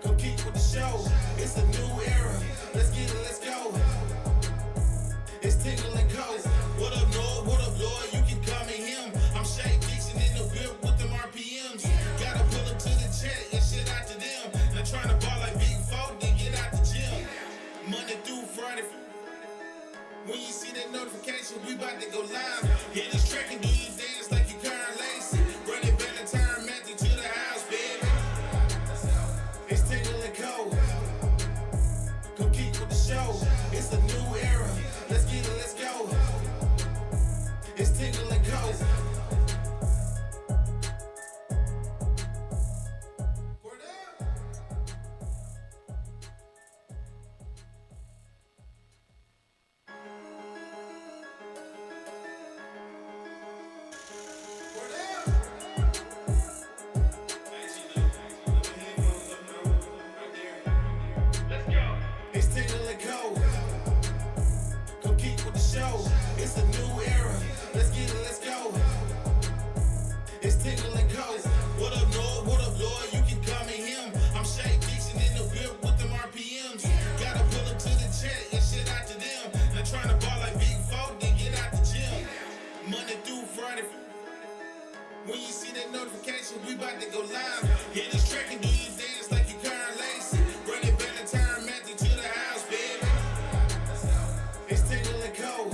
Compete with the show. It's a new era. Let's get it, let's go. It's Tingle and Co. What up, Lloyd? What up, Lloyd? You can call me him. I'm Shay Dixon in the whip with them RPMs. Gotta pull up to the chat and shit out to them. Not trying to ball like Big Four, then get out the gym. Monday through Friday. When you see that notification, we about to go live. Hit this track and do you dance like you Karen Lacey. Run it back and turn Matthew to the house, baby. It's Tingle and Co. Compete with the show. It's a new era. Let's get it, let's go. It's Tingle and Co. Word up. Word up. Let's go. It's Tingle and Co. Compete with the show. It's a new era. Let's get it, let's go. It's Tingle and Co. What up, Lloyd? What up, Lloyd? You can call me him. I'm Shay Dixon in the whip with them RPMs. Gotta pull up to the chat and shit out to them. Not trying to ball like Big Four, then get out the gym. Monday through Friday. When you see that notification, we about to go live. Hit this track and do you dance like you Karen Lacey. Run it back and turn Matthew to the house, baby. It's Tingle and Co.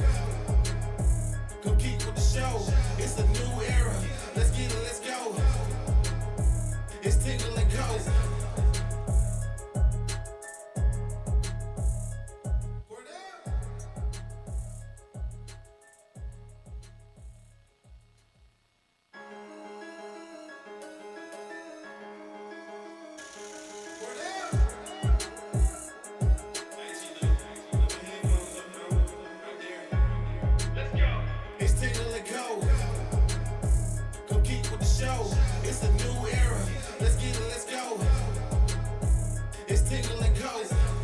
Compete with the show. It's a new era. Let's get it, let's go. It's Tingle and Co. Word up. Word up. Let's go. It's Tingle and Co. Compete with the show. It's a new era. Let's get it, let's go. It's Tingle and Co.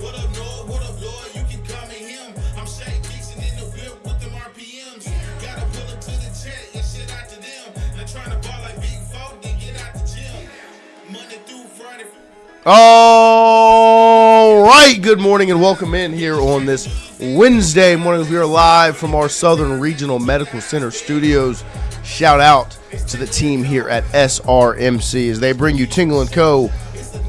What up, Lloyd? What up, Lloyd? You can call me him. I'm Shay Dixon in the whip with them RPMs. Gotta pull up to the chat and shit out to them. Not trying to ball like Big Four, then get out the gym. Monday through Friday. All right, good morning and welcome in here on this Wednesday morning. We are live from our Southern Regional Medical Center studios. Shout out to the team here at SRMC as they bring you Tingle & Co.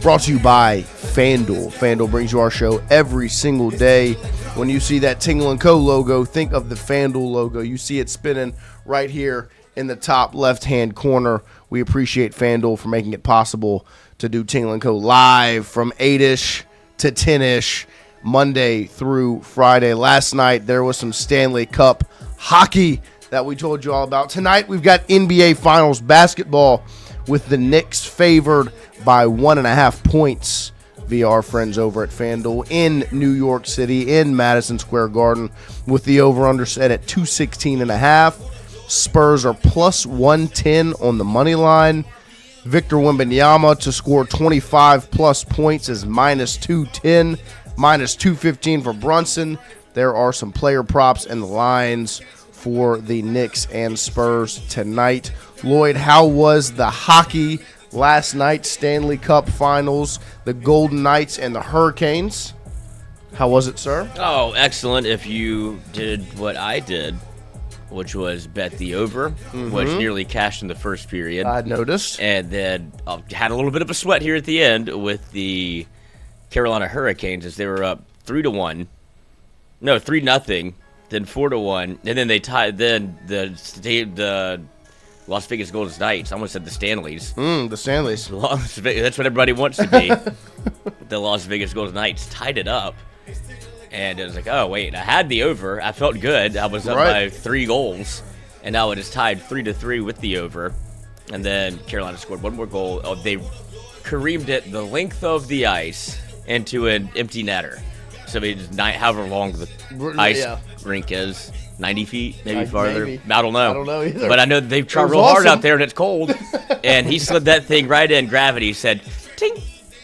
Brought to you by FanDuel. FanDuel brings you our show every single day. When you see that Tingle & Co. logo, think of the FanDuel logo. You see it spinning right here in the top left-hand corner. We appreciate FanDuel for making it possible to do Tingle & Co. live from 8-ish to 10-ish, Monday through Friday. Last night, there was some Stanley Cup hockey that we told you all about. Tonight, we've got NBA Finals basketball with the Knicks favored by 1.5 points via our friends over at FanDuel in New York City, in Madison Square Garden, with the over-under set at 216.5. Spurs are plus 110 on the money line. Victor Wembanyama to score 25-plus points is minus 210, minus 215 for Brunson. There are some player props and the lines for the Knicks and Spurs tonight. Lloyd, how was the hockey last night? Stanley Cup Finals, the Golden Knights and the Hurricanes. How was it, sir? Oh, excellent. If you did what I did, which was bet the over, which nearly cashed in the first period. I noticed. And then had a little bit of a sweat here at the end with the Carolina Hurricanes as they were up 3-1. No, 3-0, then 4-1, and then they tied. Then the Las Vegas Golden Knights. I almost said the Stanleys. The Stanleys. That's what everybody wants to be. The Las Vegas Golden Knights tied it up. And it was like, oh, wait, I had the over. I felt good. I was up by 3 goals. And now it is tied 3-3 with the over. And then Carolina scored one more goal. Oh, they careened it the length of the ice into an empty netter. So it's however long the ice rink is. 90 feet, maybe farther. Maybe. I don't know either. But I know they've tried real hard out there and it's cold. And he slid that thing right in. Gravity said, ting.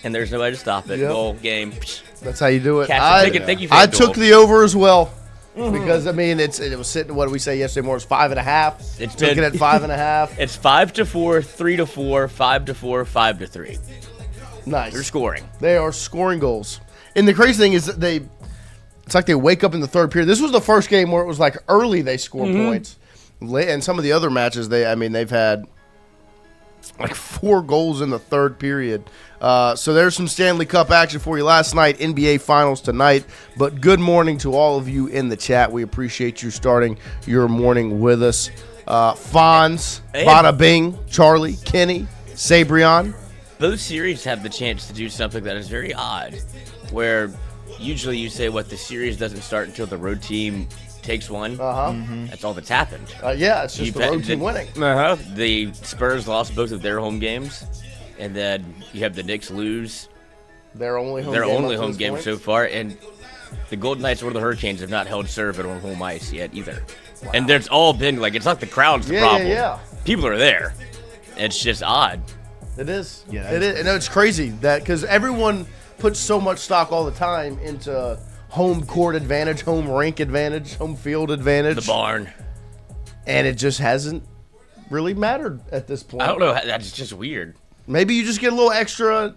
And there's nobody to stop it. Goal, game. That's how you do it. Thank you for I took the over as well. Because I mean, it was sitting. What did we say yesterday? More was 5.5. It's looking at 5.5. It's 5-4, 3-4, 5-4, 5-3. Nice. They're scoring. They are scoring goals. And the crazy thing is that it's like they wake up in the third period. This was the first game where it was like early they score points. And some of the other matches, they've had like 4 goals in the third period. So there's some Stanley Cup action for you last night, NBA Finals tonight. But good morning to all of you in the chat. We appreciate you starting your morning with us. Fonz, Bada Bing, Charlie, Kenny, Sabrion. Both series have the chance to do something that is very odd, where usually you say the series doesn't start until the road team takes one. That's all that's happened. Yeah, it's just the road team winning. The Spurs lost both of their home games, and then you have the Knicks lose their only home game so far, and the Golden Knights or the Hurricanes have not held serve on home ice yet either. Wow. And there's all been it's not the crowd's the problem. Yeah. People are there. It's just odd. It is. Yeah, it is. And it's crazy that because everyone puts so much stock all the time into home court advantage, home rink advantage, home field advantage. The barn. And it just hasn't really mattered at this point. I don't know. That's just weird. Maybe you just get a little extra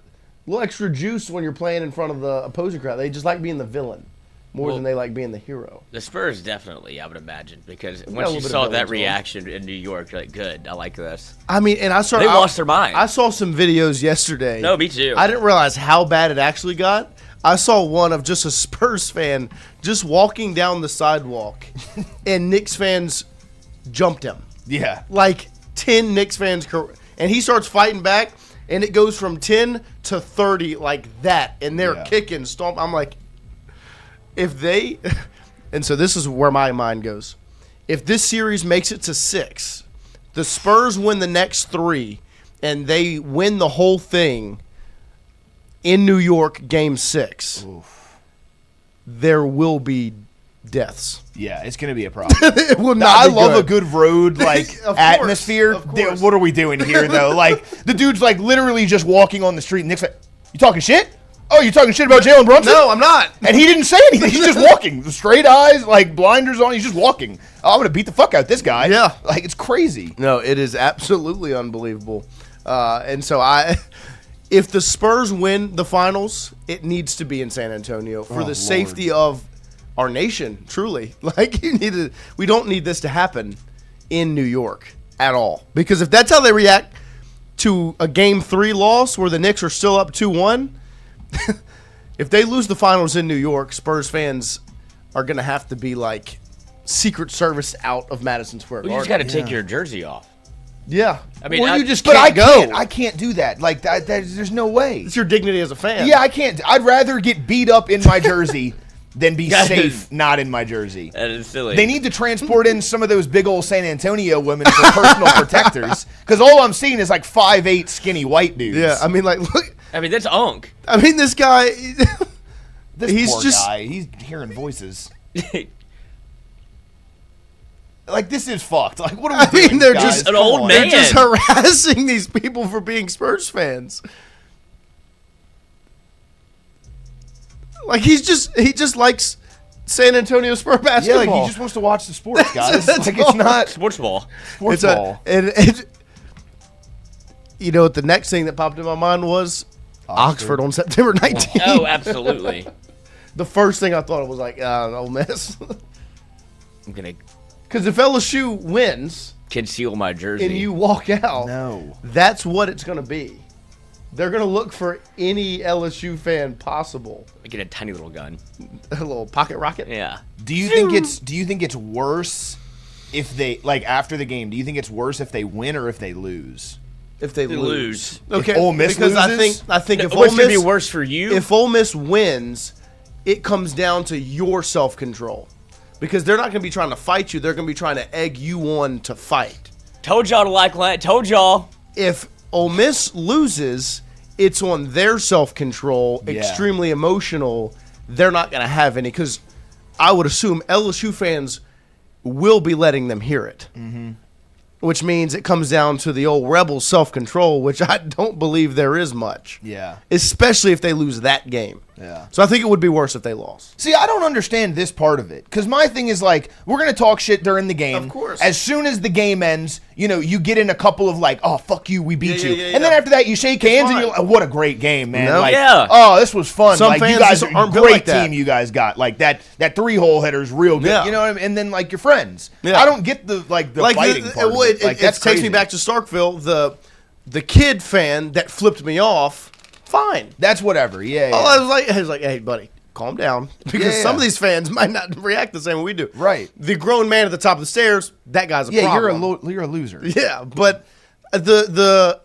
juice when you're playing in front of the opposing crowd. They just like being the villain more than they like being the hero. The Spurs definitely, I would imagine, because once you saw that reaction in New York, you're like, good, I like this. I mean, and they lost their mind. I saw some videos yesterday. No, me too. I didn't realize how bad it actually got. I saw one of just a Spurs fan just walking down the sidewalk, and Knicks fans jumped him. Yeah. Like 10 Knicks fans, and he starts fighting back, and it goes from 10 to 30 like that, and they're kicking, stomp. I'm like, if they, and so this is where my mind goes. If this series makes it to 6, the Spurs win the next 3, and they win the whole thing in New York, Game 6, there will be deaths. Yeah, it's going to be a problem. It will not. I love a good road atmosphere. Of course. What are we doing here though? The dude's literally just walking on the street. And Nick's like, "You talking shit? Oh, you talking shit about Jalen Brunson?" No, I'm not. And he didn't say anything. He's just walking, straight eyes, blinders on. He's just walking. Oh, I'm going to beat the fuck out this guy. Yeah, it's crazy. No, it is absolutely unbelievable. And so if the Spurs win the finals, it needs to be in San Antonio for the safety of our nation, truly. We don't need this to happen in New York at all. Because if that's how they react to a Game 3 loss where the Knicks are still up 2-1, if they lose the finals in New York, Spurs fans are going to have to be Secret Service out of Madison Square Garden. You just got to take your jersey off. Yeah. I mean, you just can't go. I can't do that. There's no way. It's your dignity as a fan. Yeah, I can't. I'd rather get beat up in my jersey than be safe not in my jersey. That is silly. They need to transport in some of those big old San Antonio women for personal protectors, because all I'm seeing is 5'8" skinny white dudes. Yeah, I mean, look. I mean, that's Unk. I mean, this guy. This poor guy. He's hearing voices. This is fucked. What are we doing, they're guys? just an old man. They're just harassing these people for being Spurs fans. He just likes San Antonio Spurs basketball. Yeah, he just wants to watch the sports, guys. That's it's not Sports ball. sports ball. The next thing that popped in my mind was Oxford on September 19th. Oh, absolutely. The first thing I thought of was Ole Miss. I'm going to Because if LSU wins conceal my jersey and you walk out, No. that's what it's going to be. They're going to look for any LSU fan possible. get a tiny little gun. A little pocket rocket. Yeah. Do you think it's worse if they after the game? Do you think it's worse if they win or if they lose? If they lose. Okay. If Ole Miss because loses? I think if Ole What's going Miss to be worse for you? if Ole Miss wins, it comes down to your self-control. Because they're not going to be trying to fight you. They're going to be trying to egg you on to fight. Told y'all to like that. Told y'all. If Ole Miss loses, it's on their self-control, extremely emotional. They're not going to have any. Because I would assume LSU fans will be letting them hear it. Mm-hmm. Which means it comes down to the old Rebels self-control, which I don't believe there is much. Yeah. Especially if they lose that game. Yeah. So I think it would be worse if they lost. See, I don't understand this part of it. Because my thing is like, we're going to talk shit during the game. Of course. As soon as the game ends, you get in a couple of like, oh, fuck you, we beat you. Yeah. And then after that, you shake hands and fine. you're like, what a great game, man. No. Like, Yeah. oh, this was fun. Some like, fans you guys just are aren't a built great like that. team you guys got. Like, that 3-hole hitter's real good. Yeah. You know what I mean? And then, like, your friends. Yeah. I don't get the fighting part of it. Like, it that's takes me crazy. back to Starkville. The kid fan that flipped me off, fine. That's whatever. Yeah. I was like, hey, buddy, calm down. Because Yeah. some of these fans might not react the same way we do. Right. The grown man at the top of the stairs, that guy's a Yeah, problem. you're a loser. Yeah, but the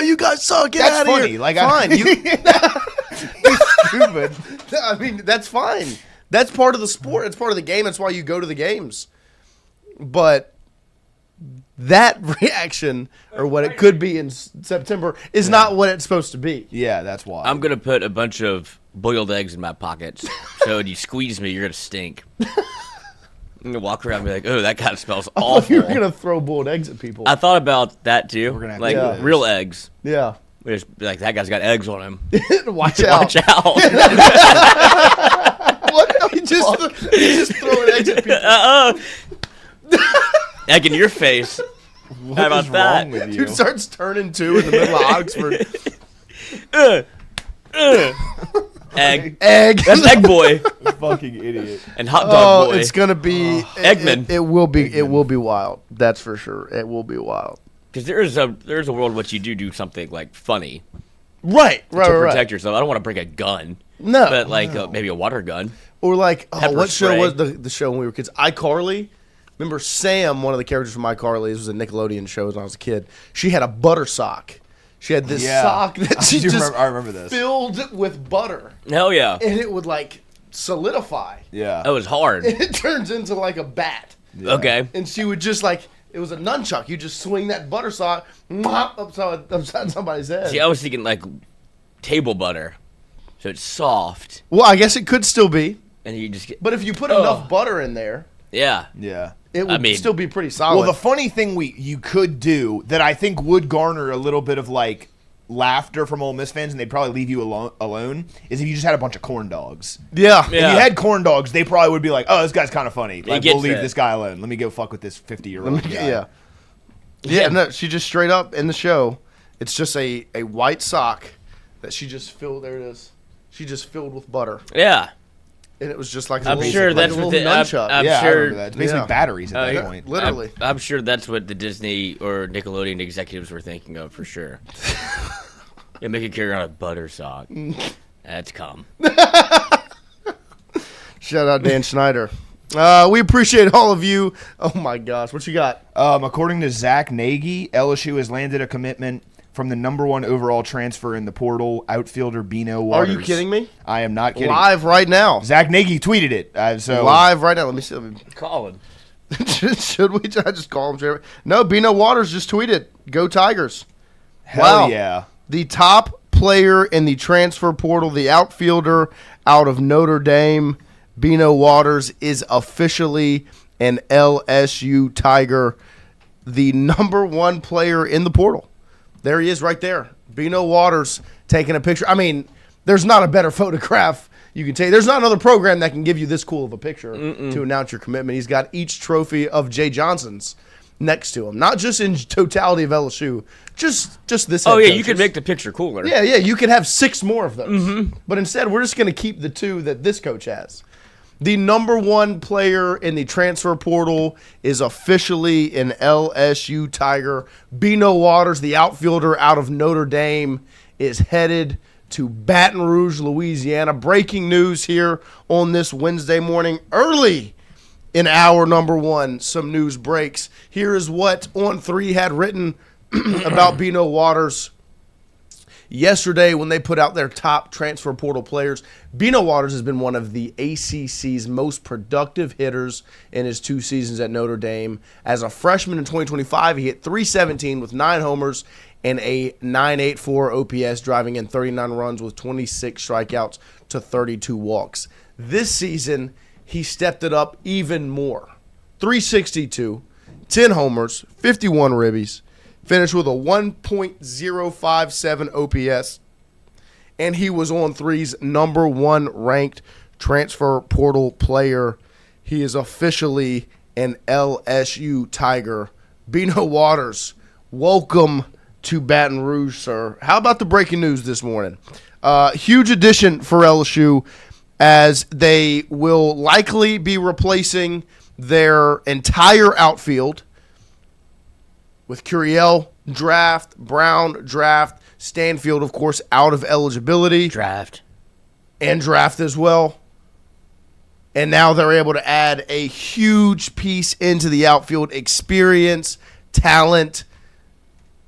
you guys suck. Get That's out of funny. here. Like, fine. Stupid. I mean, that's fine. That's part of the sport. It's part of the game. That's why you go to the games. But that reaction, or what it could be in September, is not what it's supposed to be. Yeah, that's why. I'm gonna put a bunch of boiled eggs in my pockets, so when you squeeze me, you're gonna stink. I'm gonna walk around and be like, "Oh, that kind of smells Oh, awful." you're gonna throw boiled eggs at people. I thought about that too. We're gonna have like to do this. real eggs. Yeah. We just be like, that guy's got eggs on him. Watch out. Watch out. What? He just throwing eggs at people. Egg in your face. How about What is that? wrong with you? Dude starts turning two in the middle of Oxford. Egg. Egg. That's Egg Boy Fucking idiot. and Hot Dog Oh, Boy. it's gonna be Eggman. It will be. It will be wild. That's for sure. It will be wild. Because there's a world in which you do something like funny Right. to protect yourself. I don't want to bring a gun. No. But like maybe a water gun. Or like, Pepper what show spray. was the show when we were kids? iCarly. Remember Sam, one of the characters from iCarly. This was a Nickelodeon show when I was a kid. She had a butter sock. She had this sock that she just I remember this. filled with butter, Hell yeah. and it would like solidify. Yeah. That was hard. It turns into like a bat, Okay. and she would just like it was a nunchuck. You just swing that butter sock upside somebody's head. See, I was thinking like table butter. So it's soft. Well, I guess it could still be, And you just get. but if you put enough butter in there, Yeah. Yeah. it would mean- still be pretty solid. Well, the funny thing you could do that I think would garner a little bit of like laughter from Ole Miss fans, and they'd probably leave you alone, is if you just had a bunch of corn dogs. yeah. Yeah. If you had corn dogs, they probably would be like, "Oh, this guy's kind of funny. Like, gets we'll leave it. this guy alone. Let me go fuck with this 50-year-old guy." Yeah. Yeah, no, she just straight up in the show, it's just a white sock that she just filled, there it is. She just filled with butter. Yeah. And it was just like a I'm little, sure like that's a what little the- I'm- nunchuck. I'm Yeah, I sure- remember that. It's basically yeah. batteries at that yeah. point. Literally. I'm sure that's what the Disney or Nickelodeon executives were thinking of for sure. Yeah, make it carry on a butter sock. That's cum. Shout out Dan Schneider. We appreciate all of you. Oh my gosh, what you got? According to Zach Nagy, LSU has landed a commitment from the #1 overall transfer in the portal, outfielder Bino Are Waters. you kidding me? I am not kidding. Live right now. Zach Nagy tweeted it. So Live right now. Let me see. Colin. Should we just call him? No, Bino Waters just tweeted, "Go Tigers." hell Wow. yeah. The top player in the transfer portal, the outfielder out of Notre Dame, Bino Waters, is officially an LSU Tiger, the #1 player in the portal. There he is right there. Bino Waters taking a picture. I mean, there's not a better photograph you can take. There's not another program that can give you this cool of a picture to announce your commitment. He's got each trophy of Jay Johnson's next to him. Not just in totality of LSU, just this Oh head yeah, you could coaches. make the picture cooler. Yeah, you could have 6 more of those. But instead, we're just going to keep the 2 that this coach has. The #1 player in the transfer portal is officially an LSU Tiger. Bino Waters, the outfielder out of Notre Dame, is headed to Baton Rouge, Louisiana. Breaking news here on this Wednesday morning. Early in hour #1, some news breaks. Here is what On3 had written about Bino Waters yesterday when they put out their top transfer portal players. Bino Waters has been one of the ACC's most productive hitters in his 2 seasons at Notre Dame. As a freshman in 2025, he hit .317 with 9 homers and a .984 OPS, driving in 39 runs with 26 strikeouts to 32 walks. This season, he stepped it up even more. .362, 10 homers, 51 ribbies, finished with a 1.057 OPS and he was On3's number 1 ranked transfer portal player. He is officially an LSU Tiger. Bino Waters, welcome to Baton Rouge, sir. How about the breaking news this morning? Huge addition for LSU, as they will likely be replacing their entire outfield with Curiel draft, Brown draft, Stanfield, of course, out of eligibility. Draft as well. And now they're able to add a huge piece into the outfield: experience, talent.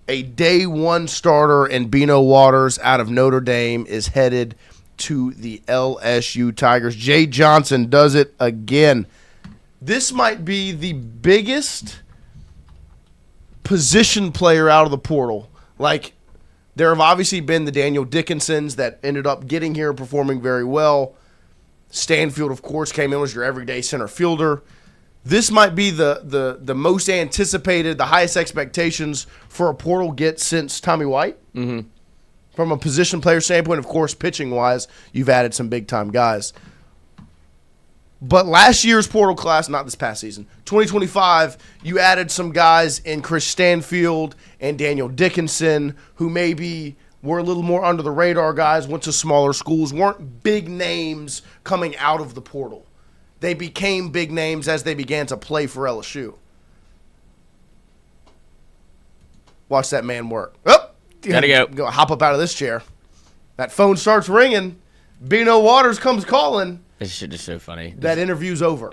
A day 1 starter in Bino Waters out of Notre Dame is headed to the LSU Tigers. Jay Johnson does it again. This might be the biggest position player out of the portal. Like, there have obviously been the Daniel Dickinsons that ended up getting here and performing very well. Stanfield, of course, came in as your everyday center fielder. This might be the most anticipated, the highest expectations for a portal get since Tommy White. Mm-hmm. From a position player standpoint, of course, pitching-wise, you've added some big-time guys. But last year's portal class, not this past season, 2025, you added some guys in Chris Stanfield and Daniel Dickinson who maybe were a little more under the radar guys, went to smaller schools, weren't big names coming out of the portal. They became big names as they began to play for LSU. Watch that man work. Oh, gotta go. Hop up out of this chair. That phone starts ringing. Bino Waters comes calling. This shit is so funny. That interview's over.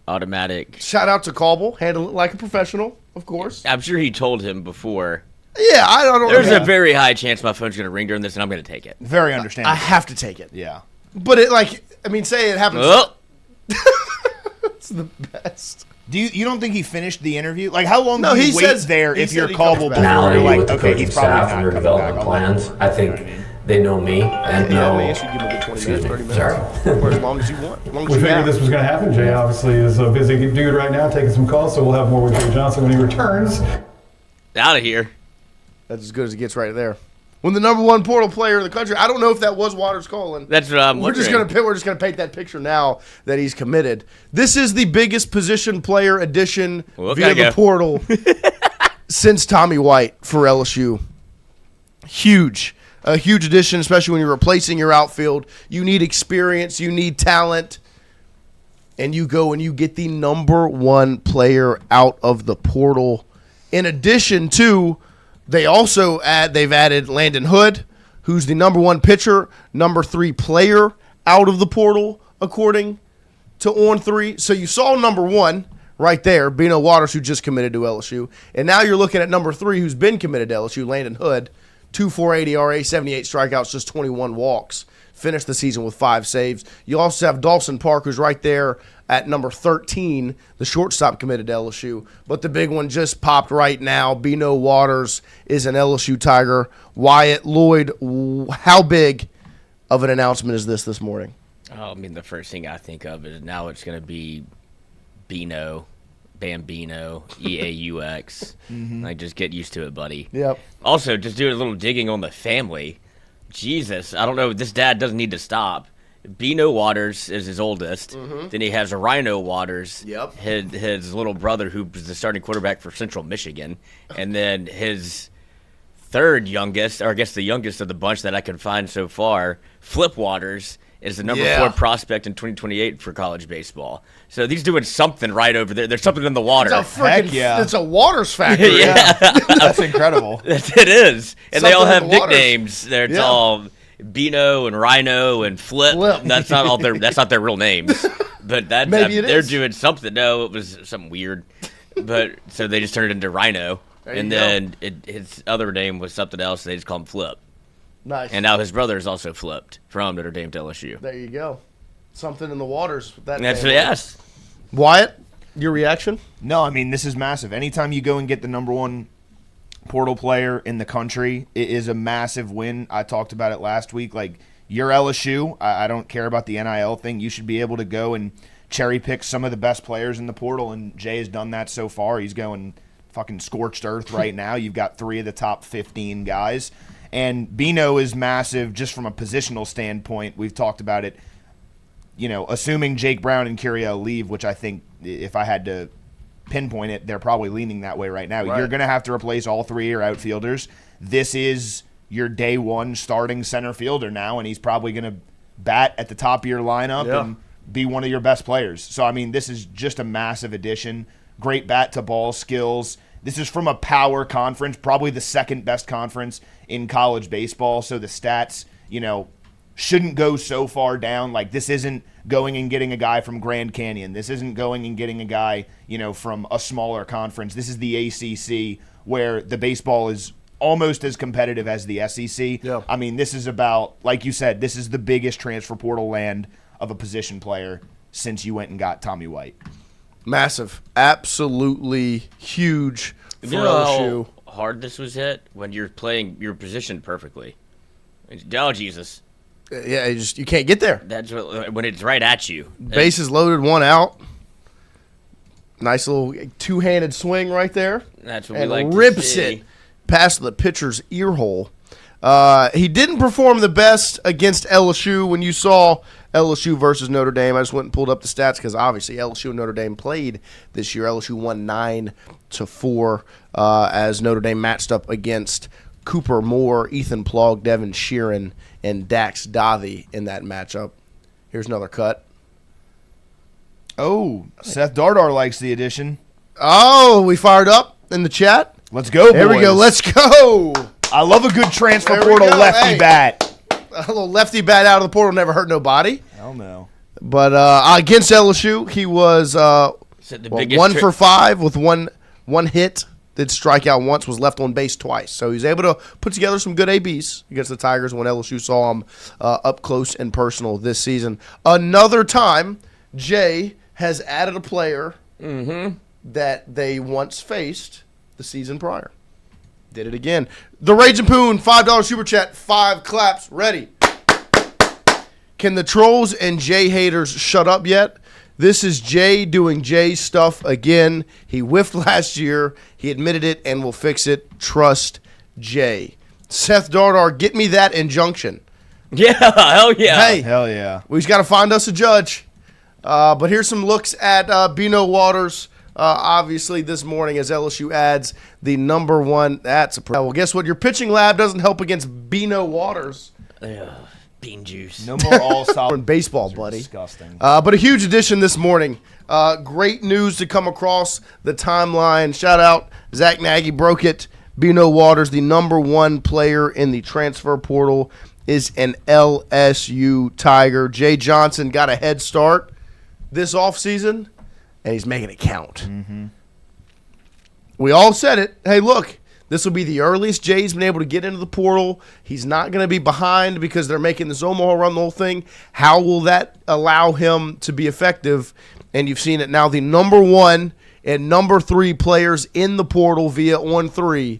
Automatic. Shout out to Cauble. Handle it like a professional, of course. I'm sure he told him before. Yeah, I don't know. There's a very high chance my phone's going to ring during this, and I'm going to take it. Very understandable. I have to take it. Yeah. But say it happens. Oh. It's the best. You don't think he finished the interview? Like, how long do he you wait says, there if you're he callable comes before back. you're like, with the okay, coaching he's probably staff not and their coming back. development plans. I think they know me and know. You should give him a good 20 minutes, 30 minutes. Sorry. Or as long as you want. As long as We you figured have. this was going to happen. Jay obviously is a busy dude right now, taking some calls, so we'll have more with Jay Johnson when he returns. Out of here. That's as good as it gets right there. When the number 1 portal player in the country, I don't know if that was Waters calling. That's what I'm We're wondering. just gonna paint that picture now that he's committed. This is the biggest position player addition via the portal since Tommy White for LSU. Huge. A huge addition, especially when you're replacing your outfield. You need experience, you need talent, and you go and you get the number 1 player out of the portal. In addition to, they've added Landon Hood, who's the number 1 pitcher, number 3 player out of the portal, according to On3. So you saw number 1 right there, Bino Waters, who just committed to LSU. And now you're looking at number 3, who's been committed to LSU, Landon Hood, 2.48 ERA, 78 strikeouts, just 21 walks. Finished the season with 5 saves. You also have Dawson Park, who's right there at number 13, the shortstop committed to LSU. But the big one just popped right now. Bino Waters is an LSU Tiger. Wyatt, Lloyd, how big of an announcement is this morning? Oh, I mean, the first thing I think of is now it's going to be Bino, Bambino, EAUX. Like, just get used to it, buddy. Yep. Also, just doing a little digging on the family. Jesus, I don't know. This dad doesn't need to stop. Bino Waters is his oldest. Then he has Rhino Waters, Yep. his little brother, who was the starting quarterback for Central Michigan. And then his third youngest, or I guess the youngest of the bunch that I can find so far, Flip Waters, is the number 4 prospect in 2028 for college baseball. So he's doing something right over there. There's something in the water. It's a freaking, Heck yeah. It's a Waters factory. Yeah. That's incredible. It is. And they all have Something in the waters. nicknames. It's Yeah. all Bino and Rhino and Flip. That's not their real names. But Maybe it they're is. doing something. No, it was something weird. But so they just turned it into Rhino. There you And go. then his other name was something else. They just called him Flip. Nice. And now his brother is also flipped from Notre Dame to LSU. There you go. Something in the waters. With that And that's family. yes. Wyatt, your reaction? No, I mean, this is massive. Anytime you go and get the number 1 portal player in the country, it is a massive win. I talked about it last week. Like, you're LSU. I don't care about the NIL thing. You should be able to go and cherry pick some of the best players in the portal, and Jay has done that so far. He's going fucking scorched earth right now. You've got 3 of the top 15 guys. And Bino is massive just from a positional standpoint. We've talked about it. Assuming Jake Brown and Curiel leave, which I think if I had to pinpoint it, they're probably leaning that way right now. Right. You're going to have to replace all 3 of your outfielders. This is your day one starting center fielder now, and he's probably going to bat at the top of your lineup and be one of your best players. So, this is just a massive addition. Great bat-to-ball skills. This is from a power conference, probably the second best conference in college baseball. So the stats, shouldn't go so far down. Like, this isn't going and getting a guy from Grand Canyon. This isn't going and getting a guy, from a smaller conference. This is the ACC, where the baseball is almost as competitive as the SEC. Yeah. This is about, like you said, this is the biggest transfer portal land of a position player since you went and got Tommy White. Massive. Absolutely huge for You know LSU. how hard this was hit when you're playing your position perfectly. Oh, Jesus. Yeah, you can't get there. That's when it's right at you. Bases loaded, 1 out. Nice little two-handed swing right there. That's what we and like rips to see. it past the pitcher's ear hole. He didn't perform the best against LSU when you saw LSU versus Notre Dame. I just went and pulled up the stats because obviously LSU and Notre Dame played this year. LSU won 9-4 as Notre Dame matched up against Cooper Moore, Ethan Plog, Devin Sheeran, and Dax Dothy in that matchup. Here's another cut. Oh, Seth Dardar likes the addition. Oh, we fired up in the chat. Let's go, boys. There we go. Let's go. I love a good transfer There we portal go. lefty Hey. bat. A little lefty bat out of the portal never hurt nobody. Hell no. But against LSU, he was Said the biggest 1 for 5 with one hit. Did strike out once, was left on base twice. So he's able to put together some good ABs against the Tigers when LSU saw him up close and personal this season. Another time, Jay has added a player that they once faced the season prior. Did it again. The Raging Poon, $5 super chat, 5 claps, ready. Can the trolls and Jay haters shut up yet? This is Jay doing Jay stuff again. He whiffed last year. He admitted it and will fix it. Trust Jay. Seth Dardar, get me that injunction. Yeah, hell yeah. Hey, Hell yeah. we've got to find us a judge. But here's some looks at Bino Waters. Obviously, this morning as LSU adds the number 1. That's a well, guess what? Your pitching lab doesn't help against Bino Waters. Bean juice. No more all-stop. In baseball, buddy. Disgusting. But a huge addition this morning. Great news to come across the timeline. Shout out, Zach Nagy broke it. Bino Waters, the number 1 player in the transfer portal, is an LSU Tiger. Jay Johnson got a head start this offseason, and he's making it count. We all said it. Hey, look. This will be the earliest Jay's been able to get into the portal. He's not going to be behind because they're making this Omaha run the whole thing. How will that allow him to be effective? And you've seen it now. The number 1 and number 3 players in the portal via on 3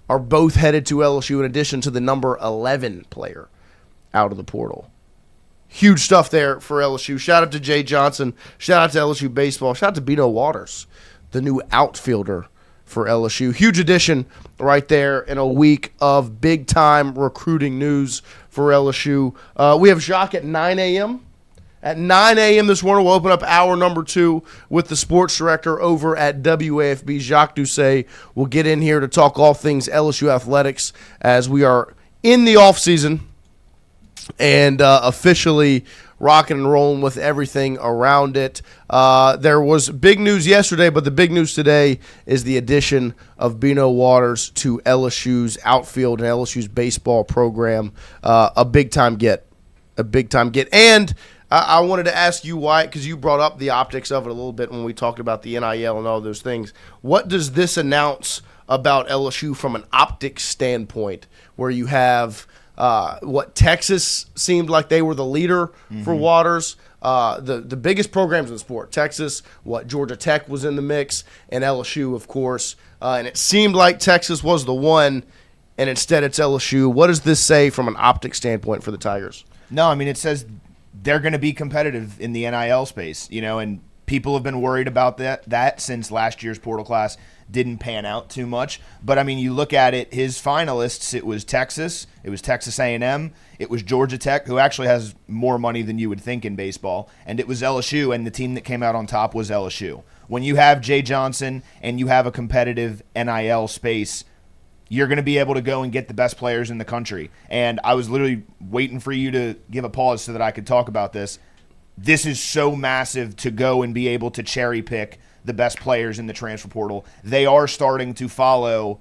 are both headed to LSU in addition to the number 11 player out of the portal. Huge stuff there for LSU. Shout out to Jay Johnson. Shout out to LSU baseball. Shout out to Bino Waters, the new outfielder for LSU. Huge addition right there in a week of big-time recruiting news for LSU. We have Jacques at 9 a.m. At 9 a.m. this morning, we'll open up hour number 2 with the sports director over at WAFB, Jacques Doucet. We'll get in here to talk all things LSU athletics as we are in the offseason and officially rocking and rolling with everything around it. There was big news yesterday, but the big news today is the addition of Bino Waters to LSU's outfield and LSU's baseball program. A big-time get. And I wanted to ask you, Wyatt, because you brought up the optics of it a little bit when we talked about the NIL and all those things. What does this announce about LSU from an optics standpoint, where you have what Texas seemed like they were the leader for Waters, the biggest programs in the sport. Texas, Georgia Tech was in the mix, and LSU, of course. And it seemed like Texas was the one, and instead it's LSU. What does this say from an optics standpoint for the Tigers? No, it says they're going to be competitive in the NIL space, and people have been worried about that since last year's portal class. didn't pan out too much. But, I mean, you look at it, his finalists, it was Texas, it was Texas A&M, it was Georgia Tech, who actually has more money than you would think in baseball, and it was LSU, and the team that came out on top was LSU. When you have Jay Johnson and you have a competitive NIL space, you're going to be able to go and get the best players in the country. And I was literally waiting for you to give a pause so that I could talk about this. This is so massive to go and be able to cherry pick the best players in the transfer portal. They are starting to follow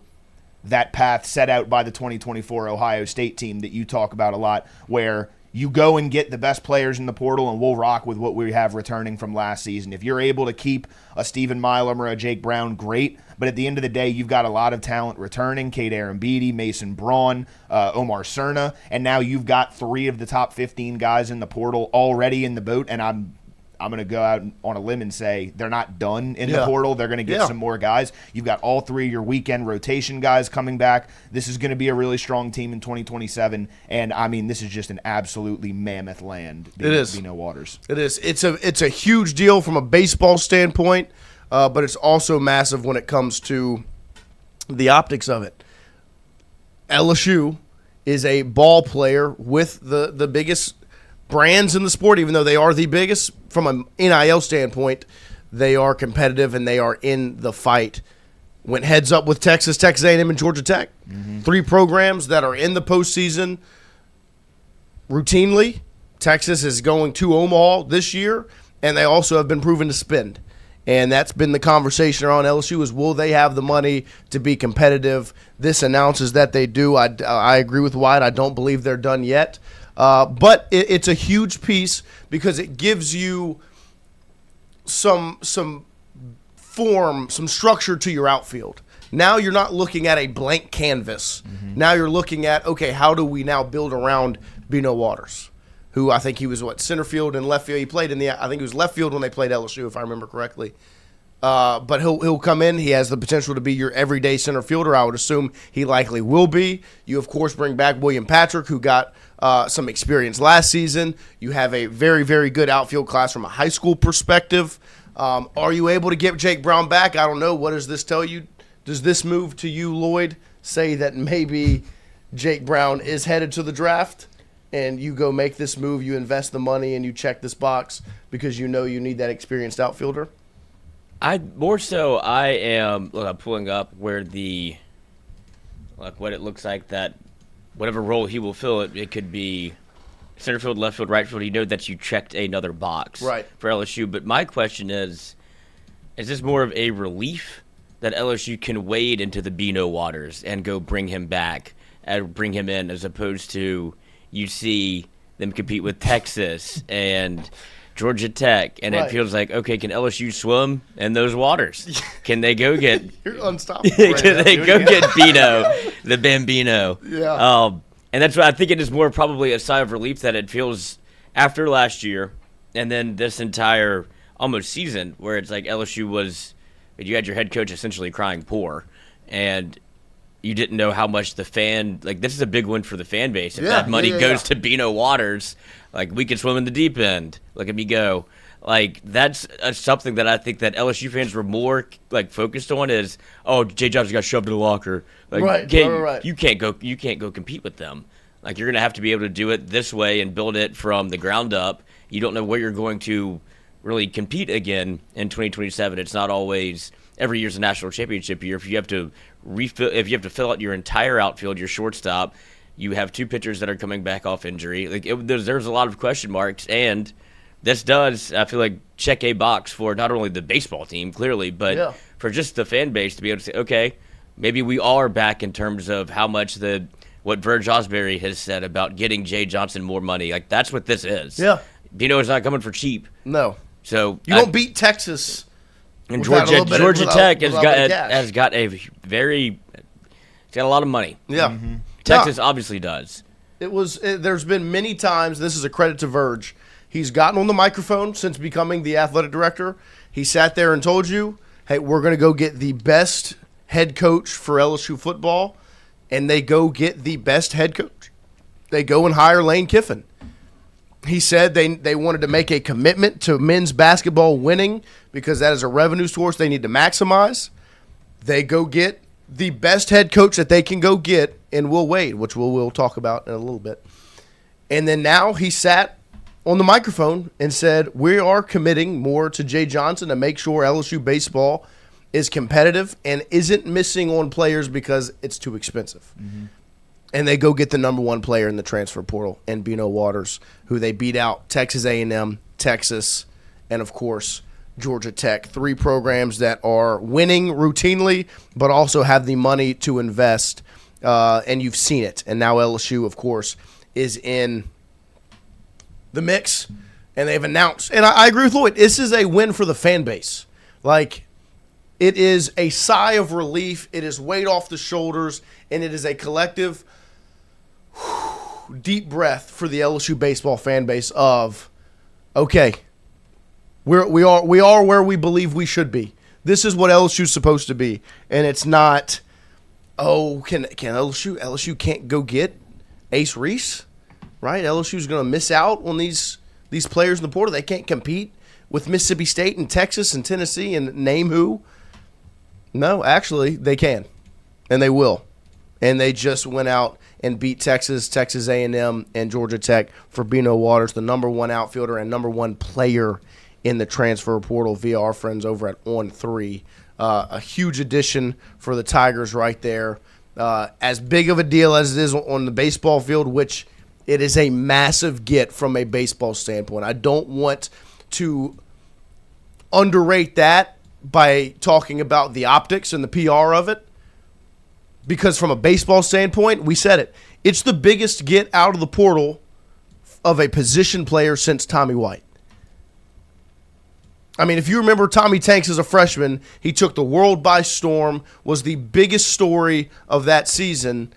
that path set out by the 2024 Ohio State team that you talk about a lot, where you go and get the best players in the portal, and we'll rock with what we have returning from last season. If you're able to keep a Stephen Milam or a Jake Brown, great. But at the end of the day, you've got a lot of talent returning. Cade Arambidi, Mason Braun, Omar Cerna, and now you've got 3 of the top 15 guys in the portal already in the boat, and I'm going to go out on a limb and say they're not done in the portal. They're going to get some more guys. You've got all 3 of your weekend rotation guys coming back. This is going to be a really strong team in 2027. And, I mean, this is just an absolutely mammoth land. It is. Bino Waters. It is. It's a huge deal from a baseball standpoint, but it's also massive when it comes to the optics of it. LSU is a ball player with the biggest brands in the sport, even though they are the biggest. From an NIL standpoint, they are competitive and they are in the fight. Went heads up with Texas, Texas A&M, and Georgia Tech. 3 programs that are in the postseason routinely. Texas is going to Omaha this year, and they also have been proven to spend. And that's been the conversation around LSU is, will they have the money to be competitive? This announces that they do. I agree with Wyatt. I don't believe they're done yet. But it's a huge piece because it gives you some form, some structure to your outfield. Now you're not looking at a blank canvas. Now you're looking at, okay, how do we now build around Bino Waters, who I think he was, center field and left field. He played I think he was left field when they played LSU, if I remember correctly. But he'll come in. He has the potential to be your everyday center fielder. I would assume he likely will be. You, of course, bring back William Patrick, who got some experience last season. You have a very, very good outfield class from a high school perspective. Are you able to get Jake Brown back? I don't know. What does this tell you? Does this move to you, Lloyd, say that maybe Jake Brown is headed to the draft and you go make this move, you invest the money, and you check this box because you know you need that experienced outfielder? I am pulling up where what it looks like that whatever role he will fill, it could be center field, left field, right field. You know that you checked another box for LSU. But my question is this more of a relief that LSU can wade into the Bino waters and go bring him back and bring him in, as opposed to you see them compete with Texas and Georgia Tech, and it feels like, okay, can LSU swim in those waters? Can they go get You're unstoppable. can they go get Bino, the Bambino? Yeah. And that's why I think it is more probably a sigh of relief that it feels after last year and then this entire almost season where it's like LSU was, you had your head coach essentially crying poor, and you didn't know how much the fan, like, this is a big win for the fan base. If that money goes to Bino Waters, like, we can swim in the deep end. Look at me go. Like, that's something that I think that LSU fans were more, like, focused on is, oh, Jay Johnson got shoved in the locker. Like, right. You can't go compete with them. Like, you're going to have to be able to do it this way and build it from the ground up. You don't know where you're going to really compete again in 2027. It's not always every year's a national championship year. If you have to fill out your entire outfield, your shortstop, you have 2 pitchers that are coming back off injury. Like, there's a lot of question marks, and this does, I feel like, check a box for not only the baseball team, clearly, but for just the fan base to be able to say, okay, maybe we are back in terms of how much what Verge Osbury has said about getting Jay Johnson more money. Like, that's what this is. Yeah. Bino is not coming for cheap. No. So you don't beat Texas. And Georgia Tech has got a lot of money. Yeah. Texas obviously does. There's been many times, this is a credit to Verge, he's gotten on the microphone since becoming the athletic director. He sat there and told you, hey, we're going to go get the best head coach for LSU football, and they go get the best head coach. They go and hire Lane Kiffin. He said they wanted to make a commitment to men's basketball winning because that is a revenue source they need to maximize. They go get the best head coach that they can go get in Will Wade, which we'll talk about in a little bit. And then now he sat on the microphone and said, we are committing more to Jay Johnson to make sure LSU baseball is competitive and isn't missing on players because it's too expensive. Mm-hmm. And they go get the number one player in the transfer portal, and Bino Waters, who they beat out Texas A&M, Texas, and, of course, Georgia Tech. 3 programs that are winning routinely but also have the money to invest, and you've seen it. And now LSU, of course, is in the mix, and they've announced. And I agree with Lloyd. This is a win for the fan base. Like, it is a sigh of relief. It is weight off the shoulders, and it is a collective deep breath for the LSU baseball fan base of, okay, we are where we believe we should be. This is what LSU's supposed to be, and it's not. Oh, can LSU can't go get Ace Reese, right? LSU's going to miss out on these players in the portal. They can't compete with Mississippi State and Texas and Tennessee and name who. No, actually, they can, and they will. And they just went out and beat Texas, Texas A&M, and Georgia Tech for Bino Waters, the number 1 outfielder and number 1 player in the transfer portal via our friends over at On3. A huge addition for the Tigers right there. As big of a deal as it is on the baseball field, which it is a massive get from a baseball standpoint. I don't want to underrate that by talking about the optics and the PR of it, because from a baseball standpoint, we said it. It's the biggest get out of the portal of a position player since Tommy White. I mean, if you remember Tommy Tanks as a freshman, he took the world by storm, was the biggest story of that season,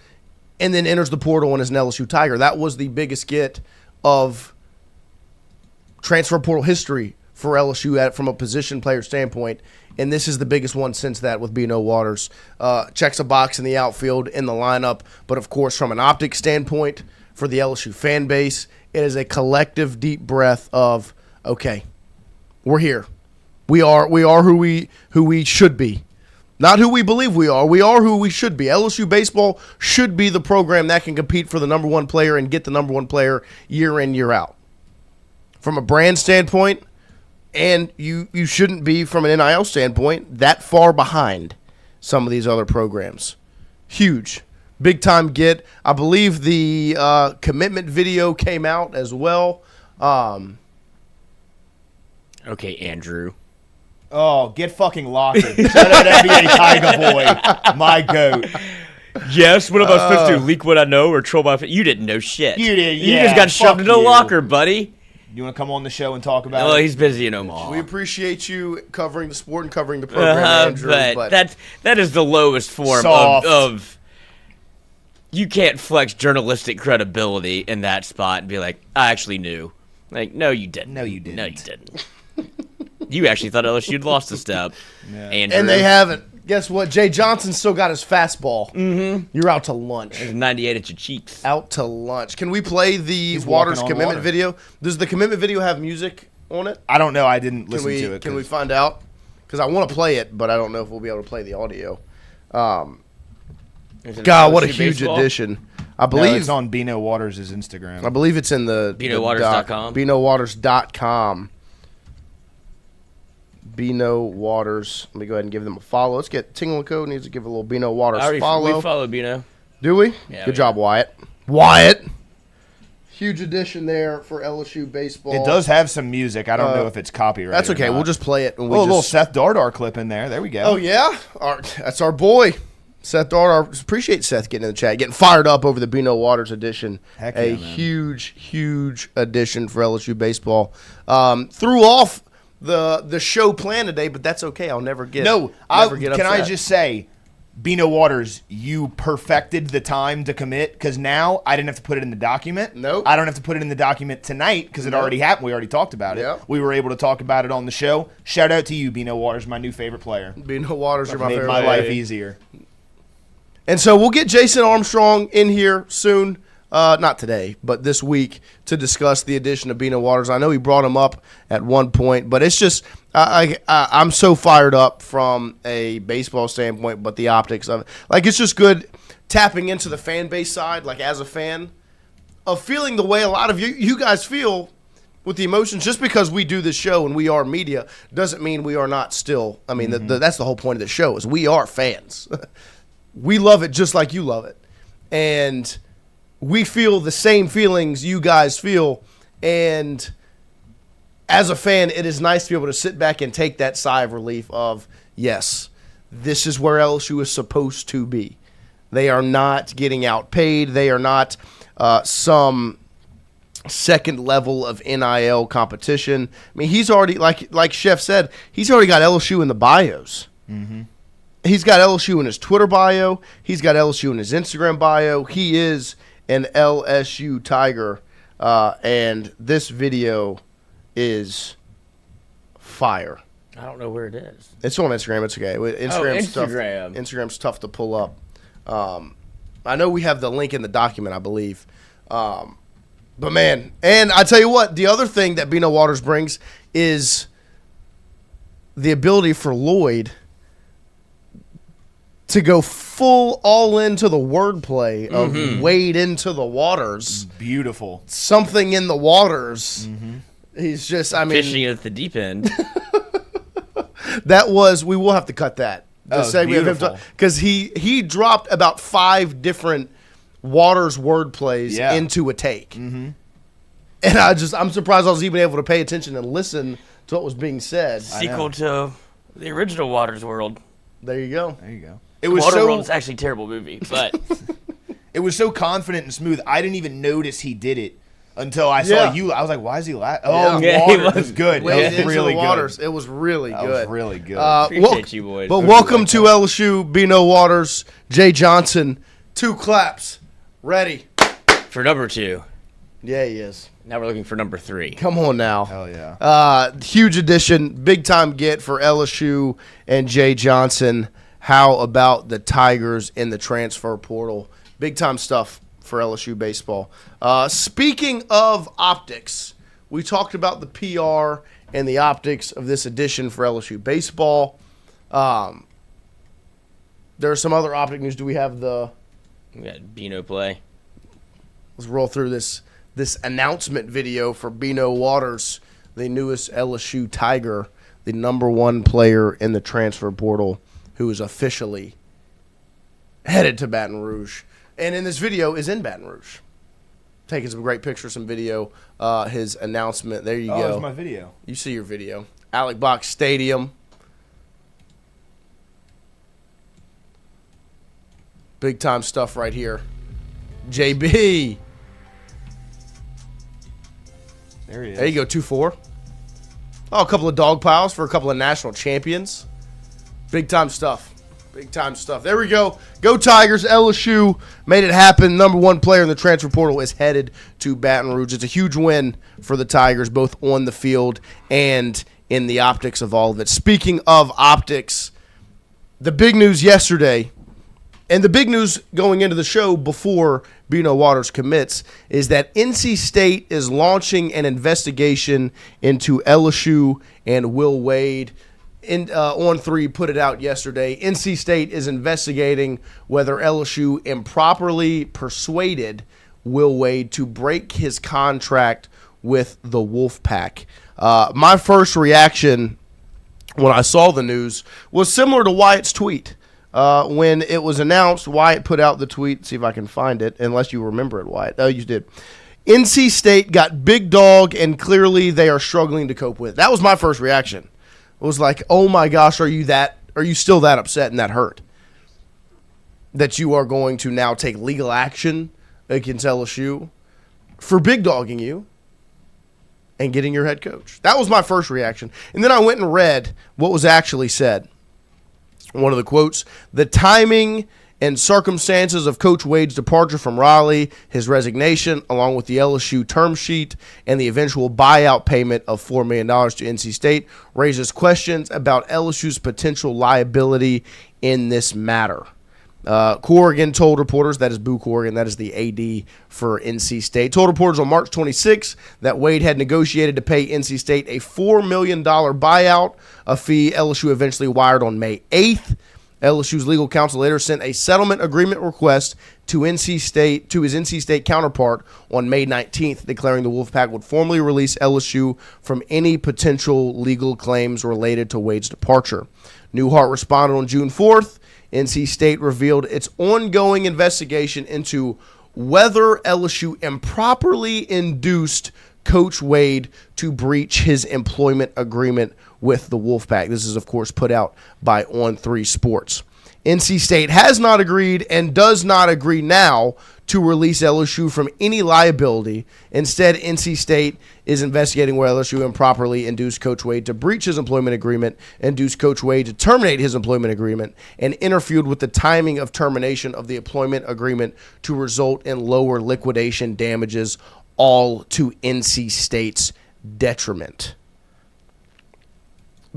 and then enters the portal and is an LSU Tiger. That was the biggest get of transfer portal history for LSU from a position player standpoint, and this is the biggest one since that with Bino Waters. Checks a box in the outfield, in the lineup, but of course from an optic standpoint for the LSU fan base, it is a collective deep breath of, okay, we're here. We are who we should be. Not who we believe we are. We are who we should be. LSU baseball should be the program that can compete for the number 1 player and get the number 1 player year in, year out. From a brand standpoint, and you shouldn't be, from an NIL standpoint, that far behind some of these other programs. Huge. Big-time get. I believe the commitment video came out as well. Okay, Andrew. Oh, get fucking locked. Shout out NBA Tiger Boy, my goat. Yes, what am I supposed to do? Leak what I know or troll my... You didn't know shit. You did, You yeah. just got shoved into a you. locker, buddy. You want to come on the show and talk about Oh, it? he's busy in Omaha. We appreciate you covering the sport and covering the program, Andrew. But that is the lowest form of you can't flex journalistic credibility in that spot and be like, I actually knew. Like, no, you didn't. No, you didn't. No, you didn't. You actually thought LSU had lost a step. Yeah. Andrew. And they haven't. Guess what? Jay Johnson still got his fastball. Mm-hmm. You're out to lunch. There's 98 at your cheeks. Out to lunch. Can we play the Waters commitment video? Does the commitment video have music on it? I don't know. I didn't listen to it. Can we find out? Because I want to play it, but I don't know if we'll be able to play the audio. God, what a huge addition. I believe it's on Bino Waters' Instagram. I believe it's in the BinoWaters.com. BinoWaters.com. Bino Waters. Let me go ahead and give them a follow. Let's get Tingle & Co. needs to give a little Bino Waters follow. We follow Bino. Do we? Yeah, Good job, Wyatt. Wyatt. Huge addition there for LSU baseball. It does have some music. I don't know if it's copyrighted. That's okay. We'll just play it. And a little Seth Dardar clip in there. There we go. Oh, yeah? That's our boy. Seth Dardar. Appreciate Seth getting in the chat, getting fired up over the Bino Waters edition. Heck yeah, man. Huge, huge addition for LSU baseball. Threw off the show plan today, but that's okay. I'll never get upset. Can I just say, Bino Waters, you perfected the time to commit, because now I didn't have to put it in the document. Nope. I don't have to put it in the document tonight because it already happened. We already talked about it. Yep. We were able to talk about it on the show. Shout out to you, Bino Waters, my new favorite player. Bino Waters, you're my Made favorite my player. life easier. And so we'll get Jason Armstrong in here soon. not today, but this week to discuss the addition of Bino Waters. I know he brought him up at one point, but it's just I'm so fired up from a baseball standpoint, but the optics of it. Like, it's just good tapping into the fan base side, like as a fan, of feeling the way a lot of you guys feel with the emotions. Just because we do this show and we are media doesn't mean we are not still. I mean, that's the whole point of the show is we are fans. We love it just like you love it. And we feel the same feelings you guys feel, and as a fan, it is nice to be able to sit back and take that sigh of relief of, yes, this is where LSU is supposed to be. They are not getting outpaid. They are not some second level of NIL competition. I mean, he's already, like Chef said, he's already got LSU in the bios. Mm-hmm. He's got LSU in his Twitter bio. He's got LSU in his Instagram bio. He is an LSU Tiger, and this video is fire. I don't know where it is. It's on Instagram. It's okay. Instagram. Instagram's tough to pull up. I know we have the link in the document, I believe. But, man, and I tell you what, the other thing that Bino Waters brings is the ability for Lloyd to go full all into the wordplay of wade into the waters. Beautiful. Something in the waters. Mm-hmm. He's just, I mean. Fishing at the deep end. That was, we will have to cut that. Beautiful. Because he dropped about 5 different waters wordplays into a take. Mm-hmm. And I'm surprised I was even able to pay attention and listen to what was being said. Sequel to the original Waters World. There you go. It was Waterworld's actually a terrible movie, but it was so confident and smooth. I didn't even notice he did it until I saw you. I was like, "Why is he laughing?" Oh, Water was good. It was really good. It was really good. That was really good. Appreciate you, boys. But welcome to LSU, Bino Waters, Jay Johnson. 2 claps, ready for number 2. Yeah, he is. Now we're looking for number 3. Come on now. Hell yeah. Huge addition, big time get for LSU and Jay Johnson. How about the Tigers in the transfer portal? Big time stuff for LSU baseball. Speaking of optics, we talked about the PR and the optics of this edition for LSU baseball. There are some other optic news. Do we have We got Bino play. Let's roll through this announcement video for Bino Waters, the newest LSU Tiger, the number 1 player in the transfer portal, who is officially headed to Baton Rouge. And in this video is in Baton Rouge. Taking some great pictures, some video. His announcement. There you go. There's my video. You see your video. Alec Box Stadium. Big time stuff right here. JB. There he is. There you go, 2-4. Oh, a couple of dog piles for a couple of national champions. Big time stuff. Big time stuff. There we go. Go Tigers. LSU made it happen. Number 1 player in the transfer portal is headed to Baton Rouge. It's a huge win for the Tigers, both on the field and in the optics of all of it. Speaking of optics, the big news yesterday, and the big news going into the show before Bino Waters commits, is that NC State is launching an investigation into LSU and Will Wade. On 3 put it out yesterday. NC State is investigating whether LSU improperly persuaded Will Wade to break his contract with the Wolfpack. My first reaction when I saw the news was similar to Wyatt's tweet. When it was announced, Wyatt put out the tweet. See if I can find it, unless you remember it, Wyatt. Oh, you did. NC State got big dog, and clearly they are struggling to cope with. That was my first reaction. It was like, oh my gosh, are you still that upset and that hurt that you are going to now take legal action against LSU for big dogging you and getting your head coach? That was my first reaction. And then I went and read what was actually said. One of the quotes: the timing and circumstances of Coach Wade's departure from Raleigh, his resignation, along with the LSU term sheet and the eventual buyout payment of $4 million to NC State, raises questions about LSU's potential liability in this matter. Corrigan told reporters, that is Boo Corrigan, that is the AD for NC State, told reporters on March 26 that Wade had negotiated to pay NC State a $4 million buyout, a fee LSU eventually wired on May 8th. LSU's legal counsel later sent a settlement agreement request to his NC State counterpart on May 19th, declaring the Wolfpack would formally release LSU from any potential legal claims related to Wade's departure. Newhart responded on June 4th. NC State revealed its ongoing investigation into whether LSU improperly induced Coach Wade to breach his employment agreement with the Wolfpack. This is, of course, put out by On3 Sports. NC State has not agreed and does not agree now to release LSU from any liability. Instead, NC State is investigating where LSU improperly induced Coach Wade to breach his employment agreement, induced Coach Wade to terminate his employment agreement, and interfered with the timing of termination of the employment agreement to result in lower liquidation damages, all to NC State's detriment.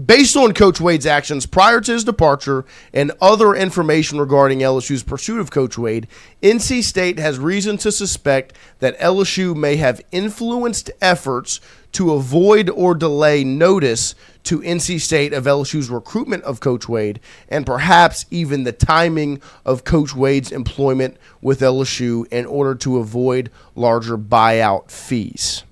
Based on Coach Wade's actions prior to his departure and other information regarding LSU's pursuit of Coach Wade, NC State has reason to suspect that LSU may have influenced efforts to avoid or delay notice to NC State of LSU's recruitment of Coach Wade and perhaps even the timing of Coach Wade's employment with LSU in order to avoid larger buyout fees.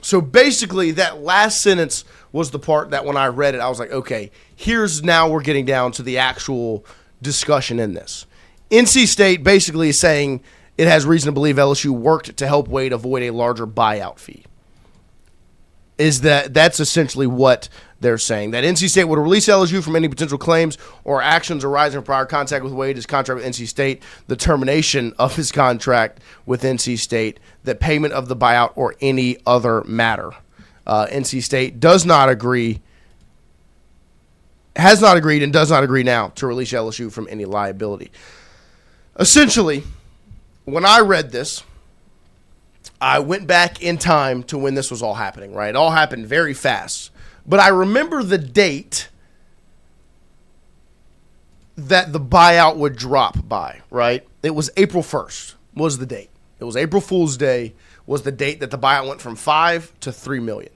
So basically, that last sentence was the part that when I read it, I was like, okay, we're getting down to the actual discussion in this. NC State basically is saying it has reason to believe LSU worked to help Wade avoid a larger buyout fee. That's essentially what they're saying, that NC State would release LSU from any potential claims or actions arising from prior contact with Wade, his contract with NC State, the termination of his contract with NC State, the payment of the buyout, or any other matter. NC State does not agree, has not agreed, and does not agree now to release LSU from any liability. Essentially, when I read this, I went back in time to when this was all happening, right? It all happened very fast. But I remember the date that the buyout would drop by, right? It was April 1st was the date. It was April Fool's Day was the date that the buyout went from $5 to $3 million.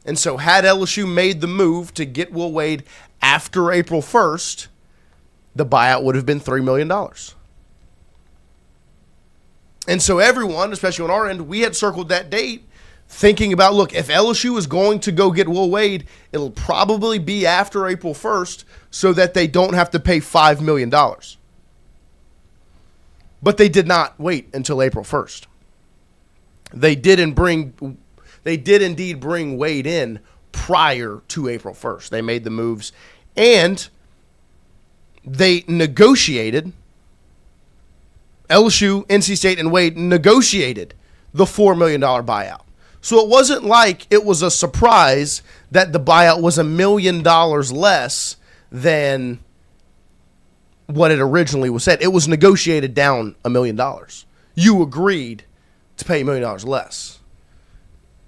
And so had LSU made the move to get Will Wade after April 1st, the buyout would have been $3 million. And so everyone, especially on our end, we had circled that date thinking about, look, if LSU is going to go get Will Wade, it'll probably be after April 1st so that they don't have to pay $5 million. But they did not wait until April 1st. They did indeed bring Wade in prior to April 1st. They made the moves and they negotiated. LSU, NC State, and Wade negotiated the $4 million buyout. So it wasn't like it was a surprise that the buyout was $1 million less than what it originally was said. It was negotiated down $1 million. You agreed to pay $1 million less.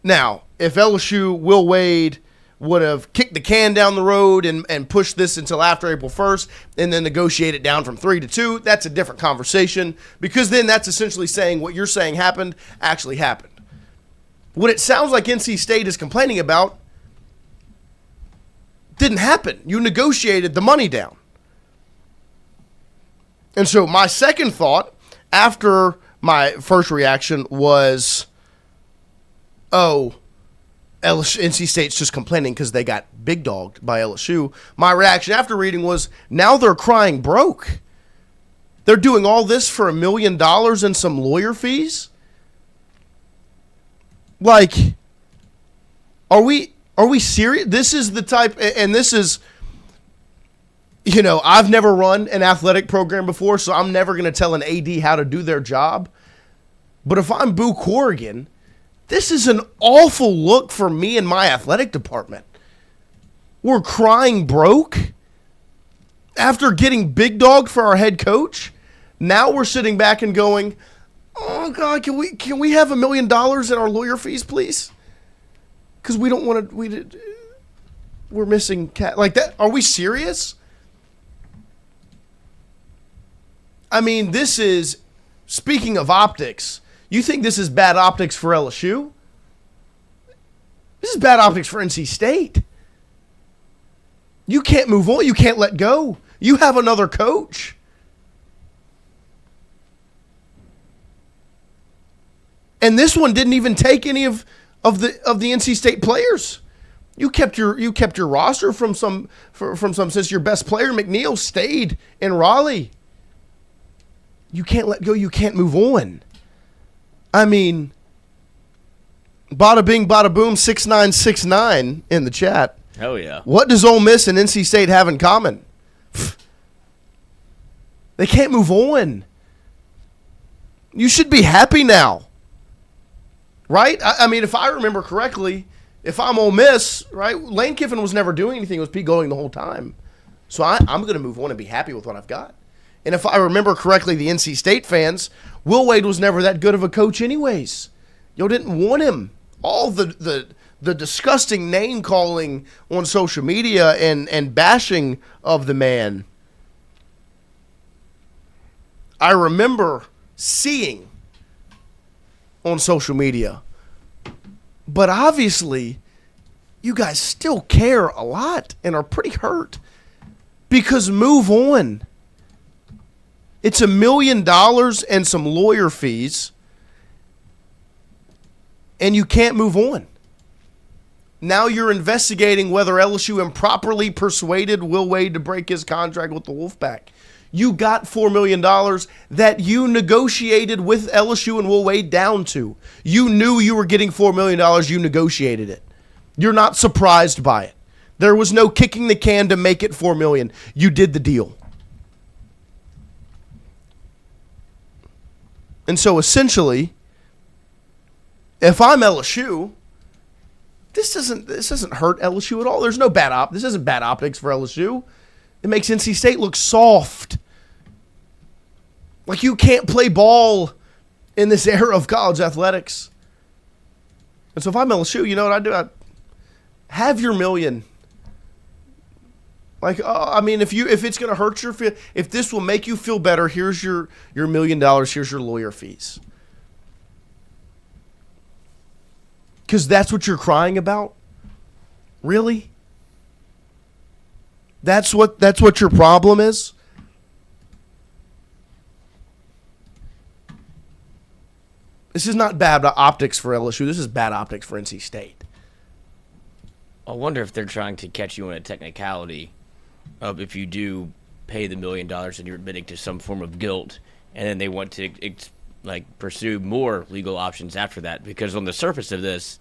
Now, if LSU, Will Wade, would have kicked the can down the road and pushed this until after April 1st and then negotiate it down from 3 to 2, that's a different conversation, because then that's essentially saying what you're saying happened actually happened. What it sounds like NC State is complaining about didn't happen. You negotiated the money down. And so my second thought after my first reaction was, oh, NC State's just complaining because they got big dogged by LSU. My reaction after reading was, now they're crying broke. They're doing all this for $1 million and some lawyer fees? Like, are we serious? This is the type, and this is, I've never run an athletic program before, so I'm never going to tell an AD how to do their job. But if I'm Boo Corrigan, this is an awful look for me and my athletic department. We're crying broke after getting big dogged for our head coach. Now we're sitting back and going, oh God, can we have $1 million in our lawyer fees, please? Because we don't want to. We're missing like that. Are we serious? I mean, this is, speaking of optics, you think this is bad optics for LSU? This is bad optics for NC State. You can't move on. You can't let go. You have another coach. And this one didn't even take any of the NC State players. You kept your roster from some since your best player McNeil stayed in Raleigh. You can't let go. You can't move on. I mean, bada bing, bada boom, 6969 in the chat. Oh yeah. What does Ole Miss and NC State have in common? They can't move on. You should be happy now. Right? I mean, if I remember correctly, if I'm Ole Miss, right, Lane Kiffin was never doing anything. It was Pete Golding the whole time. So I'm going to move on and be happy with what I've got. And if I remember correctly, the NC State fans, Will Wade was never that good of a coach anyways. Y'all didn't want him. All the disgusting name-calling on social media and bashing of the man. I remember seeing on social media. But obviously, you guys still care a lot and are pretty hurt. Because move on. It's $1 million and some lawyer fees. And you can't move on. Now you're investigating whether LSU improperly persuaded Will Wade to break his contract with the Wolfpack. You got $4 million that you negotiated with LSU and Will Wade down to. You knew you were getting $4 million. You negotiated it. You're not surprised by it. There was no kicking the can to make it $4 million. You did the deal. And so essentially, if I'm LSU, this doesn't hurt LSU at all. There's no this isn't bad optics for LSU. It makes NC State look soft. Like you can't play ball in this era of college athletics. And so if I'm LSU, you know what I do? I have your $1 million. Like, I mean, if it's going to hurt your feel, if this will make you feel better, here's your $1 million. Here's your lawyer fees. Because that's what you're crying about? Really? That's what your problem is? This is not bad optics for LSU. This is bad optics for NC State. I wonder if they're trying to catch you on a technicality of if you do pay the $1 million and you're admitting to some form of guilt, and then they want to pursue more legal options after that. Because on the surface of this,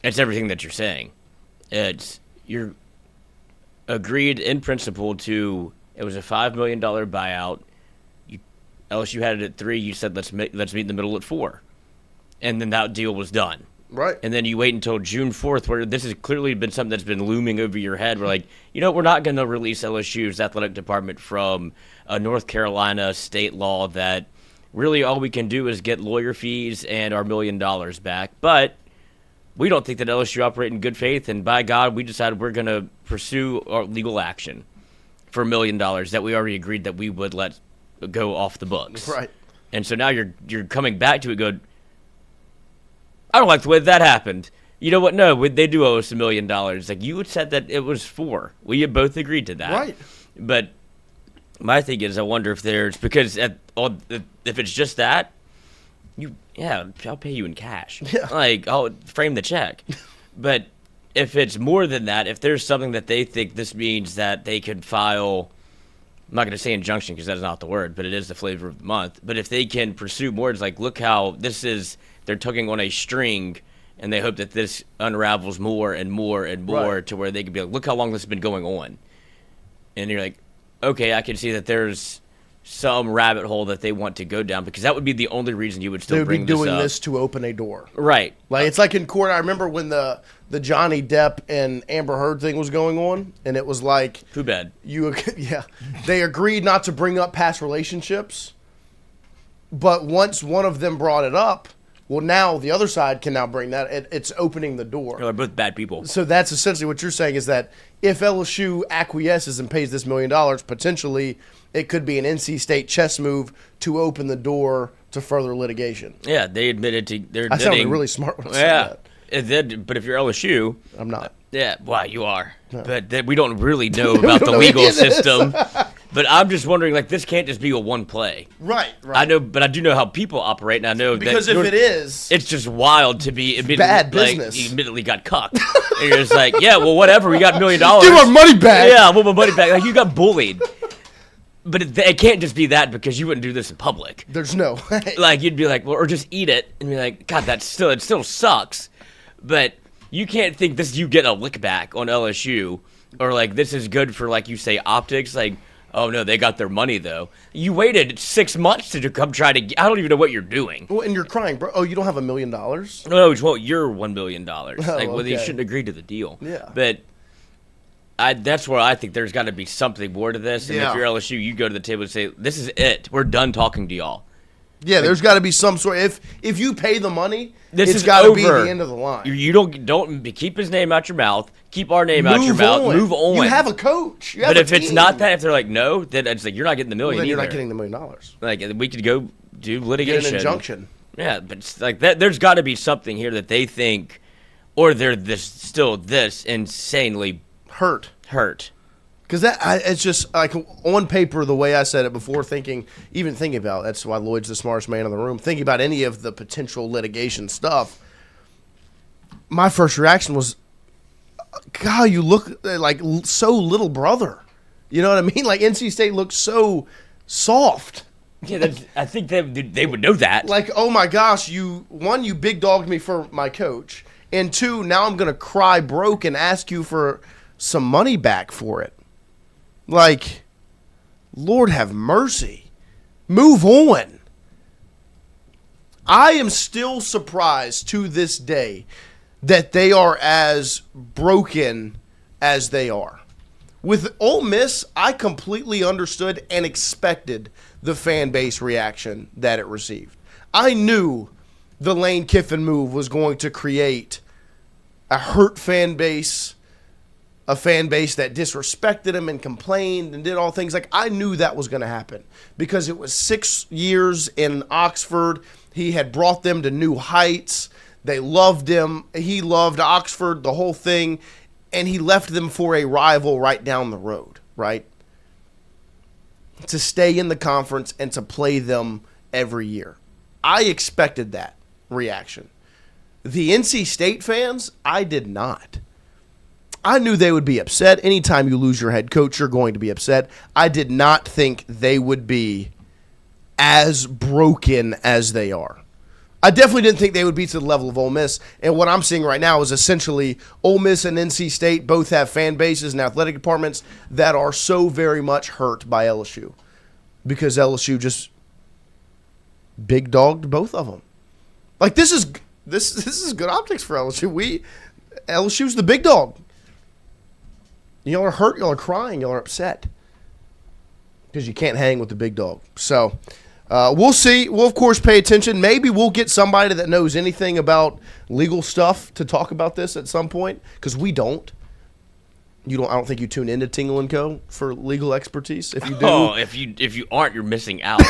it's everything that you're saying. You're agreed in principle to, it was a $5 million buyout. LSU had it at 3. You said let's meet in the middle at 4, and then that deal was done. Right. And then you wait until June 4th, where this has clearly been something that's been looming over your head. We're like, we're not going to release LSU's athletic department from a North Carolina state law that really all we can do is get lawyer fees and our $1 million back. But we don't think that LSU operate in good faith, and by God, we decided we're going to pursue our legal action for $1 million that we already agreed that we would let go off the books. Right. And so now you're coming back to it going, I don't like the way that happened. You know what? No, they do owe us $1 million. Like, you said that it was 4. We had both agreed to that. Right. But my thing is, I wonder if there's, because if it's just that, I'll pay you in cash. Yeah. Like, I'll frame the check. But if it's more than that, if there's something that they think this means that they can file, I'm not going to say injunction because that's not the word, but it is the flavor of the month. But if they can pursue more, it's like, look how this is, they're tugging on a string, and they hope that this unravels more and more and more, right, to where they can be like, look how long this has been going on. And you're like, okay, I can see that there's some rabbit hole that they want to go down, because that would be the only reason you would still bring this up. They would be doing this to open a door. Right. Like, it's like in court, I remember when the Johnny Depp and Amber Heard thing was going on, and it was like, too bad. They agreed not to bring up past relationships, but once one of them brought it up, Well, now the other side can now bring that. It's opening the door. They're both bad people. So that's essentially what you're saying is that if LSU acquiesces and pays this $1 million, potentially it could be an NC State chess move to open the door to further litigation. Yeah, they admitted to they're I admitting. sounded really smart when I said that. But if you're LSU, I'm not. yeah, well, you are. No. But we don't really know about the legal system. But I'm just wondering, like, this can't just be a one play. Right. I know, but I do know how people operate, and I know because that if it is, it's just wild to be bad business. Like, you admittedly got cucked. And you're just like, yeah, well, whatever. We got $1 million. Give our money back. Yeah, I want my money back. Like, you got bullied. But it can't just be that because you wouldn't do this in public. There's no way. Like, you'd be like, well, or just eat it and be like, God, it still sucks. But you can't think this you get a lick back on LSU, or like this is good for, like you say, optics. Like, oh no, they got their money though. You waited 6 months to come try to. I don't even know what you're doing. Well, and you're crying, bro. Oh, you don't have $1 million? No, well, you're $1 million. Like, well, okay. you shouldn't agree to the deal. Yeah, but. That's where I think there's got to be something more to this. And if you're LSU, you go to the table and say, this is it. We're done talking to y'all. Yeah, there's got to be some sort. If you pay the money, it's got to be the end of the line. You don't keep his name out your mouth. Keep our name out your mouth. Move on. You have a coach. You have but if team. It's not that, if they're like no, then it's like you're not getting the $1 million. Then you're either. not getting the $1 million. Like we could go do litigation. Get an injunction. Yeah, but it's like that. There's got to be something here that they think, or they're still this insanely hurt. Because it's just like on paper, the way I said it before, thinking about it, that's why Lloyd's the smartest man in the room. Thinking about any of the potential litigation stuff, my first reaction was, God, you look like so little brother. You know what I mean? Like NC State looks so soft. Yeah, I think they would know that. Like, oh my gosh, you big dogged me for my coach, and two, now I'm gonna cry broke and ask you for some money back for it. Like, Lord have mercy. Move on. I am still surprised to this day that they are as broken as they are. With Ole Miss, I completely understood and expected the fan base reaction that it received. I knew the Lane Kiffin move was going to create a hurt fan base, a fan base that disrespected him and complained and did all things. Like, I knew that was going to happen because it was 6 years in Oxford. He had brought them to new heights. They loved him. He loved Oxford, the whole thing. And he left them for a rival right down the road, right? To stay in the conference and to play them every year. I expected that reaction. The NC State fans, I did not. I knew they would be upset. Anytime you lose your head coach, you're going to be upset. I did not think they would be as broken as they are. I definitely didn't think they would be to the level of Ole Miss. And what I'm seeing right now is essentially Ole Miss and NC State both have fan bases and athletic departments that are so very much hurt by LSU because LSU just big dogged both of them. Like, this is good optics for LSU. LSU's the big dog. Y'all are hurt, y'all are crying, y'all are upset because you can't hang with the big dog. So we'll see. We'll, of course, pay attention. Maybe we'll get somebody that knows anything about legal stuff to talk about this at some point because we don't. I don't think you tune into Tingle & Co. for legal expertise. If you do. Oh, if you aren't, you're missing out.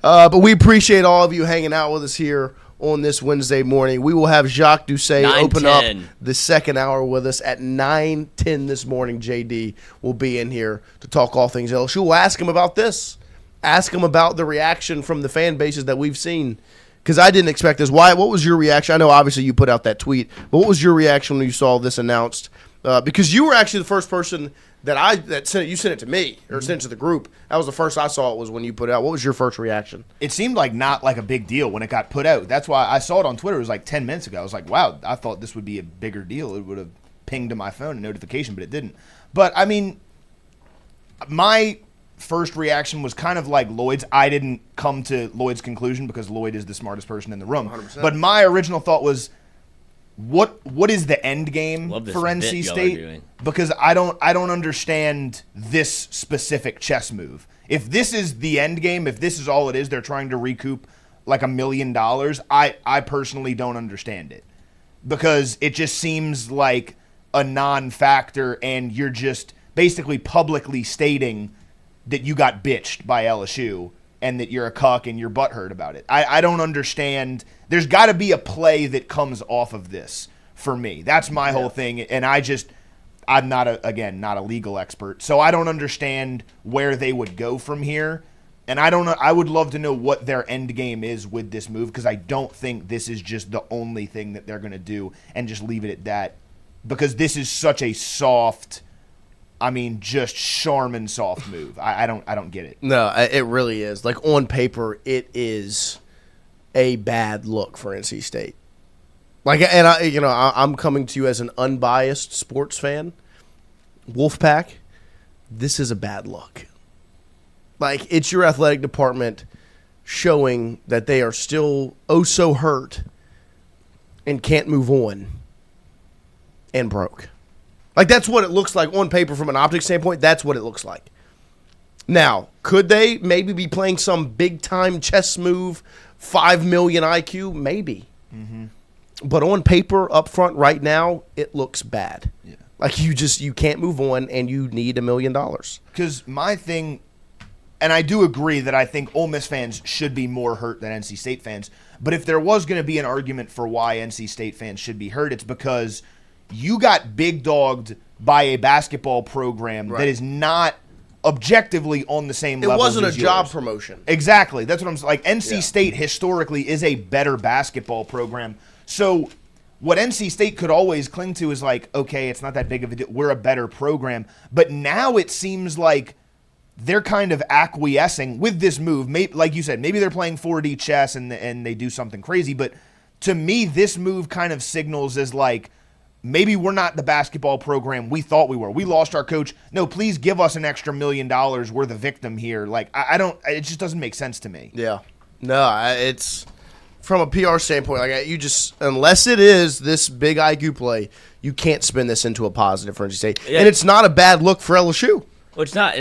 But we appreciate all of you hanging out with us here on this Wednesday morning. We will have Jacques Doucet open up the second hour with us at 9:10 this morning. JD will be in here to talk all things LSU. We'll ask him about this. Ask him about the reaction from the fan bases that we've seen. Because I didn't expect this. What was your reaction? I know obviously you put out that tweet, but what was your reaction when you saw this announced? Because you were actually the first person that sent it. You sent it to me or sent it to the group. That was the first I saw it was when you put it out. What was your first reaction? It seemed like not like a big deal when it got put out. That's why I saw it on Twitter. It was like 10 minutes ago. I was like, wow, I thought this would be a bigger deal. It would have pinged to my phone a notification, but it didn't. But, I mean, my first reaction was kind of like Lloyd's. I didn't come to Lloyd's conclusion because Lloyd is the smartest person in the room. 100%. But my original thought was, what is the end game for NC State? Because I don't understand this specific chess move. If this is the end game, if this is all it is, they're trying to recoup like $1 million, I personally don't understand it, because it just seems like a non-factor, and you're just basically publicly stating that you got bitched by LSU and that you're a cuck and you're butthurt about it. I don't understand. There's got to be a play that comes off of this for me. That's my whole thing, and I'm not a legal expert, so I don't understand where they would go from here. And I would love to know what their end game is with this move, because I don't think this is just the only thing that they're going to do and just leave it at that, because this is such a soft, just Charmin soft move. I don't get it. No, it really is. Like, on paper, it is a bad look for NC State. Like, and I'm coming to you as an unbiased sports fan. Wolfpack, this is a bad look. Like, it's your athletic department showing that they are still so hurt and can't move on and broke. Like, that's what it looks like on paper from an optics standpoint. That's what it looks like. Now, could they maybe be playing some big-time chess move, 5 million IQ? Maybe. Mm-hmm. But on paper, up front right now, it looks bad. Yeah. Like, you can't move on, and you need $1 million. Because my thing... And I do agree that I think Ole Miss fans should be more hurt than NC State fans. But if there was going to be an argument for why NC State fans should be hurt, it's because you got big dogged by a basketball program that is not objectively on the same level. It wasn't a yours. Job promotion. Exactly. That's what I'm saying. Like, NC State historically is a better basketball program. So what NC State could always cling to is like, okay, it's not that big of a deal. We're a better program. But now it seems like they're kind of acquiescing with this move. Maybe, like you said, maybe they're playing 4D chess and they do something crazy. But to me, this move kind of signals as like, maybe we're not the basketball program we thought we were. We lost our coach. No, please give us an extra $1 million. We're the victim here. Like, it just doesn't make sense to me. Yeah. No, it's from a PR standpoint, like, unless it is this big IQ play, you can't spin this into a positive for NC State. Yeah. And it's not a bad look for LSU. Well, it's not.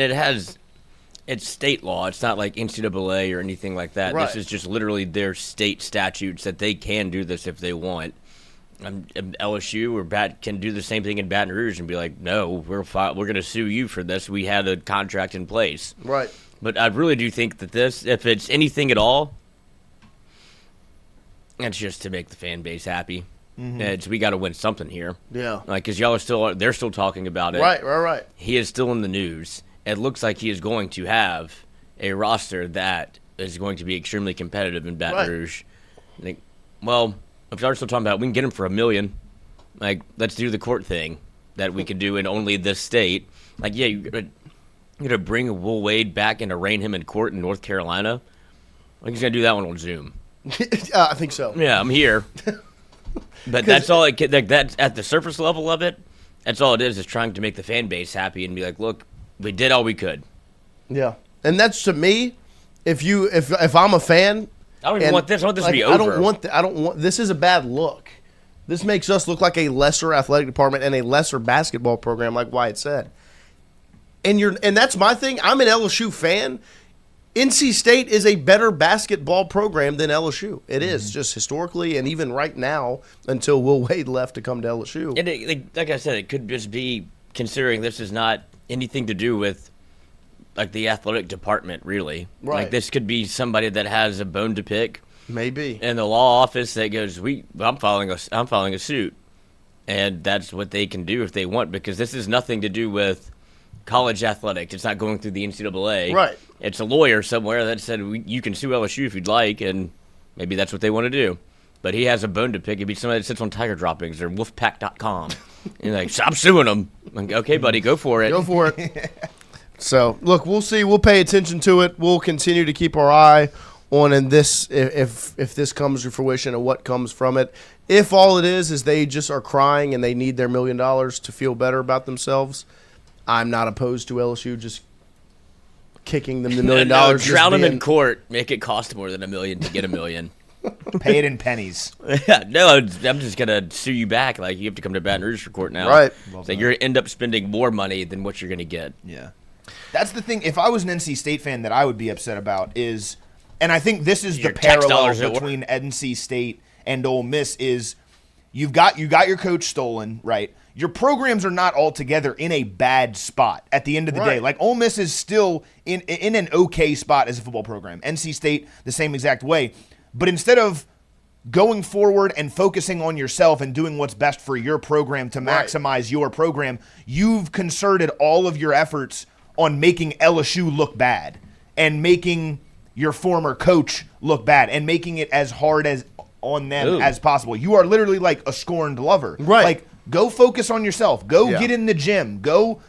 It's state law. It's not like NCAA or anything like that. Right. This is just literally their state statutes that they can do this if they want. LSU or can do the same thing in Baton Rouge and be like, no, we're going to sue you for this. We had a contract in place. Right. But I really do think that this, if it's anything at all, it's just to make the fan base happy. Mm-hmm. We got to win something here. Yeah. Like, because they're still talking about it. Right. He is still in the news. It looks like he is going to have a roster that is going to be extremely competitive in Baton Rouge. I think, well, if y'all are still talking about it, we can get him for $1 million. Like, let's do the court thing that we can do in only this state. Like, yeah, you're going to bring Will Wade back and arraign him in court in North Carolina? I think he's going to do that one on Zoom. I think so. Yeah, I'm here. But that's all that's at the surface level of it. That's all it is trying to make the fan base happy and be like, look, we did all we could. Yeah, and that's, to me, if I'm a fan, I don't even want this. I want this to be over. I don't want. This is a bad look. This makes us look like a lesser athletic department and a lesser basketball program, like Wyatt said. And that's my thing. I'm an LSU fan. NC State is a better basketball program than LSU. It is, just historically, and even right now, until Will Wade left to come to LSU. And like I said, it could just be, considering this is not anything to do with like the athletic department, really. Right. Like, this could be somebody that has a bone to pick. Maybe. In the law office that goes, I'm filing a suit. And that's what they can do if they want, because this is nothing to do with college athletics. It's not going through the NCAA. Right. It's a lawyer somewhere that said you can sue LSU if you'd like, and maybe that's what they want to do. But he has a bone to pick. It'd be somebody that sits on Tiger Droppings or Wolfpack.com. And like, I'm suing them. Like, okay, buddy, go for it. Go for it. So, look, we'll see. We'll pay attention to it. We'll continue to keep our eye on this, if this comes to fruition and what comes from it. If all it is they just are crying and they need their $1 million to feel better about themselves, I'm not opposed to LSU just kicking them the $1 million. No, drown them in court. Make it cost more than $1 million to get $1 million. Pay it in pennies. Yeah, no, I'm just going to sue you back. Like, you have to come to Baton Rouge for court now. Right. So you're going to end up spending more money than what you're going to get. Yeah. That's the thing. If I was an NC State fan that I would be upset about is And I think this is Your the tax parallel dollars at work. between NC State and Ole Miss is you got your coach stolen, right? Your programs are not altogether in a bad spot at the end of the day. Like, Ole Miss is still in an okay spot as a football program. NC State, the same exact way. But instead of going forward and focusing on yourself and doing what's best for your program to maximize your program, you've concerted all of your efforts on making LSU look bad and making your former coach look bad and making it as hard as on them as possible. You are literally like a scorned lover. Right. Like, go focus on yourself. Go get in the gym. Go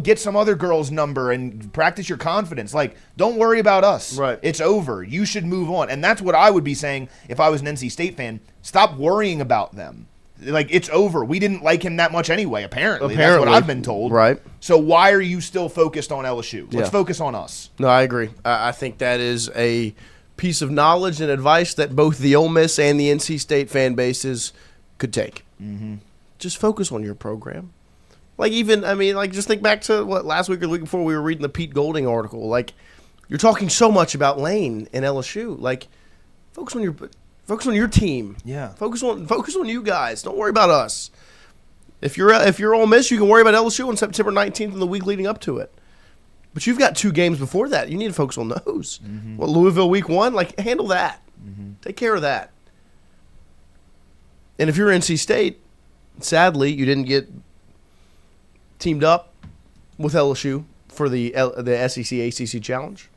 get some other girl's number and practice your confidence. Like, don't worry about us. Right. It's over. You should move on. And that's what I would be saying if I was an NC State fan. Stop worrying about them. Like, it's over. We didn't like him that much anyway, apparently. That's what I've been told. Right. So why are you still focused on LSU? Let's focus on us. No, I agree. I think that is a piece of knowledge and advice that both the Ole Miss and the NC State fan bases could take. Mm-hmm. Just focus on your program. Like, just think back to what last week or the week before we were reading the Pete Golding article. Like, you're talking so much about Lane and LSU. Like, focus on your team. Yeah. Focus on you guys. Don't worry about us. If you're Ole Miss, you can worry about LSU on September 19th and the week leading up to it. But you've got 2 games before that. You need to focus on those. Mm-hmm. What, Louisville week 1? Like, handle that. Mm-hmm. Take care of that. And if you're NC State, sadly, you didn't get teamed up with LSU for the SEC ACC Challenge.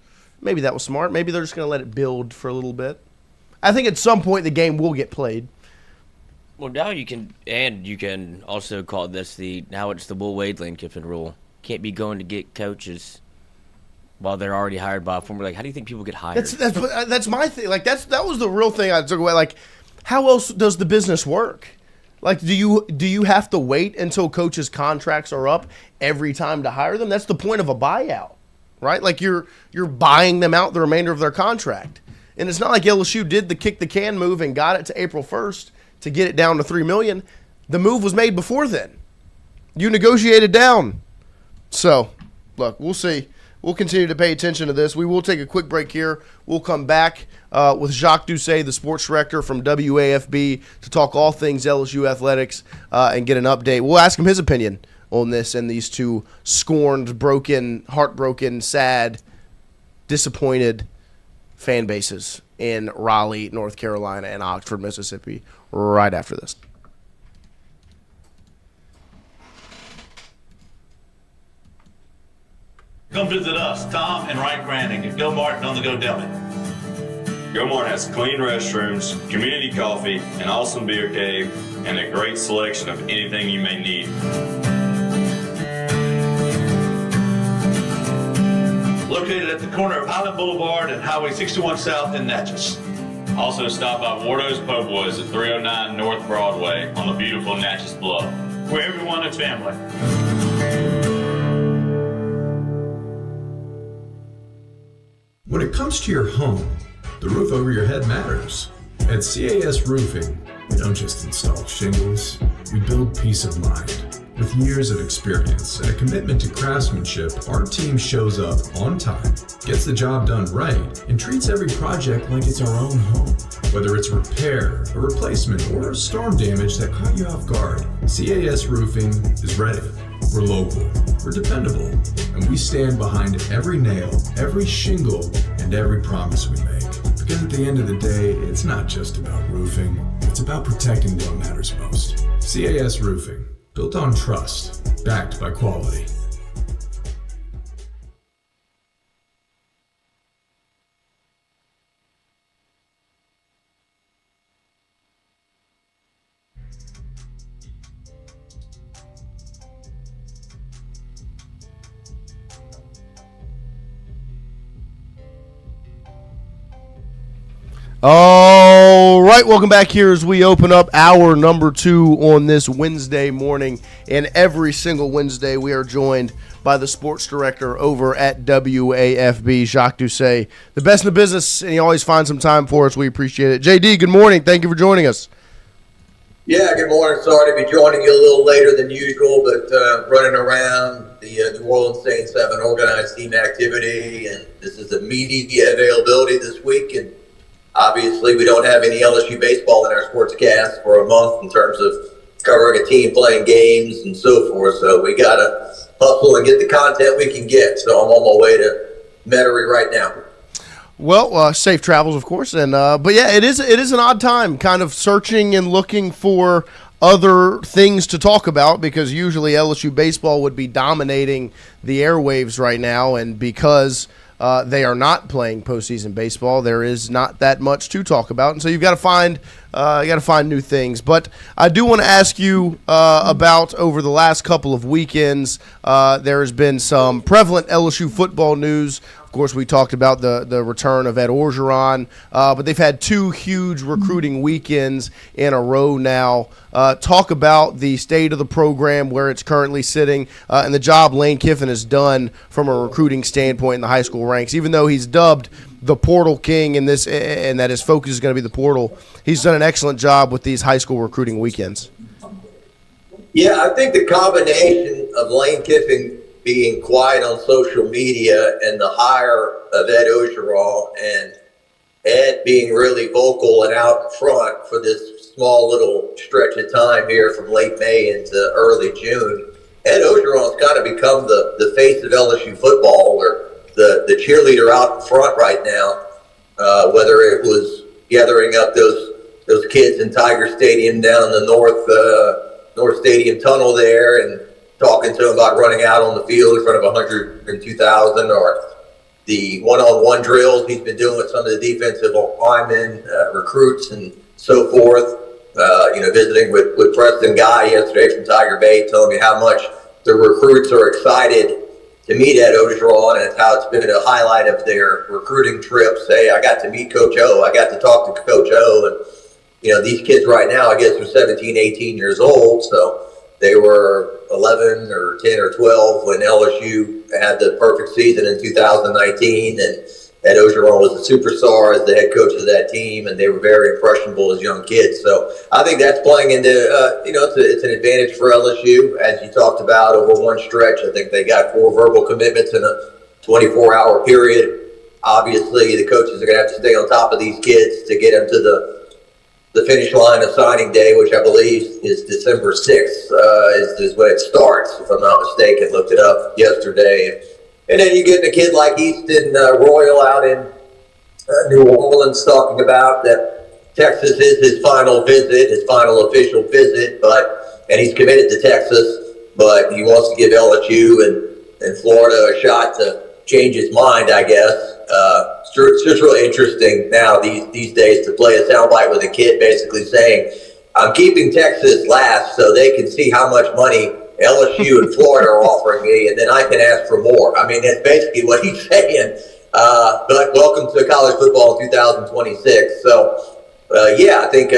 Maybe that was smart. Maybe they're just going to let it build for a little bit. I think at some point the game will get played. Well, now you can also call this now it's the Will Wade Lane Kiffin rule. Can't be going to get coaches while they're already hired by a former. Like, how do you think people get hired? That's my thing. Like, that was the real thing I took away. Like, how else does the business work? Like, do you have to wait until coaches' contracts are up every time to hire them? That's the point of a buyout, right? Like, you're buying them out the remainder of their contract. And it's not like LSU did the kick the can move and got it to April 1st to get it down to $3 million. The move was made before then. You negotiated down. So, look, we'll see. We'll continue to pay attention to this. We will take a quick break here. We'll come back with Jacques Doucet, the sports director from WAFB, to talk all things LSU athletics and get an update. We'll ask him his opinion on this and these 2 scorned, broken, heartbroken, sad, disappointed fan bases in Raleigh, North Carolina, and Oxford, Mississippi, right after this. Come visit us, Tom and Wright Granding at GOMART on the Go Deli. GOMART has clean restrooms, community coffee, an awesome beer cave, and a great selection of anything you may need. Located at the corner of Highland Boulevard and Highway 61 South in Natchez. Also stop by Wardo's Po' Boys at 309 North Broadway on the beautiful Natchez Bluff. Where everyone is family. When it comes to your home, the roof over your head matters. At CAS Roofing, we don't just install shingles, we build peace of mind. With years of experience and a commitment to craftsmanship, our team shows up on time, gets the job done right, and treats every project like it's our own home. Whether it's repair, a replacement, or storm damage that caught you off guard, CAS Roofing is ready. We're local, we're dependable, and we stand behind every nail, every shingle, and every promise we make. Because at the end of the day, it's not just about roofing, it's about protecting what matters most. CAS Roofing, built on trust, backed by quality. All right, welcome back here as we open up hour number 2 on this Wednesday morning. And every single Wednesday, we are joined by the sports director over at WAFB, Jacques Doucet, the best in the business, and he always finds some time for us. We appreciate it. JD, good morning. Thank you for joining us. Yeah, good morning. Sorry to be joining you a little later than usual, but running around. The New Orleans Saints have an organized team activity, and this is the media availability this week. And obviously, we don't have any LSU baseball in our sportscast for a month in terms of covering a team playing games and so forth. So we got to hustle and get the content we can get. So I'm on my way to Metairie right now. Well, safe travels, of course, and but yeah, it is an odd time, kind of searching and looking for other things to talk about, because usually LSU baseball would be dominating the airwaves right now, and because they are not playing postseason baseball, there is not that much to talk about, and so you've got to find new things. But I do want to ask you about, over the last couple of weekends, there has been some prevalent LSU football news. Of course, we talked about the return of Ed Orgeron, but they've had two huge recruiting weekends in a row now. Talk about the state of the program, where it's currently sitting, and the job Lane Kiffin has done from a recruiting standpoint in the high school ranks. Even though he's dubbed the portal king in this, and that his focus is going to be the portal, he's done an excellent job with these high school recruiting weekends. Yeah, I think the combination of Lane Kiffin being quiet on social media and the hire of Ed Orgeron, and Ed being really vocal and out front for this small little stretch of time here from late May into early June, Ed Orgeron's kind of become the face of LSU football, or the cheerleader out in front right now, whether it was gathering up those kids in Tiger Stadium down the North Stadium tunnel there and talking to him about running out on the field in front of 102,000, or the one-on-one drills he's been doing with some of the defensive linemen, recruits, and so forth. Visiting with Preston Guy yesterday from Tiger Bay, telling me how much the recruits are excited to meet Ed Orgeron, and how it's been a highlight of their recruiting trips. Hey, I got to meet Coach O. I got to talk to Coach O. And, these kids right now, I guess, are 17, 18 years old, so they were 11 or 10 or 12 when LSU had the perfect season in 2019, and Ed Orgeron was a superstar as the head coach of that team, and they were very impressionable as young kids. So I think that's playing into, it's an advantage for LSU, as you talked about over one stretch. I think they got 4 verbal commitments in a 24-hour period. Obviously, the coaches are going to have to stay on top of these kids to get them to the finish line of signing day, which I believe is December 6th, is when it starts, if I'm not mistaken. Looked it up yesterday. And then you get a kid like Easton Royal out in New Orleans talking about that Texas is his final visit, his final official visit, and he's committed to Texas, but he wants to give LSU and Florida a shot to change his mind, I guess. It's just really interesting now these days to play a soundbite with a kid basically saying, I'm keeping Texas last so they can see how much money LSU and Florida are offering me, and then I can ask for more. I mean, that's basically what he's saying. But welcome to college football in 2026. So, I think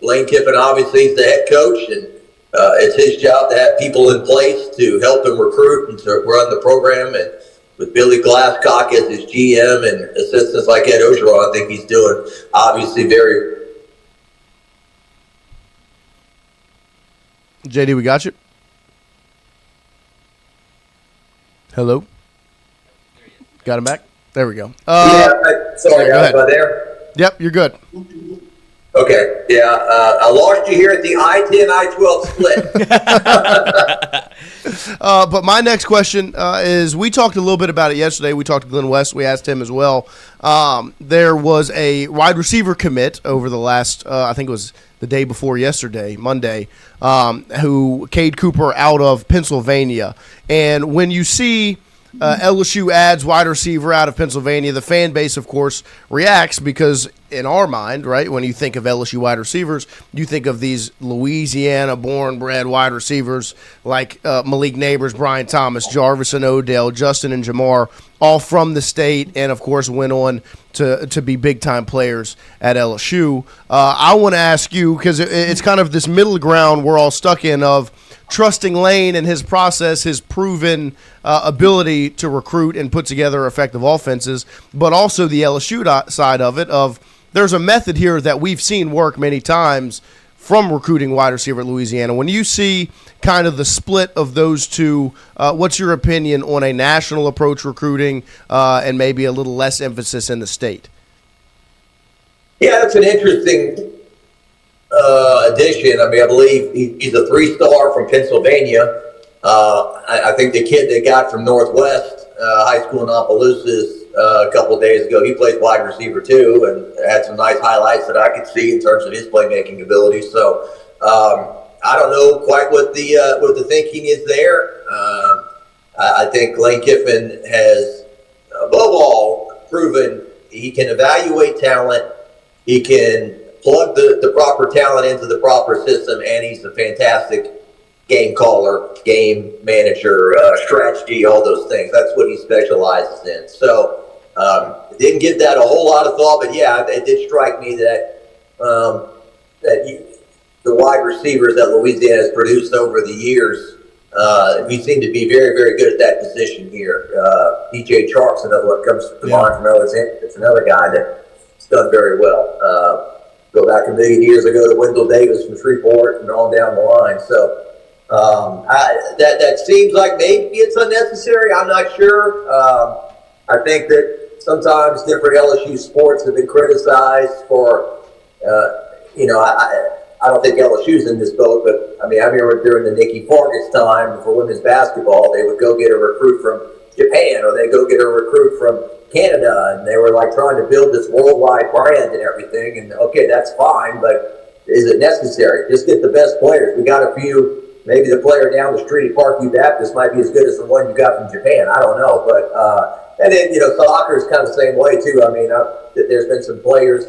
Lane Kiffin obviously is the head coach, and it's his job to have people in place to help him recruit and to run the program. And with Billy Glasscock as his GM and assistants like Ed Orgeron, I think he's doing obviously very. JD, we got you. Hello. Got him back. There we go. Sorry, go ahead. There. Yep, you're good. Okay. Yeah, I lost you here at the I-10, I-12 split. But my next question is, we talked a little bit about it yesterday. We talked to Glenn West. We asked him as well. There was a wide receiver commit over the last, I think it was the day before yesterday, Monday, who Cade Cooper out of Pennsylvania. And when you see LSU adds wide receiver out of Pennsylvania, the fan base, of course, reacts, because in our mind, right, when you think of LSU wide receivers, you think of these Louisiana-born, bred wide receivers like Malik Neighbors, Brian Thomas, Jarvis and Odell, Justin and Jamar, all from the state, and, of course, went on to be big-time players at LSU. I want to ask you, because it's kind of this middle ground we're all stuck in of trusting Lane and his process, his proven ability to recruit and put together effective offenses, but also the LSU side of it, of there's a method here that we've seen work many times from recruiting wide receiver at Louisiana. When you see kind of the split of those two, what's your opinion on a national approach recruiting and maybe a little less emphasis in the state? Yeah, that's an interesting addition. I mean, I believe he's a 3-star from Pennsylvania. I think the kid they got from Northwest High School in Opelousas a couple of days ago, he plays wide receiver too, and had some nice highlights that I could see in terms of his playmaking ability. So I don't know quite what the thinking is there. I think Lane Kiffin has, above all, proven he can evaluate talent, he can plug the proper talent into the proper system, and he's a fantastic game caller, game manager, strategy, all those things. That's what he specializes in. So didn't give that a whole lot of thought, but yeah, it did strike me that the wide receivers that Louisiana has produced over the years, we seem to be very, very good at that position here. DJ Chark's another one comes to mind from Alexander. It's another guy that's done very well. Go back a million years ago to Wendell Davis from Shreveport and on down the line. So that seems like maybe it's unnecessary. I'm not sure. I think that sometimes different LSU sports have been criticized for, I don't think LSU's in this boat, but I mean, I remember during the Nikki Fargas time for women's basketball, they would go get a recruit from Japan or they go get a recruit from Canada, and they were like trying to build this worldwide brand and everything. And okay, that's fine, but is it necessary? Just get the best players. We got a few. Maybe the player down the street at Parkview Baptist might be as good as the one you got from Japan. I don't know, but and then soccer is kind of the same way too. I mean, there's been some players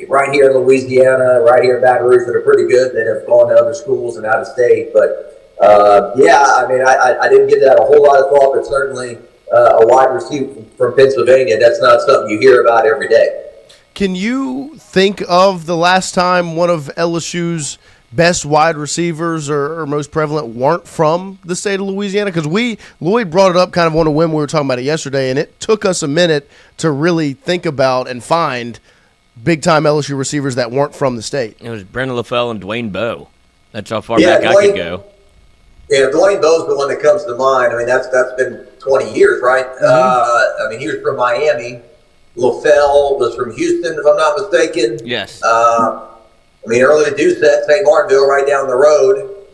right here in Louisiana, right here in Baton Rouge that are pretty good that have gone to other schools and out of state. But yeah, I mean, I didn't give that a whole lot of thought, but certainly a wide receiver from Pennsylvania, that's not something you hear about every day. Can you think of the last time one of LSU's best wide receivers or most prevalent weren't from the state of Louisiana? Because Lloyd brought it up kind of on a whim. We were talking about it yesterday, and it took us a minute to really think about and find big-time LSU receivers that weren't from the state. It was Brendan LaFell and Dwayne Bowe. That's how far back I could go. Yeah, Dwayne Bowe's the one that comes to mind. I mean, that's been 20 years, right? Mm-hmm. I mean, he was from Miami. LaFell was from Houston, if I'm not mistaken. Yes. I mean, early to Doucet, St. Martinville, right down the road.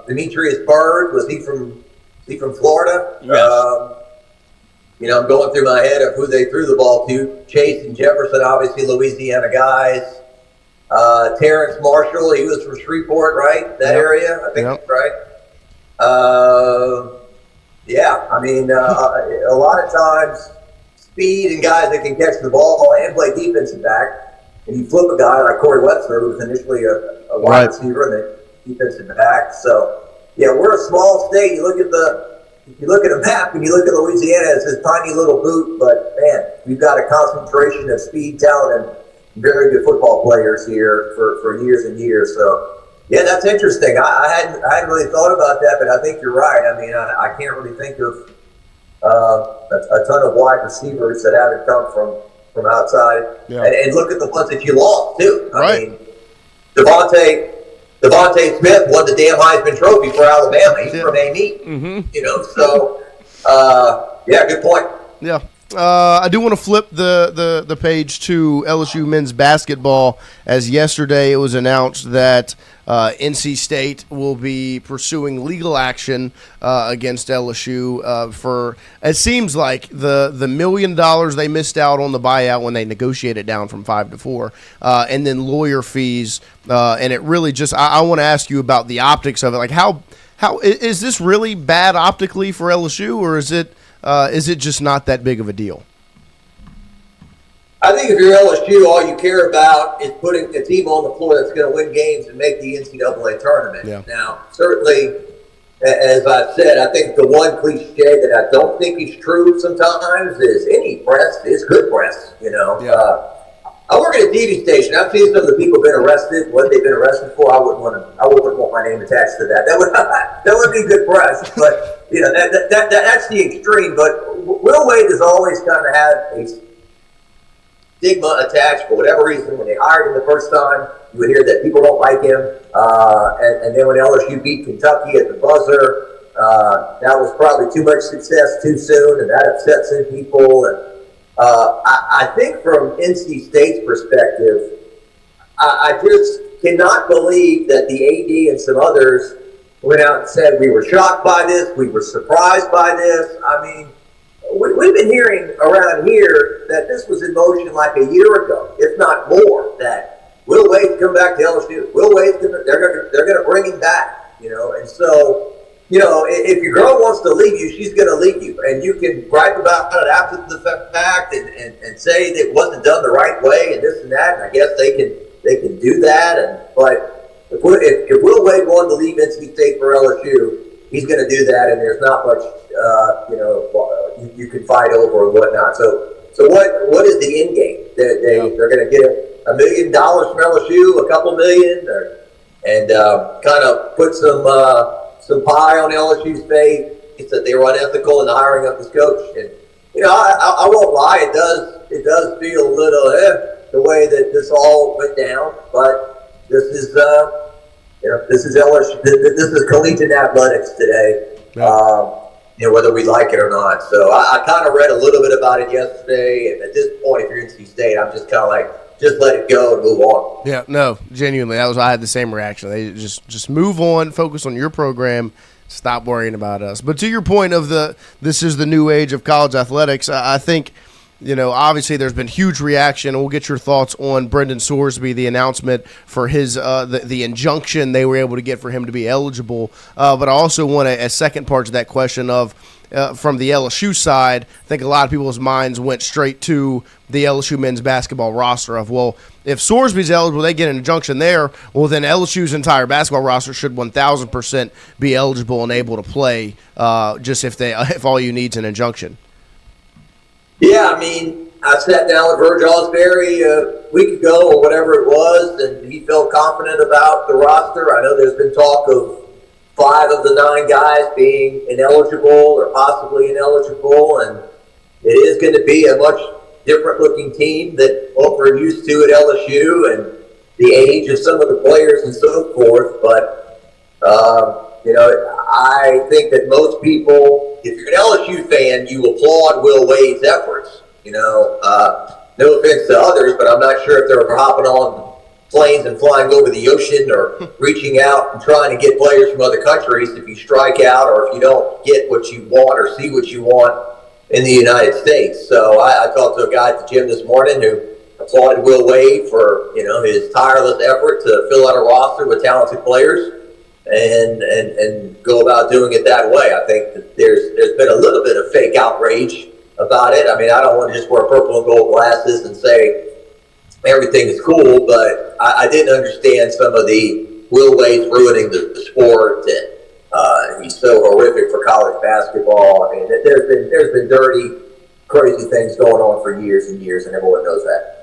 Demetrius Byrd, was he from Florida? Yes. I'm going through my head of who they threw the ball to. Chase and Jefferson, obviously Louisiana guys. Terrence Marshall, he was from Shreveport, right? That area, I think that's right. Yeah, I mean, a lot of times, speed and guys that can catch the ball and play defensive back. And you flip a guy like Corey Webster, who was initially a wide receiver and then defensive back. So, yeah, we're a small state. You look at a map and you look at Louisiana, it's this tiny little boot, but man, we've got a concentration of speed, talent, and very good football players here for years and years. So, yeah, that's interesting. I hadn't really thought about that, but I think you're right. I mean, I can't really think of a ton of wide receivers that haven't come from outside. Yeah. And look at the ones that you lost, too. I mean, Devontae Smith won the damn Heisman Trophy for Alabama. He's from A&E. Mm-hmm. So, yeah, good point. Yeah. I do want to flip the page to LSU men's basketball, as yesterday it was announced that NC State will be pursuing legal action against LSU for, it seems like, the $1 million they missed out on the buyout when they negotiated down from 5 to 4, and then lawyer fees. And it really just, I want to ask you about the optics of it. Like, how is this really bad optically for LSU, or is it just not that big of a deal? I think if you're LSU, all you care about is putting a team on the floor that's going to win games and make the NCAA tournament. Yeah. Now, certainly, as I've said, I think the one cliche that I don't think is true sometimes is any press is good press. I work at a TV station. I've seen some of the people been arrested. What they've been arrested for, I wouldn't want my name attached to that. That would be good press. But that's the extreme. But Will Wade has always kind of had a stigma attached for whatever reason when they hired him the first time. you would hear that people don't like him. And then when LSU beat Kentucky at the buzzer, that was probably too much success too soon, and that upset some people. And I think from NC State's perspective, I just cannot believe that the AD and some others went out and said, we were shocked by this, we were surprised by this. I mean, we've been hearing around here that this was in motion like a year ago, if not more, that Will Wade come back to LSU. Will Wade, they're going to bring him back, and so, if your girl wants to leave you, she's going to leave you, and you can gripe about it after the fact and say that it wasn't done the right way and this and that, and I guess they can do that, but if Will Wade wanted to leave NC State for LSU, he's going to do that, and there's not much, you can fight over and whatnot. So what is the end game? They're going to get $1 million from LSU, a couple million, and kind of put some pie on LSU's face that they were unethical in the hiring of this coach. And I won't lie, it does feel a little the way that this all went down, but this is this is LSU. This is collegiate athletics today. Whether we like it or not. So I kind of read a little bit about it yesterday, and at this point, if you're NC State, I'm just kind of like, just let it go and move on. Yeah, no, genuinely, I had the same reaction. They just move on, focus on your program, stop worrying about us. But to your point of this is the new age of college athletics, I think, obviously there's been huge reaction. We'll get your thoughts on Brendan Sorsby, the announcement for his the injunction they were able to get for him to be eligible. But I also want a second part to that question of from the LSU side. I think a lot of people's minds went straight to the LSU men's basketball roster of, well, if Sorsby's eligible, they get an injunction there. Well, then LSU's entire basketball roster should 1,000% be eligible and able to play. Just if all you need is an injunction. Yeah, I mean, I sat down with Virg Osbury a week ago or whatever it was, and he felt confident about the roster. I know there's been talk of 5 of the 9 guys being ineligible or possibly ineligible, and it is going to be a much different-looking team that what we're used to at LSU and the age of some of the players and so forth. But, I think that most people, if you're an LSU fan, you applaud Will Wade's efforts. No offense to others, but I'm not sure if they're hopping on planes and flying over the ocean or reaching out and trying to get players from other countries if you strike out or if you don't get what you want or see what you want in the United States. So I talked to a guy at the gym this morning who applauded Will Wade for, his tireless effort to fill out a roster with talented players and go about doing it that way. I think that there's been a little bit of fake outrage about it. I mean, I don't want to just wear purple and gold glasses and say everything is cool, but I didn't understand some of the Will Wade's ruining the sport, and he's so horrific for college basketball. I mean, there's been dirty, crazy things going on for years and years, and everyone knows that.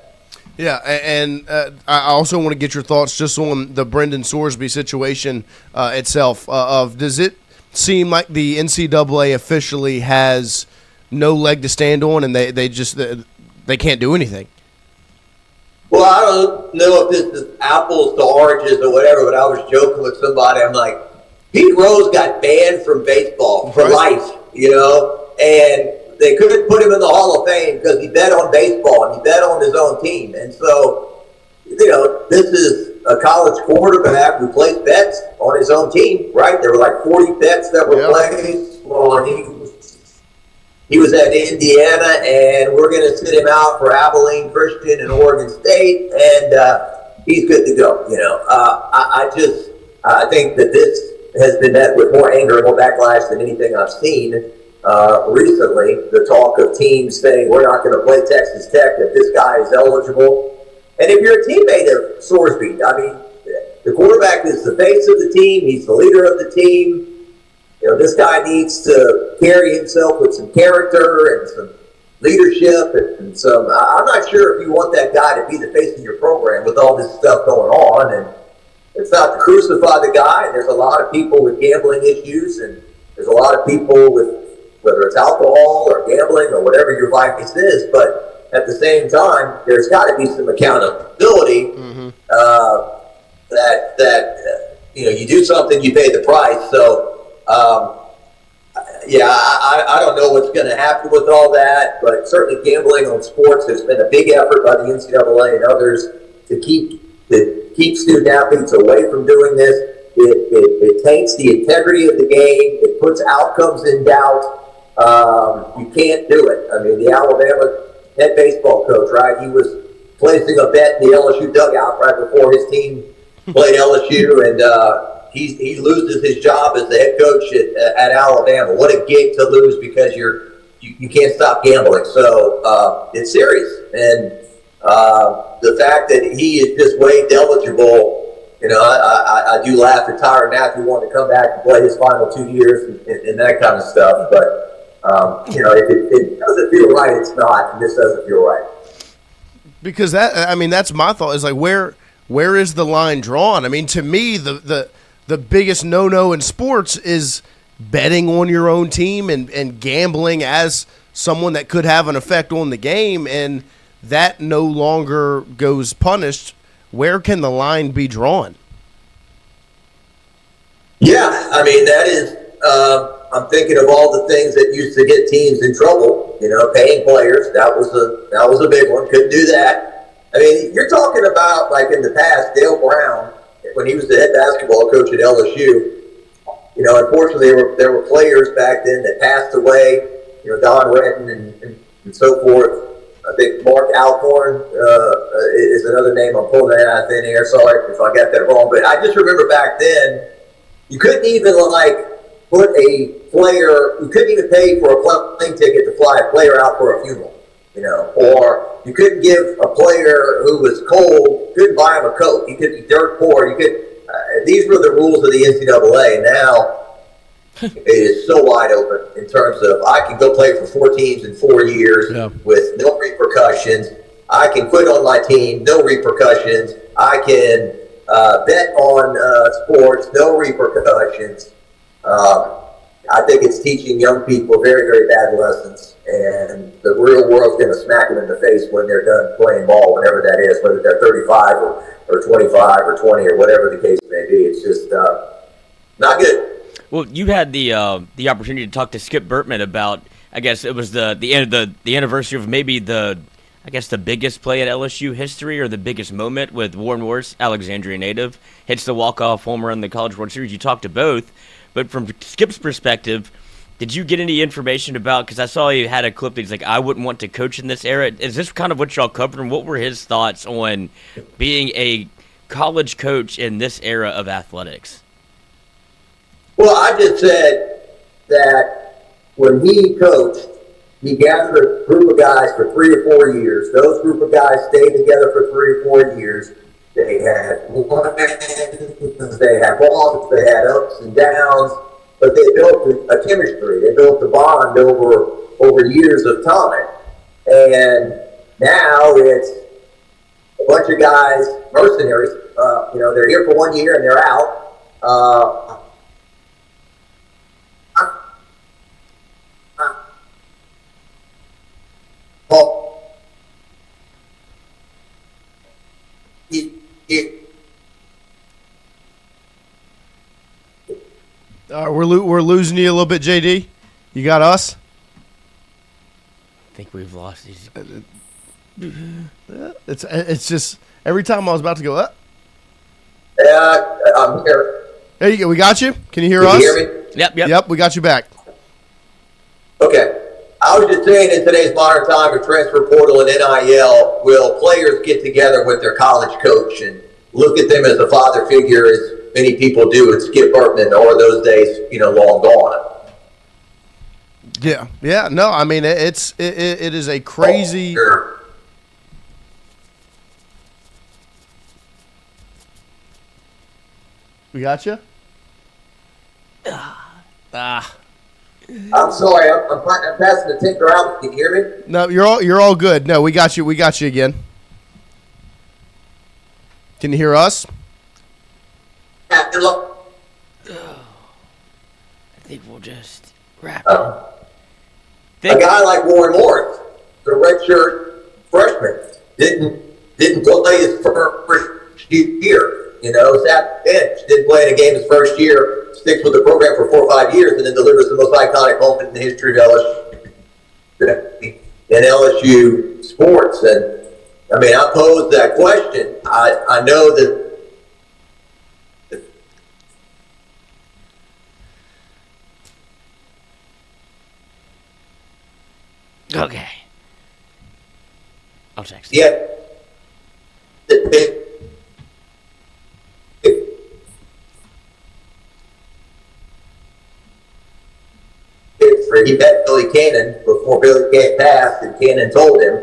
Yeah, and I also want to get your thoughts just on the Brendan Sorsby situation itself. Does it seem like the NCAA officially has no leg to stand on, and they can't do anything? Well, I don't know if this is apples to oranges or whatever, but I was joking with somebody. I'm like, Pete Rose got banned from baseball for life, and they couldn't put him in the Hall of Fame because he bet on baseball and he bet on his own team. And so, this is a college quarterback who placed bets on his own team, right? There were like 40 bets that were placed on he was at Indiana, and we're going to sit him out for Abilene Christian and Oregon State, and he's good to go. I think that this has been met with more anger and more backlash than anything I've seen recently. The talk of teams saying we're not going to play Texas Tech if this guy is eligible. And if you're a teammate of Sorsby, I mean, the quarterback is the face of the team. He's the leader of the team. This guy needs to carry himself with some character and some leadership and some. I'm not sure if you want that guy to be the face of your program with all this stuff going on. And it's not to crucify the guy. And there's a lot of people with gambling issues, and there's a lot of people with whether it's alcohol or gambling or whatever your vice is. But at the same time, there's got to be some accountability. that you do something, you pay the price. So, I don't know what's going to happen with all that, but certainly gambling on sports has been a big effort by the NCAA and others to keep student athletes away from doing this. It taints the integrity of the game. It puts outcomes in doubt. You can't do it. I mean, the Alabama head baseball coach, right? He was placing a bet in the LSU dugout right before his team played LSU, and he loses his job as the head coach at Alabama. What a gig to lose because you can't stop gambling. So it's serious, and the fact that he is just waived eligible. I do laugh at Tyrann Matthew wanting to come back and play his final 2 years and that kind of stuff. But, if it doesn't feel right, it's not. And this doesn't feel right. Because that's my thought is like, where is the line drawn? I mean, to me, the biggest no-no in sports is betting on your own team and gambling as someone that could have an effect on the game. And that no longer goes punished. Where can the line be drawn? Yeah, I mean, that is, I'm thinking of all the things that used to get teams in trouble, paying players. That was a big one. Couldn't do that. I mean, you're talking about, like in the past, Dale Brown, when he was the head basketball coach at LSU, unfortunately there were players back then that passed away, Don Redden and so forth. I think Mark Alcorn is another name. I'm pulling that out of thin air. Sorry if I got that wrong. But I just remember back then, you couldn't even put a player. You couldn't even pay for a plane ticket to fly a player out for a funeral. Or you couldn't give a player who was cold. Couldn't buy him a coat. You could be dirt poor. You could. These were the rules of the NCAA. And now it is so wide open in terms of I can go play for 4 teams in 4 years with no repercussions. I can quit on my team, no repercussions. I can bet on sports, no repercussions. I think it's teaching young people very, very bad lessons, and the real world's going to smack them in the face when they're done playing ball, whenever that is, whether they're 35 or 25 or 20 or whatever the case may be. It's just not good. Well, you had the opportunity to talk to Skip Bertman about, I guess it was the anniversary of maybe the biggest play at LSU history or the biggest moment with Warren Morris, Alexandria native, hits the walk-off homer in the College World Series. You talked to both, but from Skip's perspective, did you get any information about, because I saw he had a clip that he's like, I wouldn't want to coach in this era. Is this kind of what y'all covered, and what were his thoughts on being a college coach in this era of athletics? Well, I just said that when he coached, he gathered a group of guys for 3 or 4 years. Those group of guys stayed together for 3 or 4 years. They had wins, they had losses, they had ups and downs, but they built a chemistry. They built a bond over years of time. And now it's a bunch of guys, mercenaries. They're here for 1 year and they're out. We're losing you a little bit, JD. You got us? I think we've lost these. It's just every time I was about to go up. I'm here. There you go. We got you. Can you hear us? Can you hear me? Yep. We got you back. Okay. I was just saying, in today's modern time of transfer portal and NIL, will players get together with their college coach and look at them as a father figure, as many people do with Skip Bertman, or those days, long gone? Yeah. No, I mean, it is a crazy. Oh, sure. We got you. I'm sorry. I'm passing the tinker out. Can you hear me? No, you're all good. No, we got you. We got you again. Can you hear us? Yeah, good luck. I think we'll just wrap A guy like Warren Morris, the redshirt freshman, didn't play his first year. sat bench, didn't play in a game his first year, sticks with the program for 4 or 5 years, and then delivers the most iconic moment in the history of LSU sports. And I posed that question. I know that. Okay. I'll text. Yeah. He met Billy Cannon before Billy Cannon passed, and Cannon told him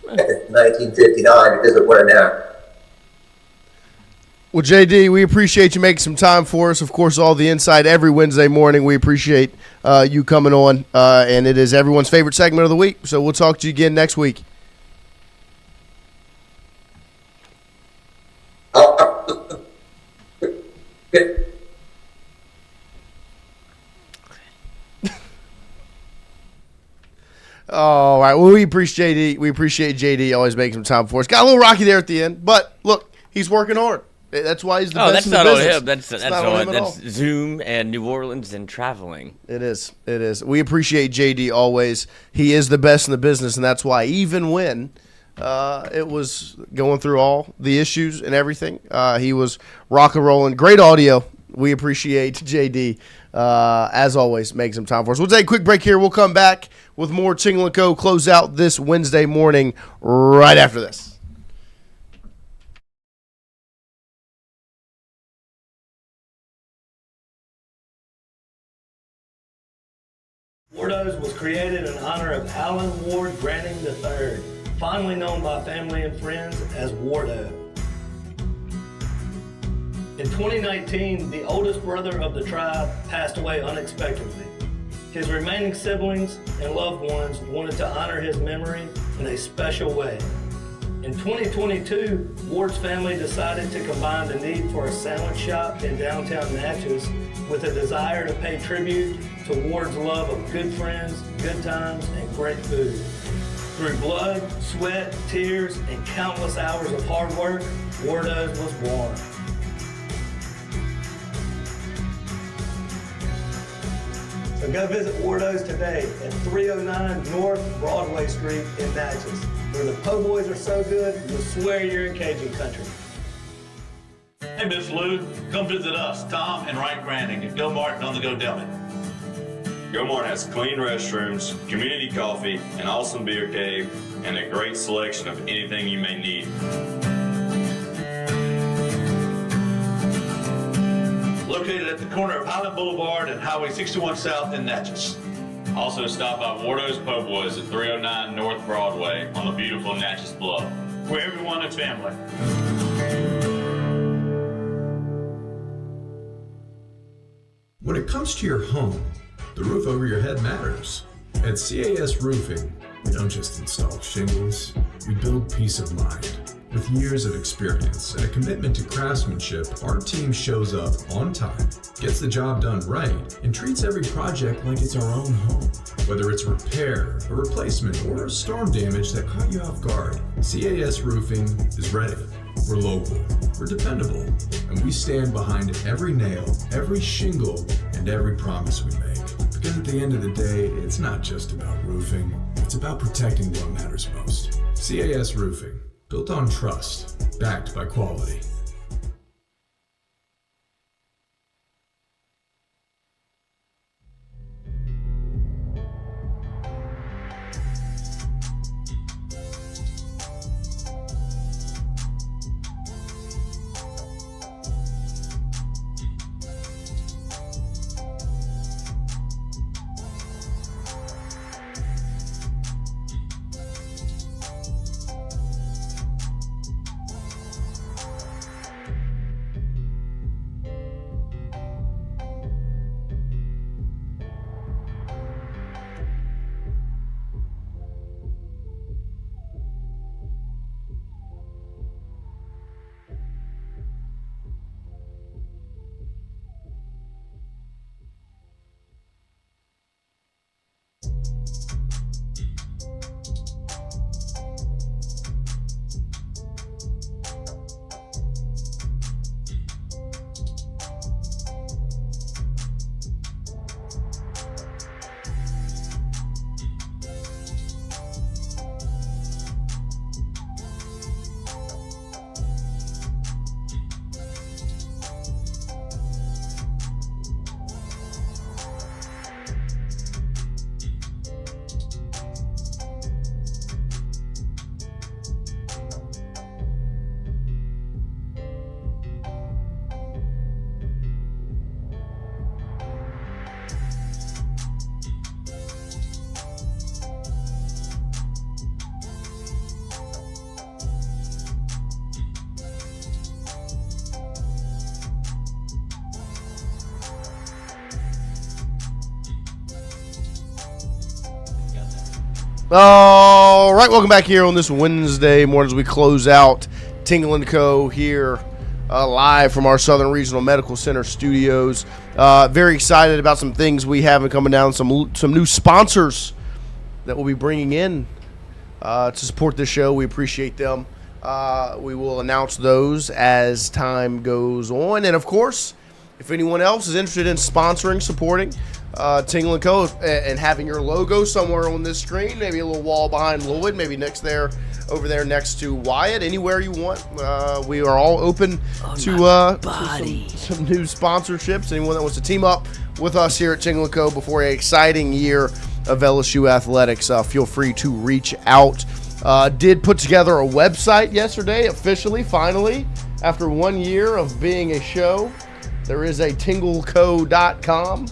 in 1959 to visit one now. Well, JD, we appreciate you making some time for us. Of course, all the insight every Wednesday morning. We appreciate you coming on, and it is everyone's favorite segment of the week. So we'll talk to you again next week. All right. Well, we appreciate JD always making some time for us. Got a little rocky there at the end, but look, he's working hard. That's why he's the best in the business. That's not on him. That's Zoom and New Orleans and traveling. It is. We appreciate JD always. He is the best in the business, and that's why even when it was going through all the issues and everything, he was rock and rolling. Great audio. We appreciate JD, as always, making some time for us. We'll take a quick break here. We'll come back with more Tingle & Co. Close out this Wednesday morning right after this. Wardo's was created in honor of Allen Ward Granting III, fondly known by family and friends as Wardo. In 2019, the oldest brother of the tribe passed away unexpectedly. His remaining siblings and loved ones wanted to honor his memory in a special way. In 2022, Ward's family decided to combine the need for a sandwich shop in downtown Natchez with a desire to pay tribute to Ward's love of good friends, good times, and great food. Through blood, sweat, tears, and countless hours of hard work, Wardo's was born. So go visit Wardo's today at 309 North Broadway Street in Natchez, where the po' boys are so good, you'll swear you're in Cajun country. Hey, Miss Lou, come visit us, Tom and Wright Granting at GOMART on the Go Deli. GOMART has clean restrooms, community coffee, an awesome beer cave, and a great selection of anything you may need. Located at the corner of Highland Boulevard and Highway 61 South in Natchez. Also stop by Wardo's Po' Boys at 309 North Broadway on the beautiful Natchez Bluff, where everyone is family. When it comes to your home, the roof over your head matters. At CAS Roofing, we don't just install shingles, we build peace of mind. With years of experience and a commitment to craftsmanship, our team shows up on time, gets the job done right, and treats every project like it's our own home. Whether it's repair, a replacement, or a storm damage that caught you off guard, CAS Roofing is ready. We're local, we're dependable, and we stand behind every nail, every shingle, and every promise we make. Because at the end of the day, it's not just about roofing, it's about protecting what matters most. CAS Roofing. Built on trust, backed by quality. All right, welcome back here on this Wednesday morning as we close out Tingle & Co. here live from our Southern Regional Medical Center studios. Very excited about some things we have coming down, some new sponsors that we'll be bringing in to support this show. We appreciate them. We will announce those as time goes on. And, of course, if anyone else is interested in sponsoring, supporting Tingle & Co. and having your logo somewhere on this screen, maybe a little wall behind Lloyd, maybe over there next to Wyatt, anywhere you want. We are all open to some new sponsorships. Anyone that wants to team up with us here at Tingle & Co. before an exciting year of LSU athletics, feel free to reach out. Did put together a website yesterday, officially, finally, after 1 year of being a show. There is a tingleco.com.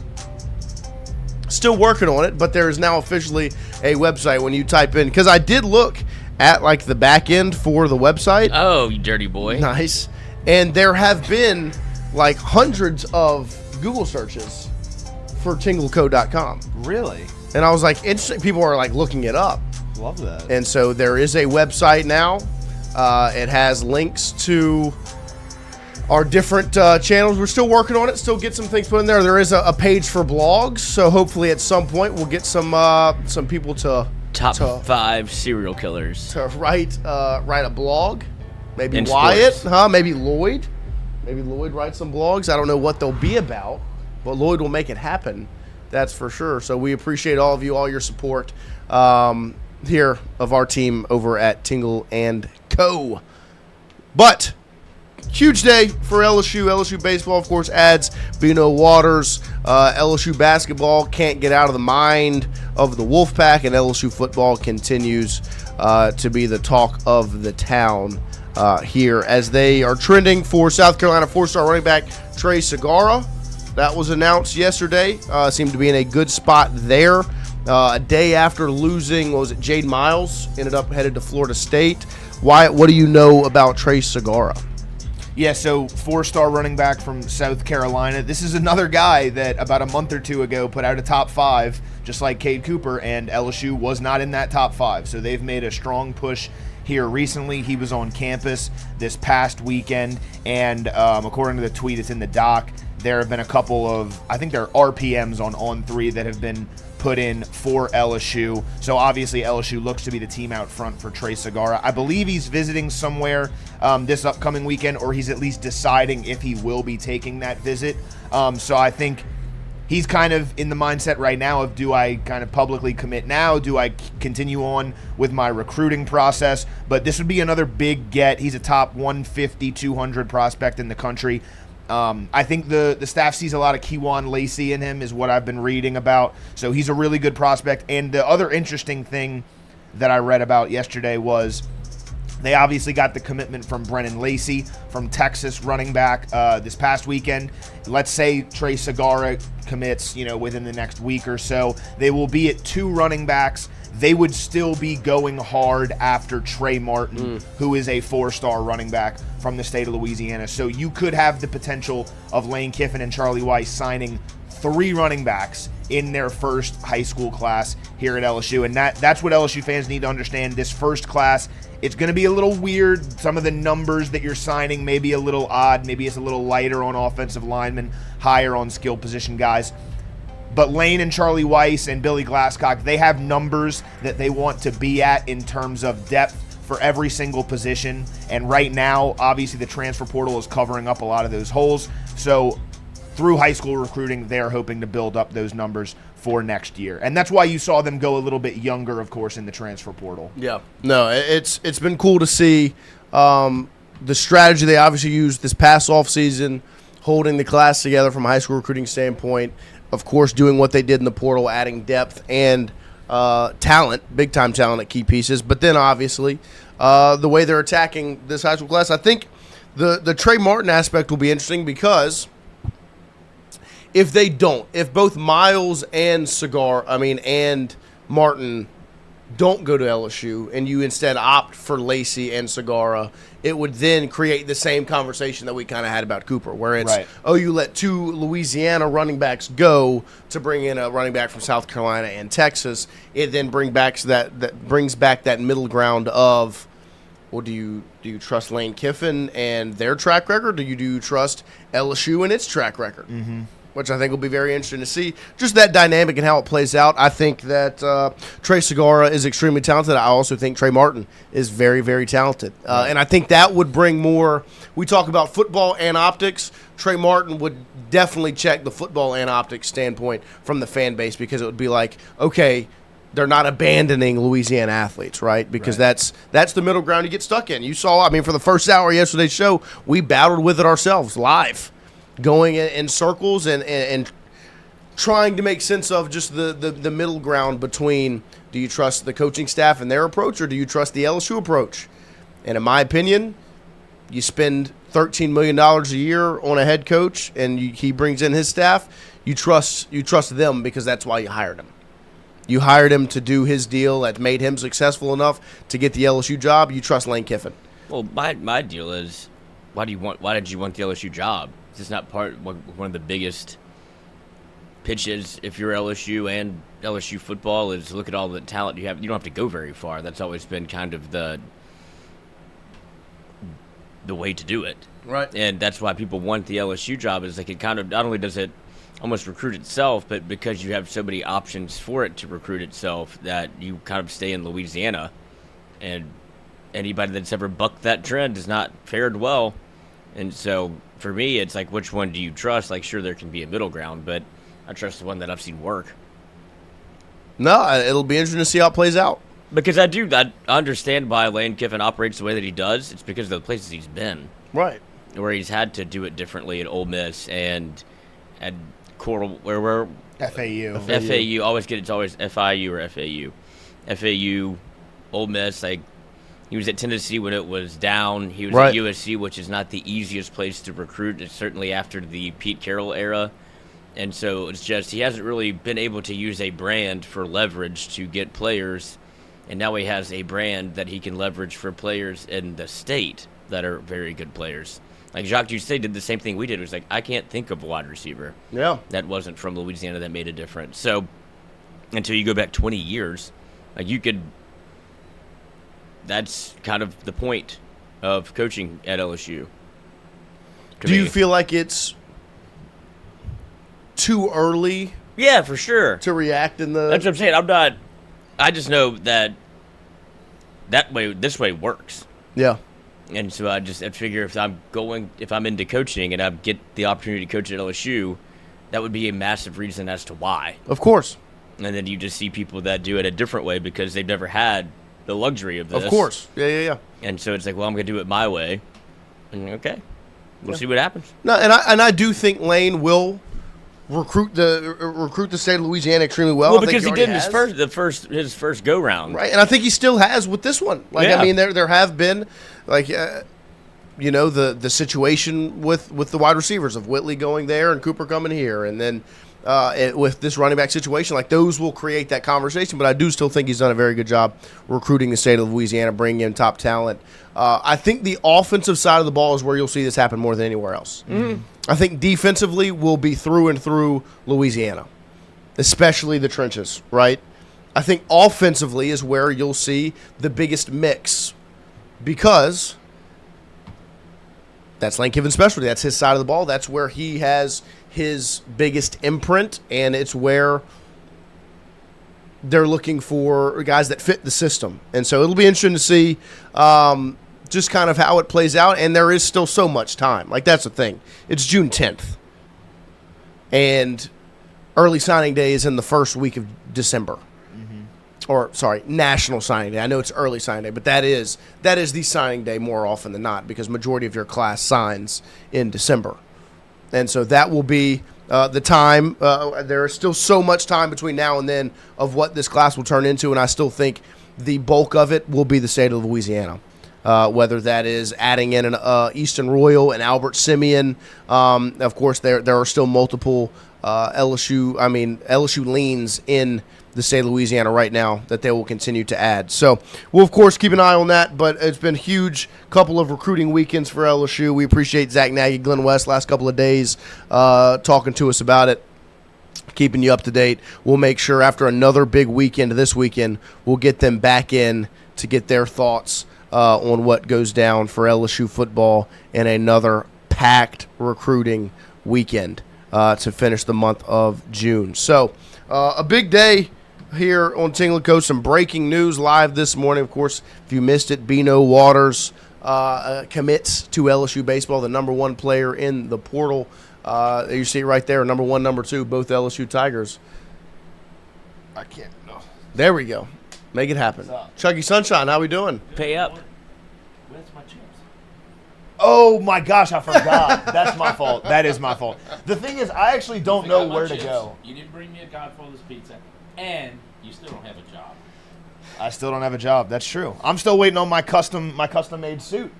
Still working on it, but there is now officially a website when you type in, because I did look at like the back end for the website. Oh, you dirty boy. Nice. And there have been like hundreds of Google searches for tingleco.com. Really? And I was like, interesting. People are like looking it up. Love that. And so there is a website now. It has links to our different channels. We're still working on it. Still get some things put in there. There is a page for blogs. So hopefully at some point we'll get some people to top 5 serial killers to write a blog. Maybe in Wyatt, sports. Maybe Lloyd. Maybe Lloyd writes some blogs. I don't know what they'll be about, but Lloyd will make it happen. That's for sure. So we appreciate all of you, all your support here of our team over at Tingle & Co. But huge day for LSU. LSU baseball, of course, adds Bino Waters. LSU basketball can't get out of the mind of the Wolfpack, and LSU football continues to be the talk of the town here as they are trending for South Carolina 4-star running back Trey Segura. That was announced yesterday. Seemed to be in a good spot there. A day after losing, Jade Miles, ended up headed to Florida State. Wyatt, what do you know about Trey Segura? Yeah, so 4-star running back from South Carolina. This is another guy that about a month or two ago put out a top 5, just like Cade Cooper, and LSU was not in that top 5. So they've made a strong push here recently. He was on campus this past weekend, and according to the tweet, it's in the doc, there have been a couple of, I think there are RPMs on 3 that have been put in for LSU. So obviously LSU looks to be the team out front for Trey Segura. I believe he's visiting somewhere this upcoming weekend, or he's at least deciding if he will be taking that visit. So I think he's kind of in the mindset right now of, do I kind of publicly commit now? Do I continue on with my recruiting process? But this would be another big get. He's a top 150, 200 prospect in the country. I think the staff sees a lot of Kewan Lacey in him, is what I've been reading about. So he's a really good prospect. And the other interesting thing that I read about yesterday was they obviously got the commitment from Brennan Lacey from Texas, running back, this past weekend. Let's say Trey Segura commits, within the next week or so. They will be at 2 running backs. They would still be going hard after Trey Martin, who is a 4-star running back from the state of Louisiana. So you could have the potential of Lane Kiffin and Charlie Weiss signing 3 running backs in their first high school class here at LSU. And that's what LSU fans need to understand. This first class, it's going to be a little weird. Some of the numbers that you're signing may be a little odd. Maybe it's a little lighter on offensive linemen, higher on skill position guys. But Lane and Charlie Weiss and Billy Glasscock, they have numbers that they want to be at in terms of depth for every single position. And right now, obviously, the transfer portal is covering up a lot of those holes. So through high school recruiting, they're hoping to build up those numbers for next year. And that's why you saw them go a little bit younger, of course, in the transfer portal. Yeah. No, it's been cool to see the strategy they obviously used this past offseason, holding the class together from a high school recruiting standpoint. Of course, doing what they did in the portal, adding depth and talent, big-time talent at key pieces. But then, obviously, the way they're attacking this high school class, I think the Trey Martin aspect will be interesting, because if both Miles and Martin don't go to LSU and you instead opt for Lacey and Segura, it would then create the same conversation that we kind of had about Cooper, where it's, you let 2 Louisiana running backs go to bring in a running back from South Carolina and Texas. It then brings back that middle ground of, well, do you trust Lane Kiffin and their track record? Do you trust LSU and its track record? Mm-hmm. Which I think will be very interesting to see. Just that dynamic and how it plays out. I think that Trey Segura is extremely talented. I also think Trey Martin is very, very talented. And I think that would bring more – we talk about football and optics. Trey Martin would definitely check the football and optics standpoint from the fan base, because it would be like, okay, they're not abandoning Louisiana athletes, right? Because that's the middle ground you get stuck in. You saw, I mean, for the first hour of yesterday's show, we battled with it ourselves live, going in circles and trying to make sense of just the middle ground between, do you trust the coaching staff and their approach, or do you trust the LSU approach? And in my opinion, you spend $13 million a year on a head coach and he brings in his staff, you trust them because that's why you hired him. You hired him to do his deal that made him successful enough to get the LSU job. You trust Lane Kiffin. Well, my deal is, why did you want the LSU job? It's not one of the biggest pitches if you're LSU and LSU football is look at all the talent you have. You don't have to go very far. That's always been kind of the way to do it. Right. And that's why people want the LSU job, is like it kind of not only does it almost recruit itself, but because you have so many options for it to recruit itself that you kind of stay in Louisiana. And anybody that's ever bucked that trend has not fared well. And so for me, it's like, which one do you trust? Like, sure, there can be a middle ground, but I trust the one that I've seen work. No, it'll be interesting to see how it plays out. Because I understand why Lane Kiffin operates the way that he does. It's because of the places he's been. Right. Where he's had to do it differently at Ole Miss and at Coral, where FAU. FAU, always get it's always FIU or FAU. FAU, Ole Miss, like, he was at Tennessee when it was down. He was at USC, which is not the easiest place to recruit. It's certainly after the Pete Carroll era. And so it's just he hasn't really been able to use a brand for leverage to get players. And now he has a brand that he can leverage for players in the state that are very good players. Like Jacques Doucet did the same thing we did. It was like, I can't think of a wide receiver that wasn't from Louisiana that made a difference. So until you go back 20 years, like you could – that's kind of the point of coaching at LSU. Do you feel like it's too early? Yeah, for sure. To react in the... That's what I'm saying. I just know that this way works. Yeah. And so I figure if I'm into coaching and I get the opportunity to coach at LSU, that would be a massive reason as to why. Of course. And then you just see people that do it a different way because they've never had the luxury of this. Of course. Yeah. And so it's like, well, I'm going to do it my way. And okay. We'll see what happens. No, and I do think Lane will recruit the state of Louisiana extremely well. Well, because he did his first go round. Right, and I think he still has with this one. Like, I mean, there have been, like, the situation with the wide receivers of Whitley going there and Cooper coming here, and then with this running back situation, like, those will create that conversation. But I do still think he's done a very good job recruiting the state of Louisiana, bringing in top talent. I think the offensive side of the ball is where you'll see this happen more than anywhere else. Mm-hmm. I think defensively will be through and through Louisiana, especially the trenches, right? I think offensively is where you'll see the biggest mix because that's Lane Kiffin's specialty. That's his side of the ball. That's where he has his biggest imprint, and it's where they're looking for guys that fit the system. And so it'll be interesting to see just kind of how it plays out, and there is still so much time. Like, that's the thing. It's June 10th, and early signing day is in the first week of December. Mm-hmm. Or, sorry, National Signing Day. I know it's early signing day, but that is the signing day more often than not because majority of your class signs in December. And so that will be the time. There is still so much time between now and then of what this class will turn into, and I still think the bulk of it will be the state of Louisiana. Whether that is adding in an Easton Royal and Albert Simeon. Of course, there are still multiple LSU leans in the state of Louisiana right now that they will continue to add. So we'll, of course, keep an eye on that, but it's been a huge couple of recruiting weekends for LSU. We appreciate Zach Nagy, Glenn West, last couple of days talking to us about it, keeping you up to date. We'll make sure after another big weekend this weekend, we'll get them back in to get their thoughts on what goes down for LSU football in another packed recruiting weekend to finish the month of June. So a big day here on Tingle Coast. Some breaking news live this morning. Of course, if you missed it, Bino Waters commits to LSU baseball, the number 1 player in the portal. You see it right there, number 1, number 2, both LSU Tigers. I can't. No. There we go. Make it happen. Chucky Sunshine, how we doing? Pay up. Where's my chips? Oh my gosh, I forgot. That's my fault. That is my fault. The thing is, I actually don't know where to go. You didn't bring me a Godfather's pizza, and you still don't have a job. I still don't have a job. That's true. I'm still waiting on my custom made suit.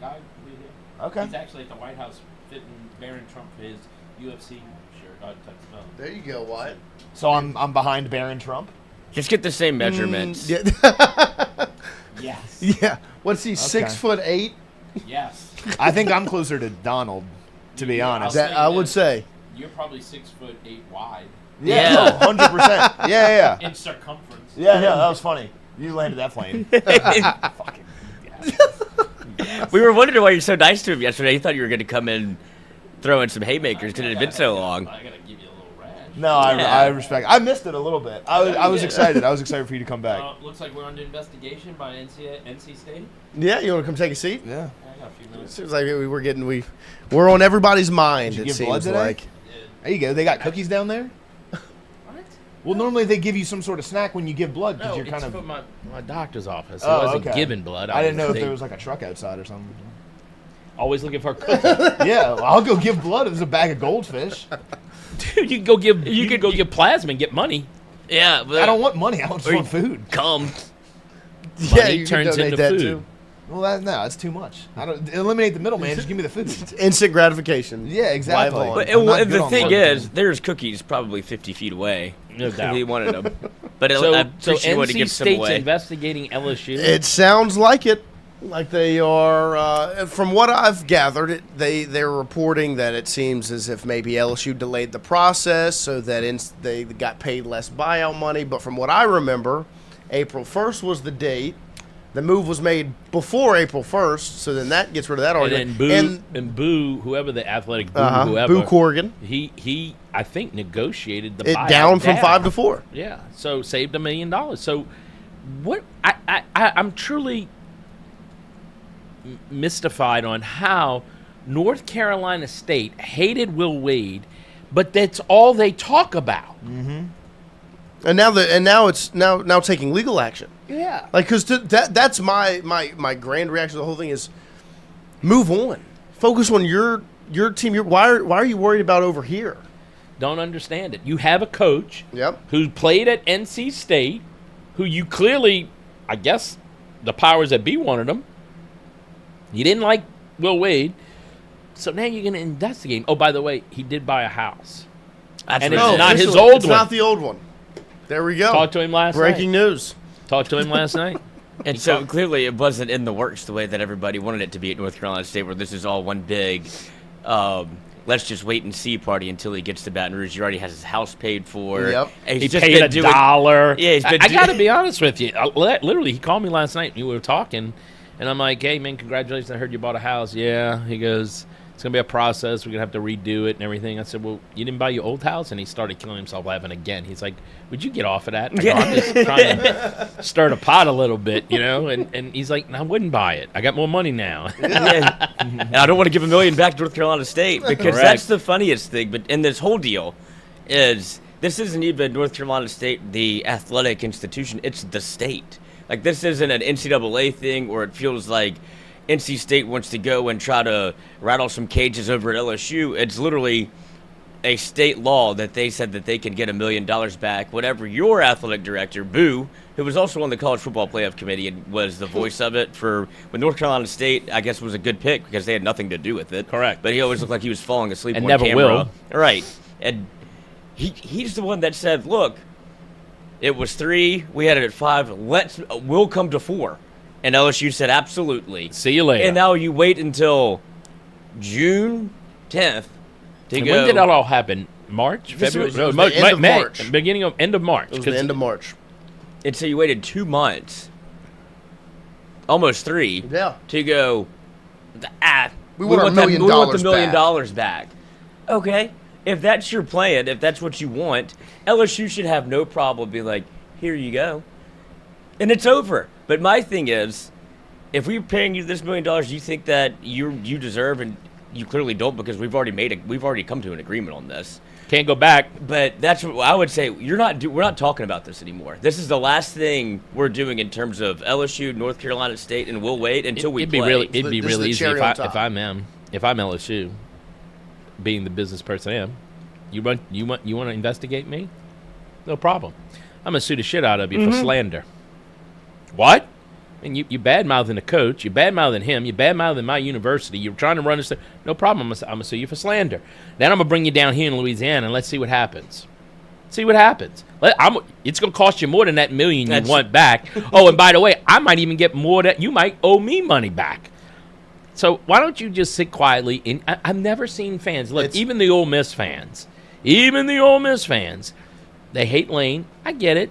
Guy, we here. Okay. He's actually at the White House fitting Barron Trump for his UFC shirt. There you go, Wyatt. So I'm behind Barron Trump. Just get the same measurements. Yes. Yeah. What's he, 6'8"? Yes. I think I'm closer to Donald, to be honest. I would say. You're probably 6'8" wide. Yeah. 100%. Yeah. In circumference. Yeah, that was funny. You landed that plane. Fucking yes. We were wondering why you're so nice to him yesterday. He thought you were going to come in throwing some haymakers because it had been so long. I gotta give you a little rash. No, I respect. I missed it a little bit. I was excited. I was excied for you to come back. Looks like we're under investigation by NC State. Yeah, you want to come take a seat? Yeah. I got a few minutes. Seems like we're on everybody's mind. Did you It give blood seems today? like. There you go. They got cookies down there. What? Well, normally they give you some sort of snack when you give blood because No, you're it's kind of. from my doctor's office. Oh, I wasn't okay. giving blood. I didn't know if there was like a truck outside or something. Always looking for a cookie. Yeah, well, I'll go give blood. It was a bag of goldfish. Dude, you could go give plasma and get money. Yeah, but I don't want money. I just want food. Come. Yeah, Money you turns can donate into that food. too. Well, that's too much. I don't eliminate the middleman. Just give me the food. Instant gratification. Yeah, exactly. Live on. But I'm not good the on thing blood. is, there's cookies probably 50 feet away. No doubt. He wanted them. But I So appreciate you wanted to NC give some State's away. investigating LSU. It sounds like it. Like they are, from what I've gathered, they're reporting that it seems as if maybe LSU delayed the process so that they got paid less buyout money. But from what I remember, April 1st was the date. The move was made before April 1st, so then that gets rid of that argument. And Boo, whoever the athletic Boo, whoever, Boo Corrigan, he I think negotiated the it buyout down from 5 to 4. Yeah, so saved $1 million. So what I'm truly mystified on how North Carolina State hated Will Wade, but that's all they talk about. Mm-hmm. And now it's taking legal action. Yeah, like because that's my grand reaction to the whole thing is move on, focus on your team. Why are you worried about over here? Don't understand it. You have a coach, who played at NC State, who you clearly, I guess, the powers that be wanted him. You didn't like Will Wade, so now you're going to investigate him. Oh, by the way, he did buy a house. That's and right. it's not his old one. It's not the old one. There we go. Talked to him last night. Breaking news. Talked to him last night. And so clearly it wasn't in the works the way that everybody wanted it to be at North Carolina State, where this is all one big, let's just wait and see party until he gets to Baton Rouge. He already has his house paid for. Yep. He paid $1. Yeah, he's been I got to be honest with you. Literally, he called me last night and we were talking. And I'm like, hey, man, congratulations. I heard you bought a house. Yeah. He goes, it's going to be a process. We're going to have to redo it and everything. I said, well, you didn't buy your old house? And he started killing himself laughing again. He's like, would you get off of that? I go, I'm just trying to stir the pot a little bit, you know? And he's like, no, I wouldn't buy it. I got more money now. And I don't want to give $1 million back to North Carolina State because that's the funniest thing. But in this whole deal is this isn't even North Carolina State, the athletic institution. It's the state. Like, this isn't an NCAA thing where it feels like NC State wants to go and try to rattle some cages over at LSU. It's literally a state law that they said that they could get $1 million back. Whatever your athletic director, Boo, who was also on the College Football Playoff Committee and was the voice of it for when North Carolina State, I guess, was a good pick because they had nothing to do with it. Correct. But he always looked like he was falling asleep And on never camera. will. Right. And he's the one that said, look, It was 3. We had it at 5. We'll come to 4. And LSU said absolutely. See you later. And now you wait until June 10th to and go. when did that all happen? March? February? It was the end of March. End of March. It was the end of March. And so you waited 2 months, almost 3, to go, we want $1 million we want the $1 million back. Okay, if that's your plan, if that's what you want, LSU should have no problem being like, here you go. And it's over. But my thing is, if we're paying you this $1 million, you think that you deserve, and you clearly don't, because we've already come to an agreement on this. Can't go back. But that's what I would say. We're not talking about this anymore. This is the last thing we're doing in terms of LSU, North Carolina State, and Will Wade until we play. It'd be really easy if I'm LSU, being the business person I am. You want to investigate me? No problem. I'm gonna sue the shit out of you for slander. What? And you bad-mouthing the coach, you bad-mouthing him, you bad-mouthing my university, you're trying to run this. No problem, I'm going to sue you for slander. Then I'm going to bring you down here in Louisiana, and let's see what happens. It's going to cost you more than that $1 million you want back. Oh, and by the way, I might even get more that you might owe me money back. So why don't you just sit quietly? I've never seen fans. Look, even the Ole Miss fans, they hate Lane. I get it.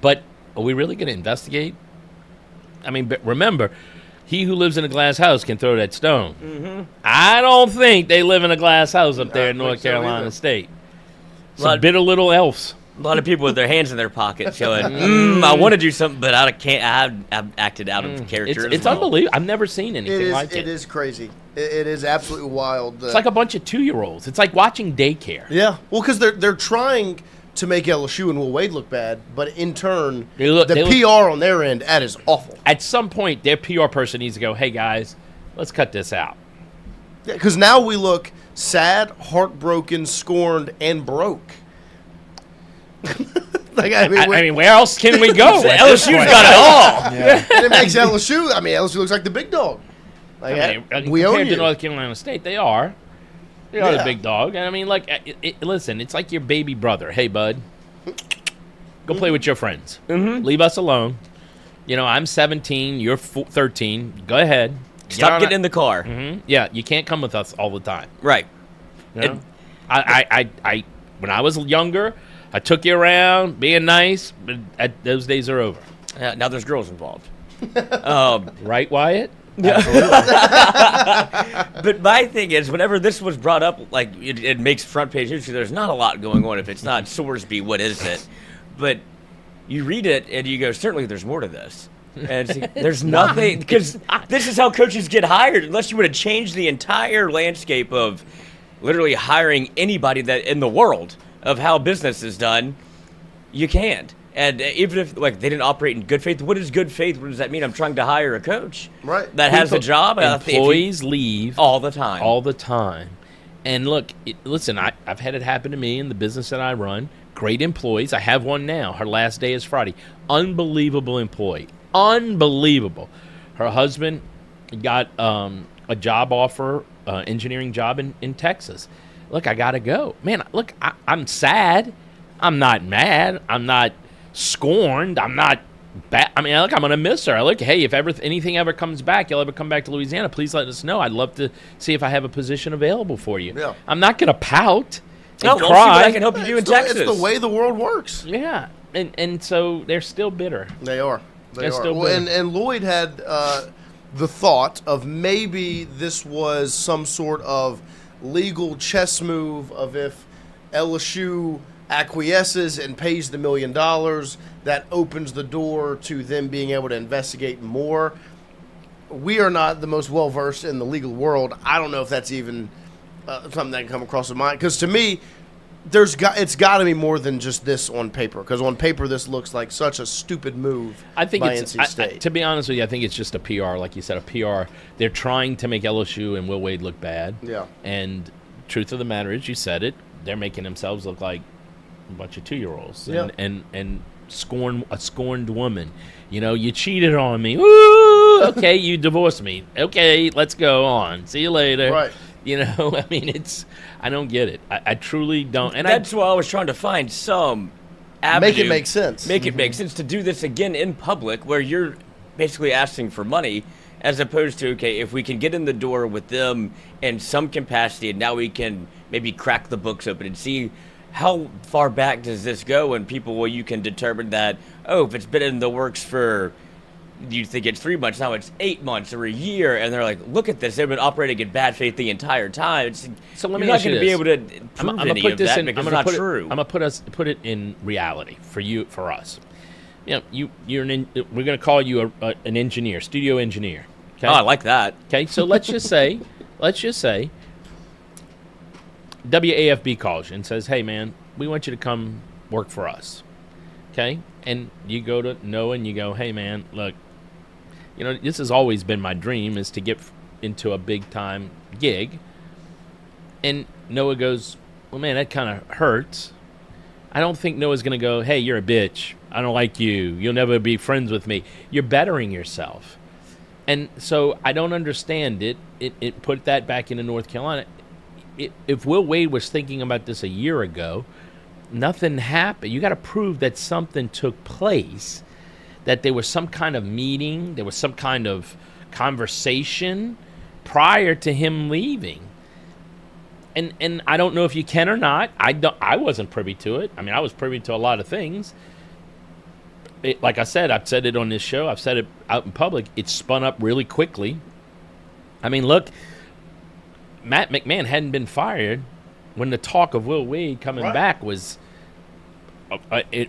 But are we really going to investigate? I mean, but remember, he who lives in a glass house can throw that stone. Mm-hmm. I don't think they live in a glass house up there in North Carolina State. Some bitter little elves. A lot of people with their hands in their pockets showing, I want to do something, but I've acted out of character. It's unbelievable. I've never seen anything like it. It is crazy. It is absolutely wild. It's like a bunch of 2-year-olds. It's like watching daycare. Yeah. Well, because they're trying to make LSU and Will Wade look bad, but in turn, the PR on their end, that is awful. At some point, their PR person needs to go, hey, guys, let's cut this out. Yeah, because now we look sad, heartbroken, scorned, and broke. I mean, where else can we go? LSU's got it all. Yeah. And it makes LSU, LSU looks like the big dog. We own compared you. to North Carolina State, they are. They are the big dog. And I mean, listen, it's like your baby brother. Hey, bud, go play with your friends. Mm-hmm. Leave us alone. I'm 17. You're 13. Go ahead. Stop getting in the car. Mm-hmm. Yeah, you can't come with us all the time. Right. I when I was younger, I took you around, being nice, but those days are over. Now there's girls involved. Right, Wyatt? Yeah. But my thing is, whenever this was brought up, it makes front page news. There's not a lot going on. If it's not Sorsby, what is it? But you read it and you go, certainly there's more to this. And there's nothing, because this is how coaches get hired. Unless you would have changed the entire landscape of literally hiring anybody that in the world of how business is done, you can't. And even if they didn't operate in good faith, what is good faith? What does that mean? I'm trying to hire a coach that has a job. Employees leave all the time. All the time. And look, listen, I've had it happen to me in the business that I run. Great employees. I have one now. Her last day is Friday. Unbelievable employee. Unbelievable. Her husband got a job offer, engineering job in Texas. Look, I got to go. Man, look, I'm sad. I'm not mad. I'm not scorned. I'm not bad. I mean, look, I'm going to miss her. Look, hey, if anything ever comes back, you'll ever come back to Louisiana, please let us know. I'd love to see if I have a position available for you. Yeah. I'm not going to pout and cry. See what I can help you do in Texas. It's the way the world works. Yeah. And so they're still bitter. They are. They're still bitter. And Lloyd had the thought of maybe this was some sort of legal chess move of if LSU acquiesces and pays the $1 million, that opens the door to them being able to investigate more. We are not the most well-versed in the legal world. I don't know if that's even something that can come across the mind. Because to me, it's got to be more than just this on paper. Because on paper, this looks like such a stupid move by NC State. To be honest with you, I think it's just a PR. Like you said, a PR. They're trying to make LSU and Will Wade look bad. Yeah. And truth of the matter is, you said it, they're making themselves look like a bunch of 2-year-olds. Yeah. And a scorned woman. You cheated on me. Ooh, okay, you divorced me. Okay, let's go on. See you later. Right. I mean, I don't get it. I truly don't. And that's why I was trying to find some avenue. Make it make sense. Make it make sense to do this again in public where you're basically asking for money, as opposed to, okay, if we can get in the door with them in some capacity, and now we can maybe crack the books open and see how far back does this go, and people, well, you can determine that, oh, if it's been in the works for, you think it's 3 months, now it's 8 months or a year, and they're like, look at this, they've been operating in bad faith the entire time. So let me you're not ask you going to be able to this. prove I'm any put of this that in, because I'm it's gonna not true. I'm gonna put it in reality for us. You know, we're gonna call you an engineer, studio engineer. Okay? Oh, I like that. Okay, so let's just say WAFB calls you and says, hey man, we want you to come work for us. Okay, and you go to Noah and you go, hey man, look, you know, this has always been my dream, is to get into a big time gig. And Noah goes, well man, that kind of hurts. I don't think Noah's going to go, hey, you're a bitch, I don't like you, you'll never be friends with me. You're bettering yourself. And so I don't understand it. It put that back into North Carolina. If Will Wade was thinking about this a year ago, nothing happened. You got to prove that something took place, that there was some kind of meeting, there was some kind of conversation prior to him leaving. And I don't know if you can or not. I wasn't privy to it. I mean, I was privy to a lot of things. Like I said, I've said it on this show, I've said it out in public, it spun up really quickly. I mean, look, Matt McMahon hadn't been fired when the talk of Will Wade coming back was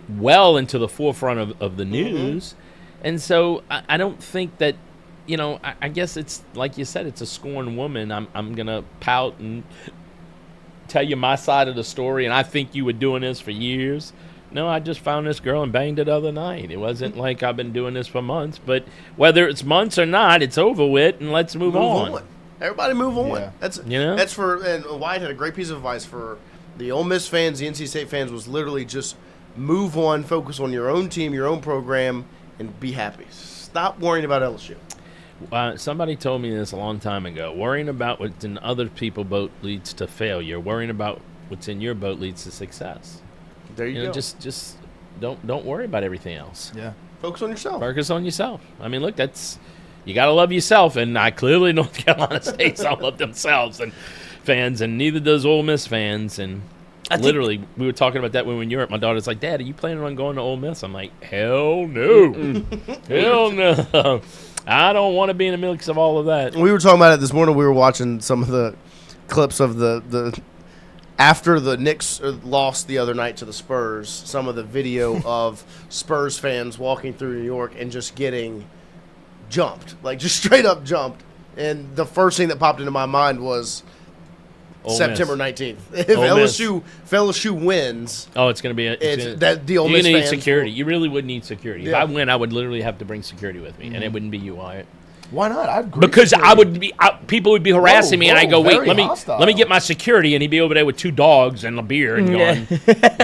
well into the forefront of the news. And so I don't think that, you know, I guess it's, like you said, it's a scorned woman. I'm going to pout and tell you my side of the story, and I think you were doing this for years. No, I just found this girl and banged it the other night. It wasn't like I've been doing this for months, but whether it's months or not, it's over with, and let's move on. Everybody move on. Yeah. That's for, and Wyatt had a great piece of advice for the Ole Miss fans, the NC State fans, was literally just move on, focus on your own team, your own program, and be happy. Stop worrying about LSU. Somebody told me this a long time ago. Worrying about what's in other people's boat leads to failure. Worrying about what's in your boat leads to success. There you go. Just don't worry about everything else. Yeah. Focus on yourself. Focus on yourself. I mean, look, you got to love yourself, and I clearly North Carolina State's don't love themselves and fans, and neither does Ole Miss fans. And literally, we were talking about that when we were in Europe. My daughter's like, Dad, are you planning on going to Ole Miss? I'm like, hell no. Hell no. I don't want to be in the mix of all of that. We were talking about it this morning. We were watching some of the clips of the after the Knicks lost the other night to the Spurs, some of the video of Spurs fans walking through New York and just getting jumped, like just straight up jumped. And the first thing that popped into my mind was September 19th. If LSU wins, it's going to be the Ole Miss need fans security. You really would need security. Yeah. If I win, I would literally have to bring security with me, and it wouldn't be you, Wyatt. Why not? I'd agree. Because I would be, people would be harassing me, and I go, wait, let me get my security, and he'd be over there with 2 dogs and a beer, and going,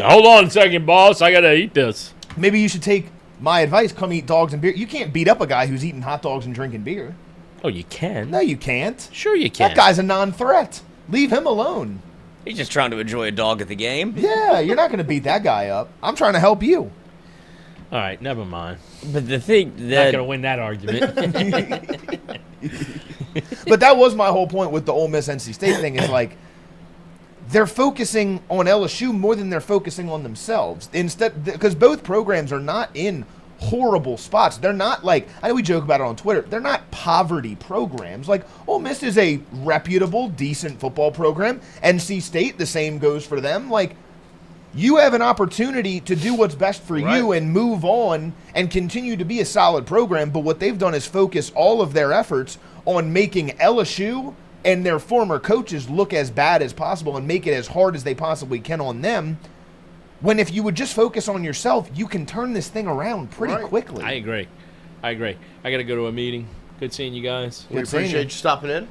hold on a second, boss, I gotta eat this. Maybe you should take my advice. Come eat dogs and beer. You can't beat up a guy who's eating hot dogs and drinking beer. Oh, you can? No, you can't. Sure, you can. That guy's a non-threat. Leave him alone. He's just trying to enjoy a dog at the game. Yeah, you're not going to beat that guy up. I'm trying to help you. All right, never mind. But the thing that not going to win that argument. But that was my whole point with the Ole Miss NC State thing, is like they're focusing on LSU more than they're focusing on themselves. Instead, because both programs are not in horrible spots. They're not like, I know we joke about it on Twitter, they're not poverty programs. Like, Ole Miss is a reputable, decent football program. NC State, the same goes for them. Like, you have an opportunity to do what's best for you and move on and continue to be a solid program. But what they've done is focus all of their efforts on making LSU and their former coaches look as bad as possible and make it as hard as they possibly can on them. When if you would just focus on yourself, you can turn this thing around pretty quickly. I agree. I got to go to a meeting. Good seeing you guys. We appreciate you stopping in.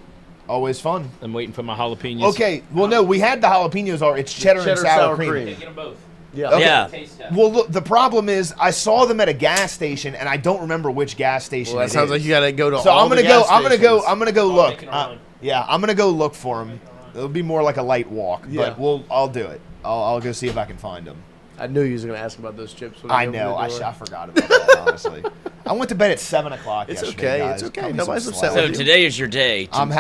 Always fun. I'm waiting for my jalapenos. Okay. Well, no, we had the jalapenos. It's cheddar and sour cream. Get them both. Yeah. Okay. Yeah. Well, look, the problem is I saw them at a gas station, and I don't remember which gas station. Well, that sounds like you got to go to. So all I'm gonna the go. gas I'm gonna go. stations. I'm gonna go look. Yeah, I'm gonna go look for them. It'll be more like a light walk, but I'll do it. I'll go see if I can find them. I knew you was going to ask about those chips. When I know. I forgot about that, honestly. I went to bed at 7 o'clock It's yesterday, okay. guys. It's okay. Cut me Nobody's some upset slack. with So today is your day. I'm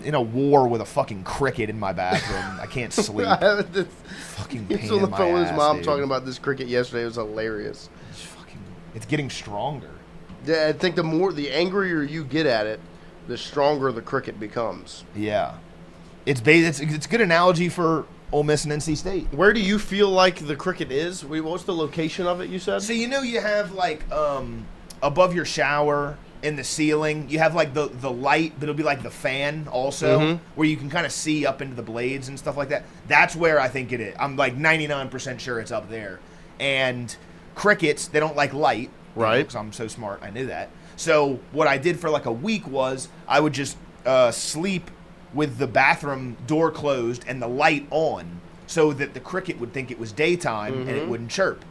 in a war with a fucking cricket in my bathroom. I can't sleep. Fucking pain He's on in the my phone with his ass, mom dude. talking about this cricket yesterday. It was hilarious. It's getting stronger. Yeah, I think the angrier you get at it, the stronger the cricket becomes. Yeah. It's a good analogy for Ole Miss and NC State. Where do you feel like the cricket is? What's the location of it, you said? So you have like above your shower in the ceiling, you have like the light, but it'll be like the fan also, where you can kind of see up into the blades and stuff like that. That's where I think it is. I'm like 99% sure it's up there. And crickets, they don't like light. Right. Because I'm so smart, I knew that. So what I did for like a week was I would just sleep with the bathroom door closed and the light on so that the cricket would think it was daytime and it wouldn't chirp.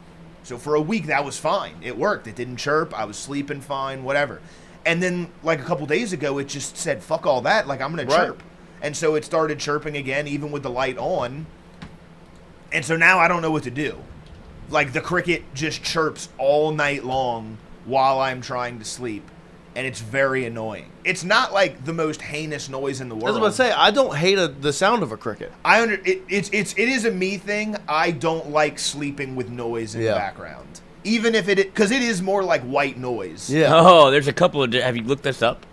So for a week, that was fine. It worked. It didn't chirp. I was sleeping fine, whatever. And then like a couple days ago, it just said, fuck all that. Like, I'm going to chirp. And so it started chirping again, even with the light on. And so now I don't know what to do. Like, the cricket just chirps all night long while I'm trying to sleep. And it's very annoying. It's not like the most heinous noise in the world. I was about to say, I don't hate the sound of a cricket. It is a me thing. I don't like sleeping with noise in the background, even if because it is more like white noise. Yeah. Oh, there's a couple of. Have you looked this up?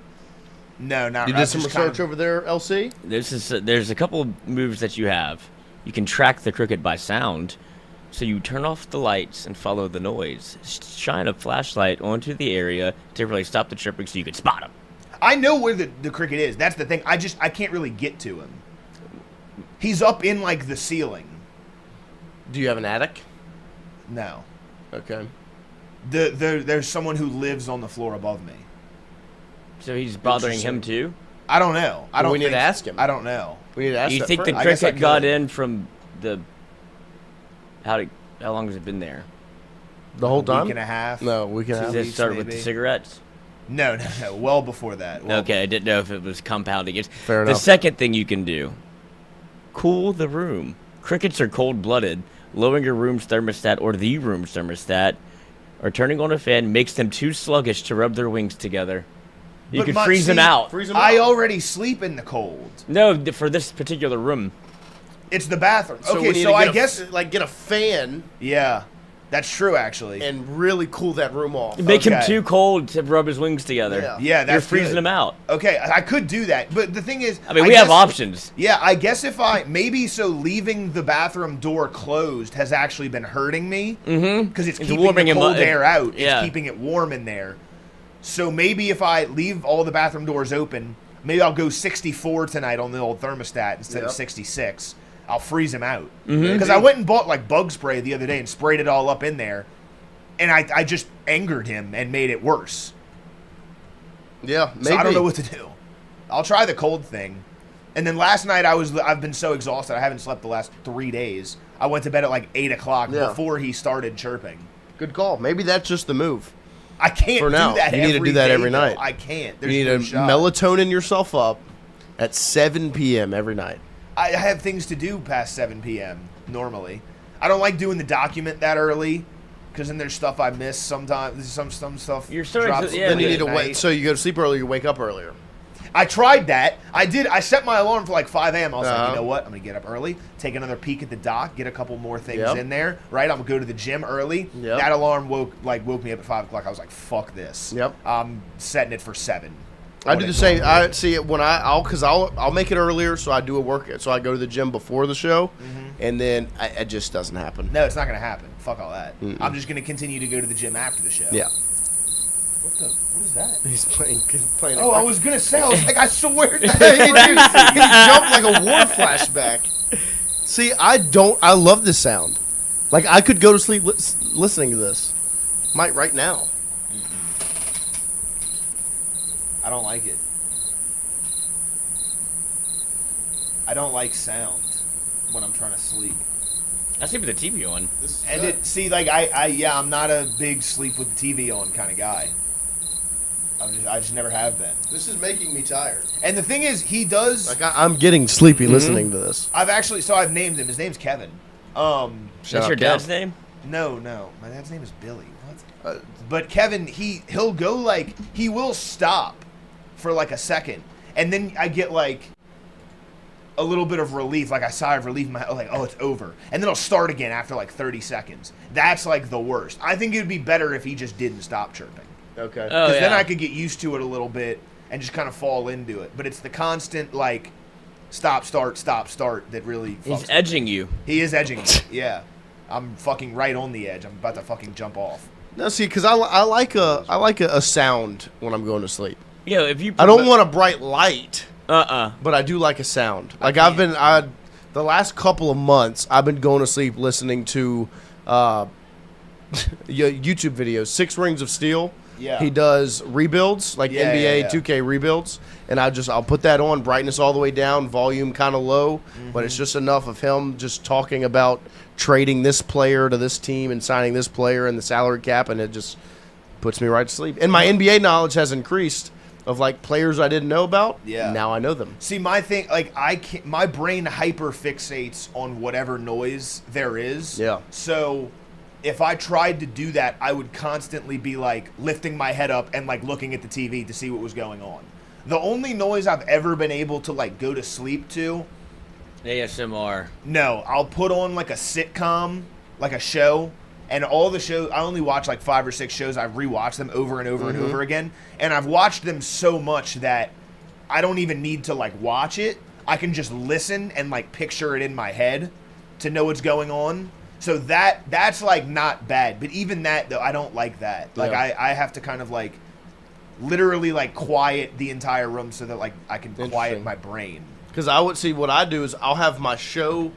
No, not. You did some research over there, LC? There's a couple of moves that you have. You can track the cricket by sound. So you turn off the lights and follow the noise. Shine a flashlight onto the area to really stop the chirping so you can spot him. I know where the cricket is. That's the thing. I can't really get to him. He's up in like the ceiling. Do you have an attic? No. Okay. There's someone who lives on the floor above me. So he's bothering him too? I don't know. We need to ask him. I don't know. We need to ask him. You think the cricket got in from the... How long has it been there? The whole time? Week and a half. No, week and a half. Did it start with the cigarettes? No. Well before that. Okay, I didn't know if it was compounding. Fair enough. The second thing you can do, cool the room. Crickets are cold-blooded. Lowering your room's thermostat or the room's thermostat or turning on a fan makes them too sluggish to rub their wings together. You can freeze them out. I already sleep in the cold. No, for this particular room. It's the bathroom. So okay, we need so to I guess get a fan. Yeah, that's true actually. And really cool that room off. Make him too cold to rub his wings together. Yeah, that's You're freezing good. him out. Okay, I could do that, but the thing is, I mean, we have options. Yeah, I guess if leaving the bathroom door closed has actually been hurting me because it's keeping warming the him cold up. air out. Yeah. It's keeping it warm in there. So maybe if I leave all the bathroom doors open, maybe I'll go 64 tonight on the old thermostat instead of 66. I'll freeze him out. Because I went and bought like bug spray the other day and sprayed it all up in there, and I just angered him and made it worse. Yeah, maybe. So I don't know what to do. I'll try the cold thing. And then last night I've been so exhausted. I haven't slept the last 3 days. I went to bed at like 8 o'clock before he started chirping. Good call. Maybe that's just the move. I can't For now. do that You need to do that day, every though. night. I can't. You There's need no to shot. melatonin yourself up at 7 p.m. every night. I have things to do past 7 p.m. normally. I don't like doing the document that early because then there's stuff I miss sometimes. Some stuff. You're starting drops to- yeah, Then you late need to at wait. night. So you go to sleep early, you wake up earlier. I tried that. I set my alarm for like 5 a.m. I was like, Uh-huh. you know what? I'm going to get up early, take another peek at the dock, get a couple more things Yep. in there, right? I'm going to go to the gym early. Yep. That alarm woke me up at 5 o'clock. I was like, fuck this. Yep. I'm setting it for 7. I do the same. I see it when I'll make it earlier, so I do a workout. So I go to the gym before the show, and then it just doesn't happen. No, it's not going to happen. Fuck all that. I'm just going to continue to go to the gym after the show. Yeah. What is that? He's playing. Oh, I was going to say, I was like, I swear to he jumped like a war flashback. See, I love this sound. Like, I could go to sleep listening to this. Might right now. I don't like it. I don't like sound when I'm trying to sleep. I sleep with the TV on. And I'm not a big sleep with the TV on kind of guy. I just never have been. This is making me tired. And the thing is, he does. Like I'm getting sleepy listening to this. I've named him. His name's Kevin. Shout That's out your Kev. dad's name? No, my dad's name is Billy. What? But Kevin, he'll go like he will stop for like a second, and then I get like a little bit of relief, like a sigh of relief in my head, like, oh, it's over, and then I'll start again after like 30 seconds. That's like the worst. I think it would be better if he just didn't stop chirping. Okay. Because then I could get used to it a little bit and just kind of fall into it. But it's the constant like stop, start that really fucks He's with edging me. you. He is edging me. Yeah, I'm fucking right on the edge. I'm about to fucking jump off. No, see, because I like a sound when I'm going to sleep. Yeah, if you. I don't want a bright light. But I do like a sound. Like the last couple of months, I've been going to sleep listening to YouTube videos. 6 Rings of Steel. Yeah. He does rebuilds, like NBA 2K rebuilds, and I'll put that on, brightness all the way down, volume kind of low, but it's just enough of him just talking about trading this player to this team and signing this player and the salary cap, and it just puts me right to sleep. And my NBA knowledge has increased of like players I didn't know about. Yeah. Now I know them. See, my thing, like my brain hyper fixates on whatever noise there is. Yeah. So if I tried to do that, I would constantly be like lifting my head up and like looking at the TV to see what was going on. The only noise I've ever been able to like go to sleep to, ASMR. no, I'll put on like a sitcom, like a show, and all the shows, I only watch like 5 or 6 shows. I rewatch them over and over and over again, and I've watched them so much that I don't even need to like watch it. I can just listen and like picture it in my head to know what's going on. So that's like not bad, but even that though, I don't like that. Like I have to kind of like literally like quiet the entire room so that like I can quiet my brain. Because I would see what I do is I'll have my show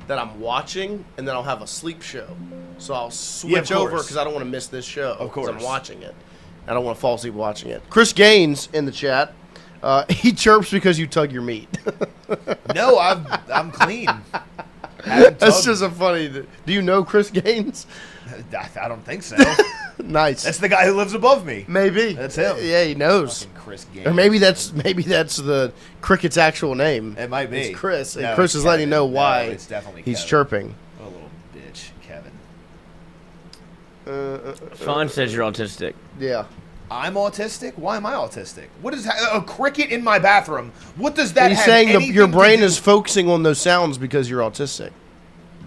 that I'm watching, and then I'll have a sleep show. So I'll switch over because I don't want to miss this show. Of course, I'm watching it. I don't want to fall asleep watching it. Chris Gaines in the chat. He chirps because you tug your meat. No, I'm clean. That's just a funny. Do you know Chris Gaines? I don't think so. Nice. That's the guy who lives above me. Maybe that's him. Yeah, he knows. Fucking Chris Gaines. Or maybe that's the cricket's actual name. It might be. It's Chris, and No, Chris it's is letting you know Kevin. why No, it's definitely he's Kevin. chirping. Oh, little bitch, Kevin. Fawn says you're autistic. Yeah. I'm autistic? Why am I autistic? What is a cricket in my bathroom? What does that He's have saying anything your brain to do? is focusing on those sounds because you're autistic.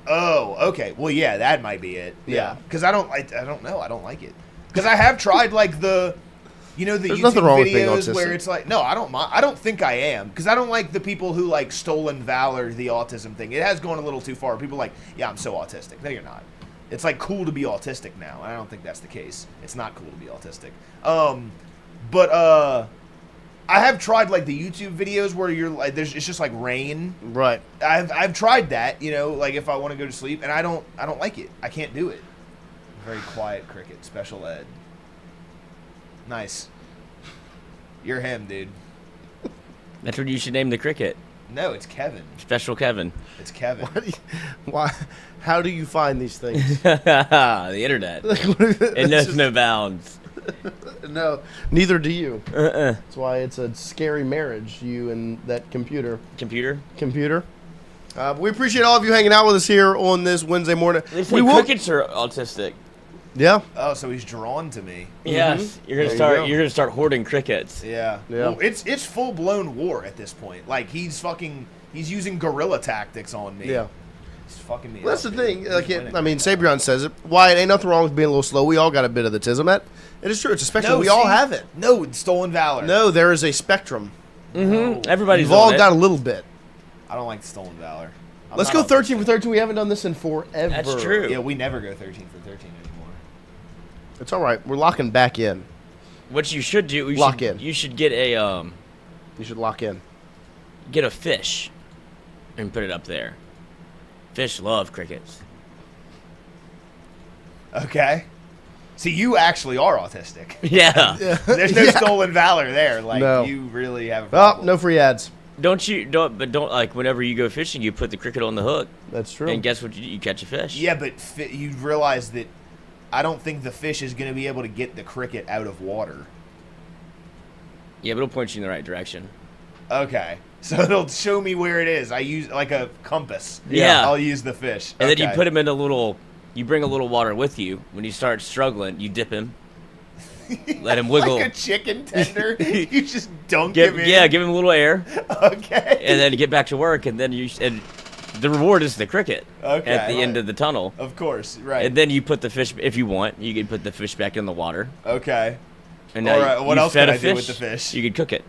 Oh, okay. Well, yeah, that might be it. Yeah. Because I don't know. I don't like it. Because I have tried like the There's YouTube nothing wrong with being videos where autistic. it's like, no, I don't mind. I don't think I am. Because I don't like the people who like stolen valor, the autism thing. It has gone a little too far. People are like, yeah, I'm so autistic. No, you're not. It's like cool to be autistic now. And I don't think that's the case. It's not cool to be autistic. But I have tried like the YouTube videos where you're like, it's just like rain. Right. I've tried that, like if I want to go to sleep, and I don't like it. I can't do it. Very quiet cricket, special ed. Nice. You're him, dude. That's what you should name the cricket. No, it's Kevin. Special Kevin. It's Kevin. Why? How do you find these things? The internet. It knows no bounds. No, neither do you. That's why it's a scary marriage, you and that computer. Computer? We appreciate all of you hanging out with us here on this Wednesday morning. They say crickets are autistic. Yeah. Oh, so he's drawn to me. Yes, you're gonna start hoarding crickets. Yeah. Well, it's full blown war at this point. Like he's using guerrilla tactics on me. Yeah. He's fucking me. Well, that's up, the dude. thing. Like He's winning. Sabrion says it. Why? It ain't nothing wrong with being a little slow. We all got a bit of the tism. It is true. It's a spectrum. We all have it. No, it's stolen valor. No, there is a spectrum. Mm-hmm. Everybody's We've all on it. got a little bit. I don't like stolen valor. Let's go 13 for 13. We haven't done this in forever. That's true. Yeah, we never go 13 for 13 anymore. It's all right. We're locking back in. What you should do, you should get a You should lock in. Get a fish, and put it up there. Fish love crickets. Okay. See, you actually are autistic. Yeah. There's no stolen valor there. Like No. you really have a Oh, problem. no free ads. Don't like whenever you go fishing, you put the cricket on the hook. That's true. And guess what? You catch a fish. Yeah, but you realize that I don't think the fish is going to be able to get the cricket out of water. Yeah, but it'll point you in the right direction. Okay. So it'll show me where it is. I use like a compass. Yeah. I'll use the fish. And then you put him in you bring a little water with you. When you start struggling, you dip him. Let him wiggle. Like a chicken tender. You just dunk him in. Yeah, give him a little air. Okay. And then you get back to work, and then and the reward is the cricket at the end of the tunnel. Of course, right. And then you put the fish, if you want, you can put the fish back in the water. Okay. And now All right, what else can I do with the fish? You could cook it.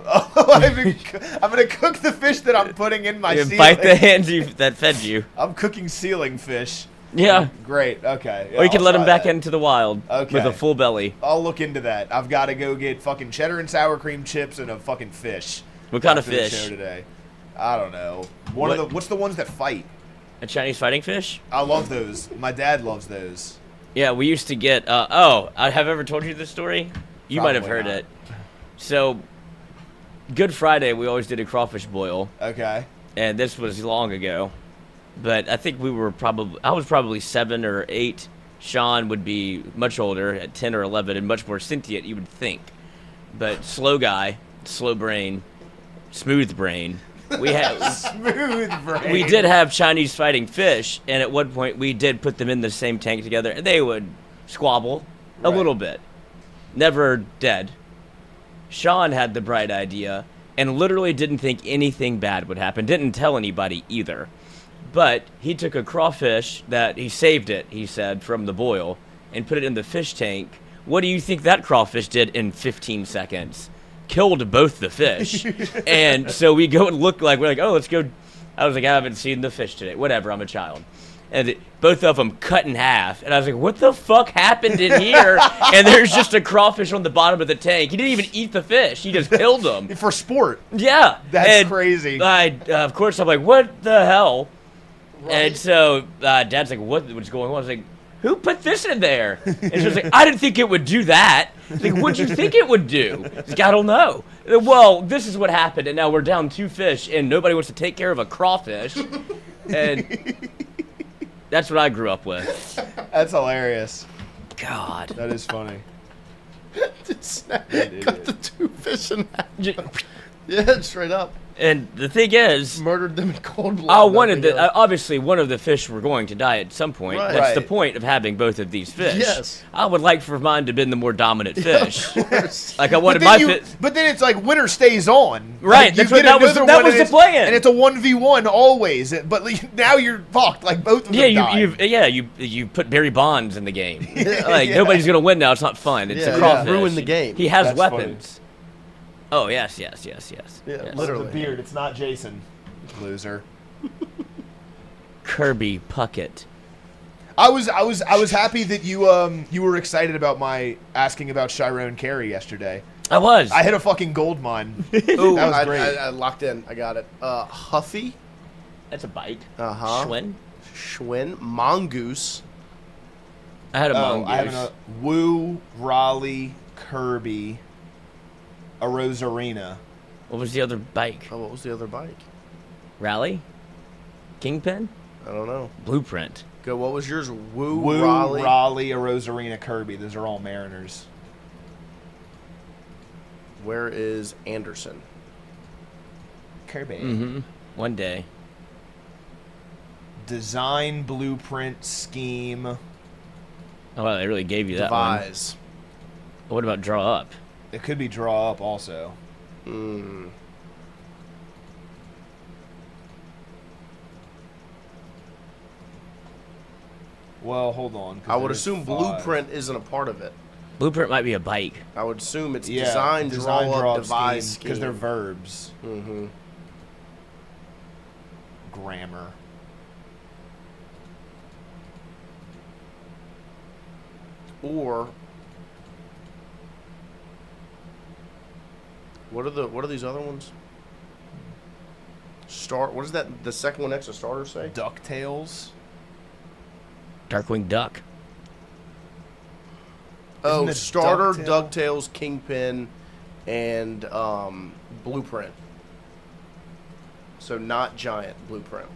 Oh, I'm going to cook the fish that I'm putting in my ceiling. Bite the hands that fed you. I'm cooking ceiling fish. Yeah. Great. Okay. Yeah, or you can I'll let him try back that. into the wild with a full belly. I'll look into that. I've got to go get fucking cheddar and sour cream chips and a fucking fish. What kind of after the fish? show today. I don't know. What's the ones that fight? A Chinese fighting fish? I love those. My dad loves those. Yeah, we used to get. I have ever told you this story. You might have Probably heard not. it. So, Good Friday, we always did a crawfish boil. Okay. And this was long ago. But I think I was probably 7 or 8. Sean would be much older, at 10 or 11, and much more sentient, you would think. But slow guy, slow brain, smooth brain. We had smooth brain. We did have Chinese fighting fish, and at one point we did put them in the same tank together, and they would squabble a little bit. Never dead. Sean had the bright idea, and literally didn't think anything bad would happen. Didn't tell anybody either. But he took a crawfish that he saved it, he said, from the boil, and put it in the fish tank. What do you think that crawfish did in 15 seconds? Killed both the fish. And so we go and look we're like, oh, let's go. I was like, I haven't seen the fish today. Whatever, I'm a child. And both of them cut in half. And I was like, what the fuck happened in here? And there's just a crawfish on the bottom of the tank. He didn't even eat the fish. He just killed them. For sport. Yeah. That's crazy. Of course, I'm like, what the hell? Right. And so Dad's like, what's going on? I was like, who put this in there? And she was like, I didn't think it would do that. I was like, what'd you think it would do? He's like, I don't know. Well, this is what happened, and now we're down 2 fish, and nobody wants to take care of a crawfish. And that's what I grew up with. That's hilarious. God. That is funny. Cut the 2 fish in half. Yeah, straight up. And the thing is, murdered them in cold blood. I wanted obviously one of the fish were going to die at some point. Right. That's the point of having both of these fish. Yes. I would like for mine to have been the more dominant fish. Of course. Like I wanted but my then fish. But then it's like winner stays on. Right. Like, That was the plan. And it's a 1v1 always. But now you're fucked. Like both of them die. You put Barry Bonds in the game. Like nobody's gonna win now. It's not fun. It's a crawfish. Ruin the game. He has That's weapons. Funny. Oh yes. Yeah, Yes. literally. The beard. It's not Jason. Loser. Kirby Puckett. I was happy that you were excited about my asking about Chiron Carey yesterday. I was. I hit a fucking gold mine. Ooh, that was great. I locked in. I got it. Huffy. That's a bite. Uh-huh. Schwinn. Mongoose. I had a mongoose. I have a Woo, Raleigh, Kirby, a Rosarina. What was the other bike? Oh, what was the other bike? Rally? Kingpin? I don't know. Blueprint. Go. What was yours? Woo, Raleigh, a Rosarina, Kirby. Those are all Mariners. Where is Anderson? Kirby. Mm-hmm. One day. Design, blueprint, scheme. Oh, wow, they really gave you that Devise. one. What about draw up? It could be draw up also. Well, hold on. I would assume blueprint isn't a part of it. Blueprint might be a bike. I would assume it's design, draw up, devise, because they're verbs. Mm-hmm. Grammar. Or what are these other ones? What is that? The second one next to starter say? DuckTales. Darkwing Duck. Oh, Isn't it starter, Ducktail? DuckTales, Kingpin, and Blueprint. So not Giant, Blueprint.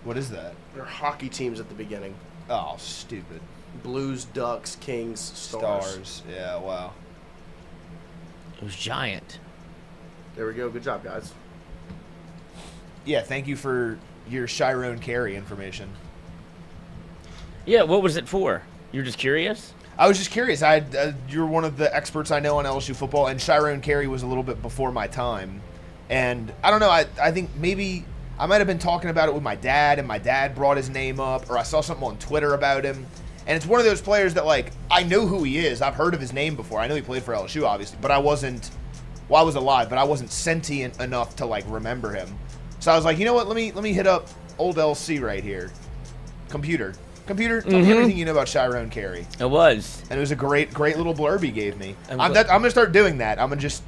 What is that? They're hockey teams at the beginning. Oh, stupid. Blues, Ducks, Kings, Stars. Yeah, wow. It was Giant. There we go. Good job, guys. Yeah, thank you for your Chiron Carey information. Yeah, what was it for? You're just curious? I was just curious. You're one of the experts I know on LSU football, and Chiron Carey was a little bit before my time. And I don't know, I think maybe I might have been talking about it with my dad, and my dad brought his name up, or I saw something on Twitter about him. And it's one of those players that, like, I know who he is. I've heard of his name before. I know he played for LSU, obviously, but I was alive, but I wasn't sentient enough to, like, remember him. So I was like, you know what, let me hit up old LC right here. Computer, tell me everything you know about Chiron Carey. It was. And it was a great little blurb he gave me. I'm gonna start doing that. I'm gonna just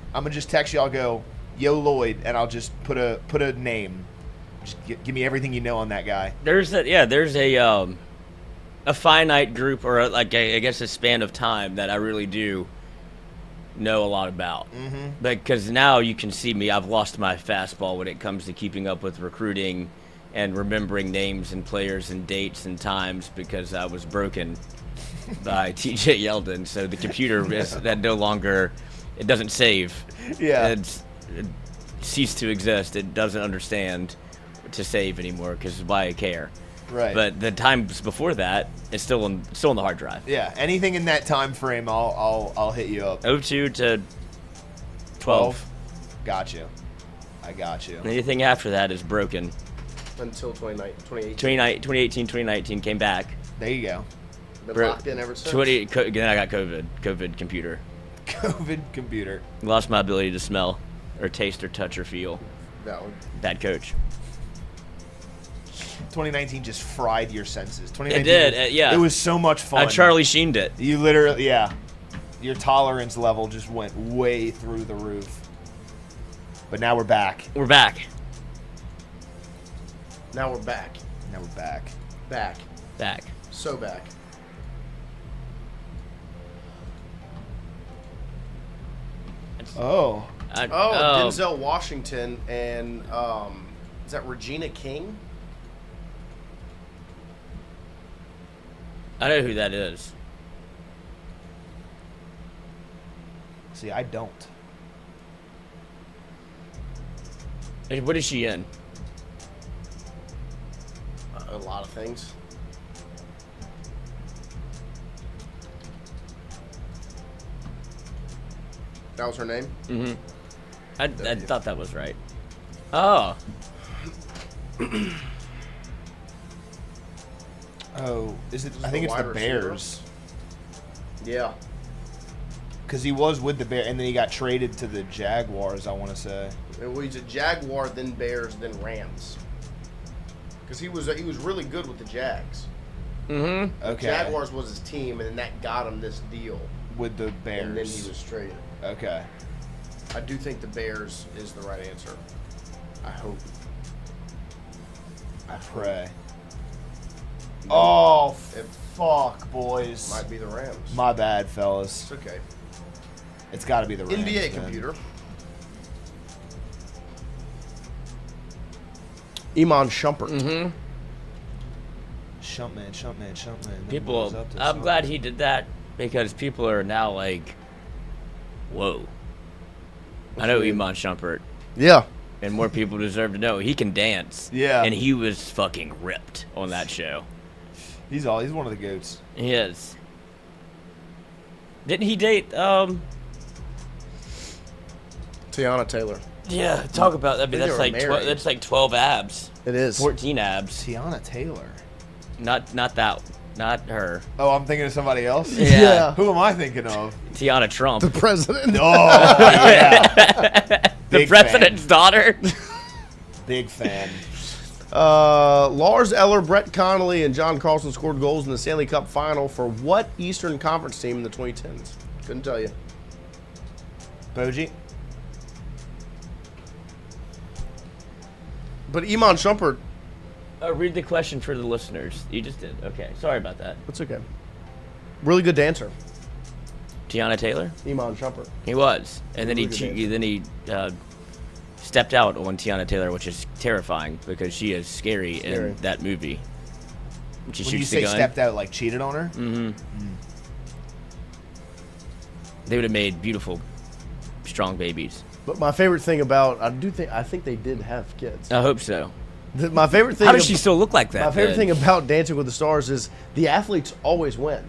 text you. I'll go, yo Lloyd, and I'll just put a name. Just give me everything you know on that guy. There's a finite group, or I guess a span of time that I really do know a lot about. Mm-hmm. Because now you can see me. I've lost my fastball when it comes to keeping up with recruiting and remembering names and players and dates and times, because I was broken by TJ Yeldon. So the computer is that no longer, it doesn't save. Yeah. It ceased to exist. It doesn't understand to save anymore, because why I care. Right. But the times before that, it's still on the hard drive. Yeah. Anything in that time frame, I'll hit you up. 02 to 12. Got you. I got you. Anything after that is broken. Until 2018. 2018, came back. There you go. Been locked in ever since. Then I got COVID. COVID computer. COVID computer. Lost my ability to smell, or taste, or touch, or feel. Bad coach. 2019 just fried your senses. 2019 It did, yeah. It was so much fun. I Charlie Sheened it. You literally, yeah. Your tolerance level just went way through the roof. But now we're back. We're back. Now we're back. Now we're back. Back. So back. Oh. Denzel Washington and is that Regina King? I know who that is. See, I don't. What is she in? A lot of things. That was her name? Mm-hmm. I thought that was right. Oh. Oh, is it? I think it's the Bears. Yeah. Because he was with the Bears, and then he got traded to the Jaguars, I want to say. Well, he's a Jaguar, then Bears, then Rams. Because he was really good with the Jags. Mm-hmm. The Jaguars was his team, and then that got him this deal. With the Bears. And then he was traded. Okay. I do think the Bears is the right answer. I hope. I pray. Oh, fuck, boys. Might be the Rams. My bad, fellas. It's okay. It's got to be the Rams. NBA then. computer. Iman Shumpert. Mm-hmm. Shumpman. People, I'm glad he did that, because people are now like, whoa. I know Iman Shumpert. Yeah. And more people deserve to know he can dance. Yeah. And he was fucking ripped on that show. He's one of the goats. He is. Didn't he date Tiana Taylor. Yeah, talk about that. I mean, that's like 12 abs. It is 14 abs. Tiana Taylor. Not her. Oh, I'm thinking of somebody else? Yeah. Who am I thinking of? Tiana Trump. The president. Oh, yeah. The president's daughter. Big fan. Lars Eller, Brett Connolly, and John Carlson scored goals in the Stanley Cup final for what Eastern Conference team in the 2010s? Couldn't tell you. Boji? But Iman Shumpert. Read the question for the listeners. You just did. Okay. Sorry about that. That's okay. Really good dancer. Tiana Taylor? Iman Shumpert. He was. And then he stepped out on Tiana Taylor, which is terrifying because she is scary in that movie. When you say stepped out, like cheated on her? Mm-hmm. They would have made beautiful, strong babies. But my favorite thing about I think they did have kids. I hope so. My favorite thing. How does she still look like that? My favorite thing about Dancing with the Stars is the athletes always win,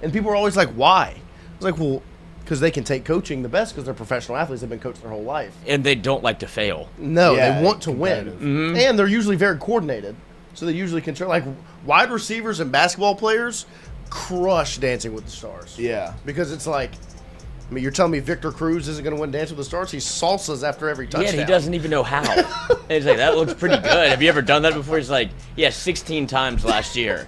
and people are always like, "Why?" It's like, well, because they can take coaching the best because they're professional athletes. They've been coached their whole life, and they don't like to fail. No, they want to win, and they're usually very coordinated. So they usually control. Like wide receivers and basketball players crush Dancing with the Stars. Yeah, because it's like. I mean, you're telling me Victor Cruz isn't going to win Dance with the Stars? He salsas after every touchdown. Yeah, and he doesn't even know how. And he's like, that looks pretty good. Have you ever done that before? He's like, yeah, 16 times last year.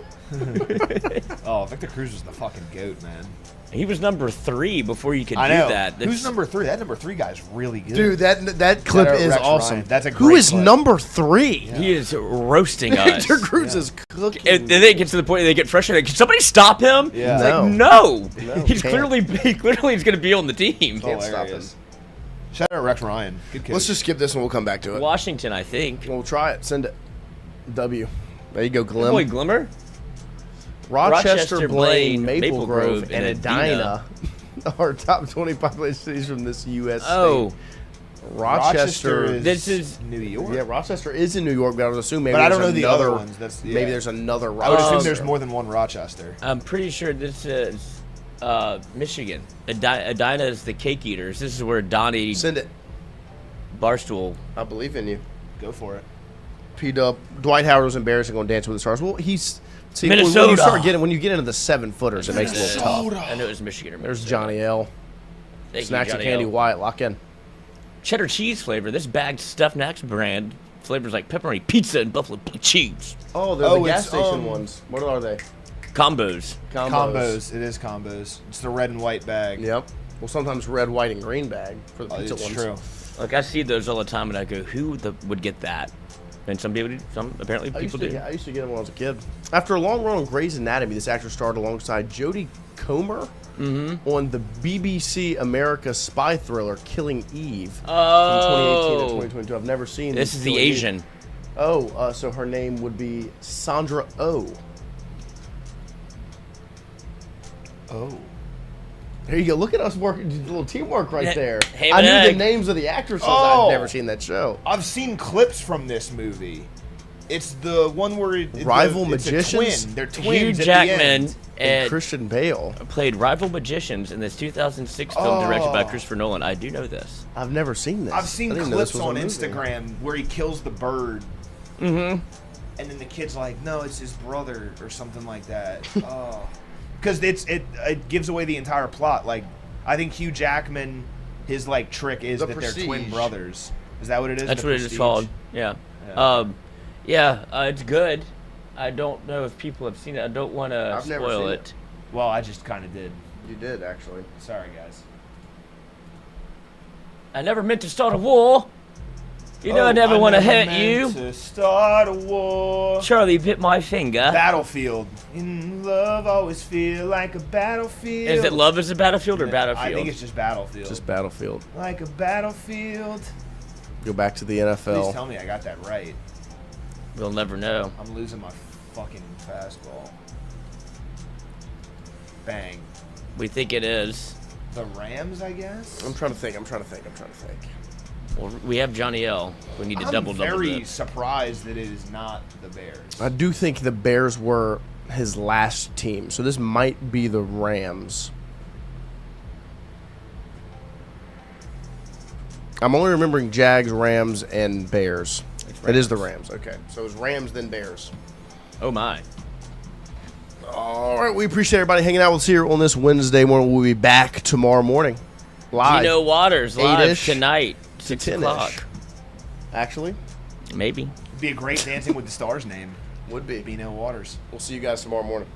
Oh, Victor Cruz was the fucking GOAT, man. He was number 3 before you could I do know. that. Who's number 3? That number 3 guy's really good. Dude, that clip is awesome. Ryan. That's a great Who is clip. number 3? Yeah. He is roasting us. Victor Cruz is cooking. And then they get to the point where they get frustrated. Can somebody stop him? Yeah. It's like, no. He clearly is going to be on the team. Can't stop him. Shout out Rex Ryan. Good coach. Let's just skip this and we'll come back to it. Washington, I think. We'll try it. Send it. W. There you go, Glim. Boy, Glimmer. Rochester, Blaine, Maple Grove, Grove, and Edina are top 20 population cities from this U.S. Oh. state. Rochester is this is New York. Yeah, Rochester is in New York, but I would assume maybe But I there's don't know the another other ones. That's, maybe there's another I would Rochester. assume there's more than one Rochester. I'm pretty sure this is Michigan. Edina is the cake eaters. This is where Donnie Send it. Barstool. I believe in you. Go for it. P-Dub. Dwight Howard was embarrassing on Dancing with the Stars. Well, he's... See, Minnesota. when you get into the 7-footers, it makes it a little tough. I know it was Michigan or Minnesota. There's Johnny L. Thank Snacks you, and Johnny Candy L. Wyatt. Lock in. Cheddar cheese flavor. This bagged stuffed Snacks brand flavors like pepperoni pizza and buffalo cheese. Oh, they're the gas station ones. What are they? Combos. Combos. It is combos. It's the red and white bag. Yep. Well, sometimes red, white, and green bag for the pizza it's ones. true. Like I see those all the time, and I go, "Who would get that?" And some people do. Some apparently people do. I used to get them when I was a kid. After a long run on Grey's Anatomy, this actor starred alongside Jodie Comer on the BBC America spy thriller Killing Eve from 2018 and 2022. I've never seen This is the Killing Eve. Asian. Oh, so her name would be Sandra Oh. Oh. There you go. Look at us working, a little teamwork right there. Ham I and knew egg. the names of the actresses. Oh. I've never seen that show. I've seen clips from this movie. It's the one where Rival it's Magicians? a twin. They're twins. Hugh at the Jackman end. And Christian Bale. played rival magicians in this 2006 film directed by Christopher Nolan. I do know this. I've never seen this. I've seen I didn't know clips this was a on movie. Instagram where he kills the bird. Mm-hmm. And then the kid's like, no, it's his brother or something like that. Oh. Because it gives away the entire plot. Like, I think Hugh Jackman, his like trick is The that Prestige. they're twin brothers. Is that what it is? That's The what it is Prestige? called. Yeah. It's good. I don't know if people have seen it. I don't want to I've never spoil seen it. Well, I just kind of did. You did, actually. Sorry, guys. I never meant to start a war. You know I never want to hurt you. To start a war. Charlie bit my finger. Battlefield. In love, always feel like a battlefield. Is it Love is a Battlefield or Battlefield? I think it's just Battlefield. Just Battlefield. like a battlefield. Go back to the NFL. Please tell me I got that right. We'll never know. I'm losing my fucking fastball. Bang. We think it is. The Rams, I guess? I'm trying to think. Well, we have Johnny L. We need to I'm double very this. surprised that it is not the Bears. I do think the Bears were his last team, so this might be the Rams. I'm only remembering Jags, Rams, and Bears. It is the Rams. Okay, so it was Rams then Bears. Oh my. All right, we appreciate everybody hanging out with us here on this Wednesday morning. We'll be back tomorrow morning, live. Bino Waters live 8-ish tonight, to 6 10-ish. o'clock. Actually, Maybe. It'd be a great Dancing with the Stars name. would be. Bino Waters. We'll see you guys tomorrow morning.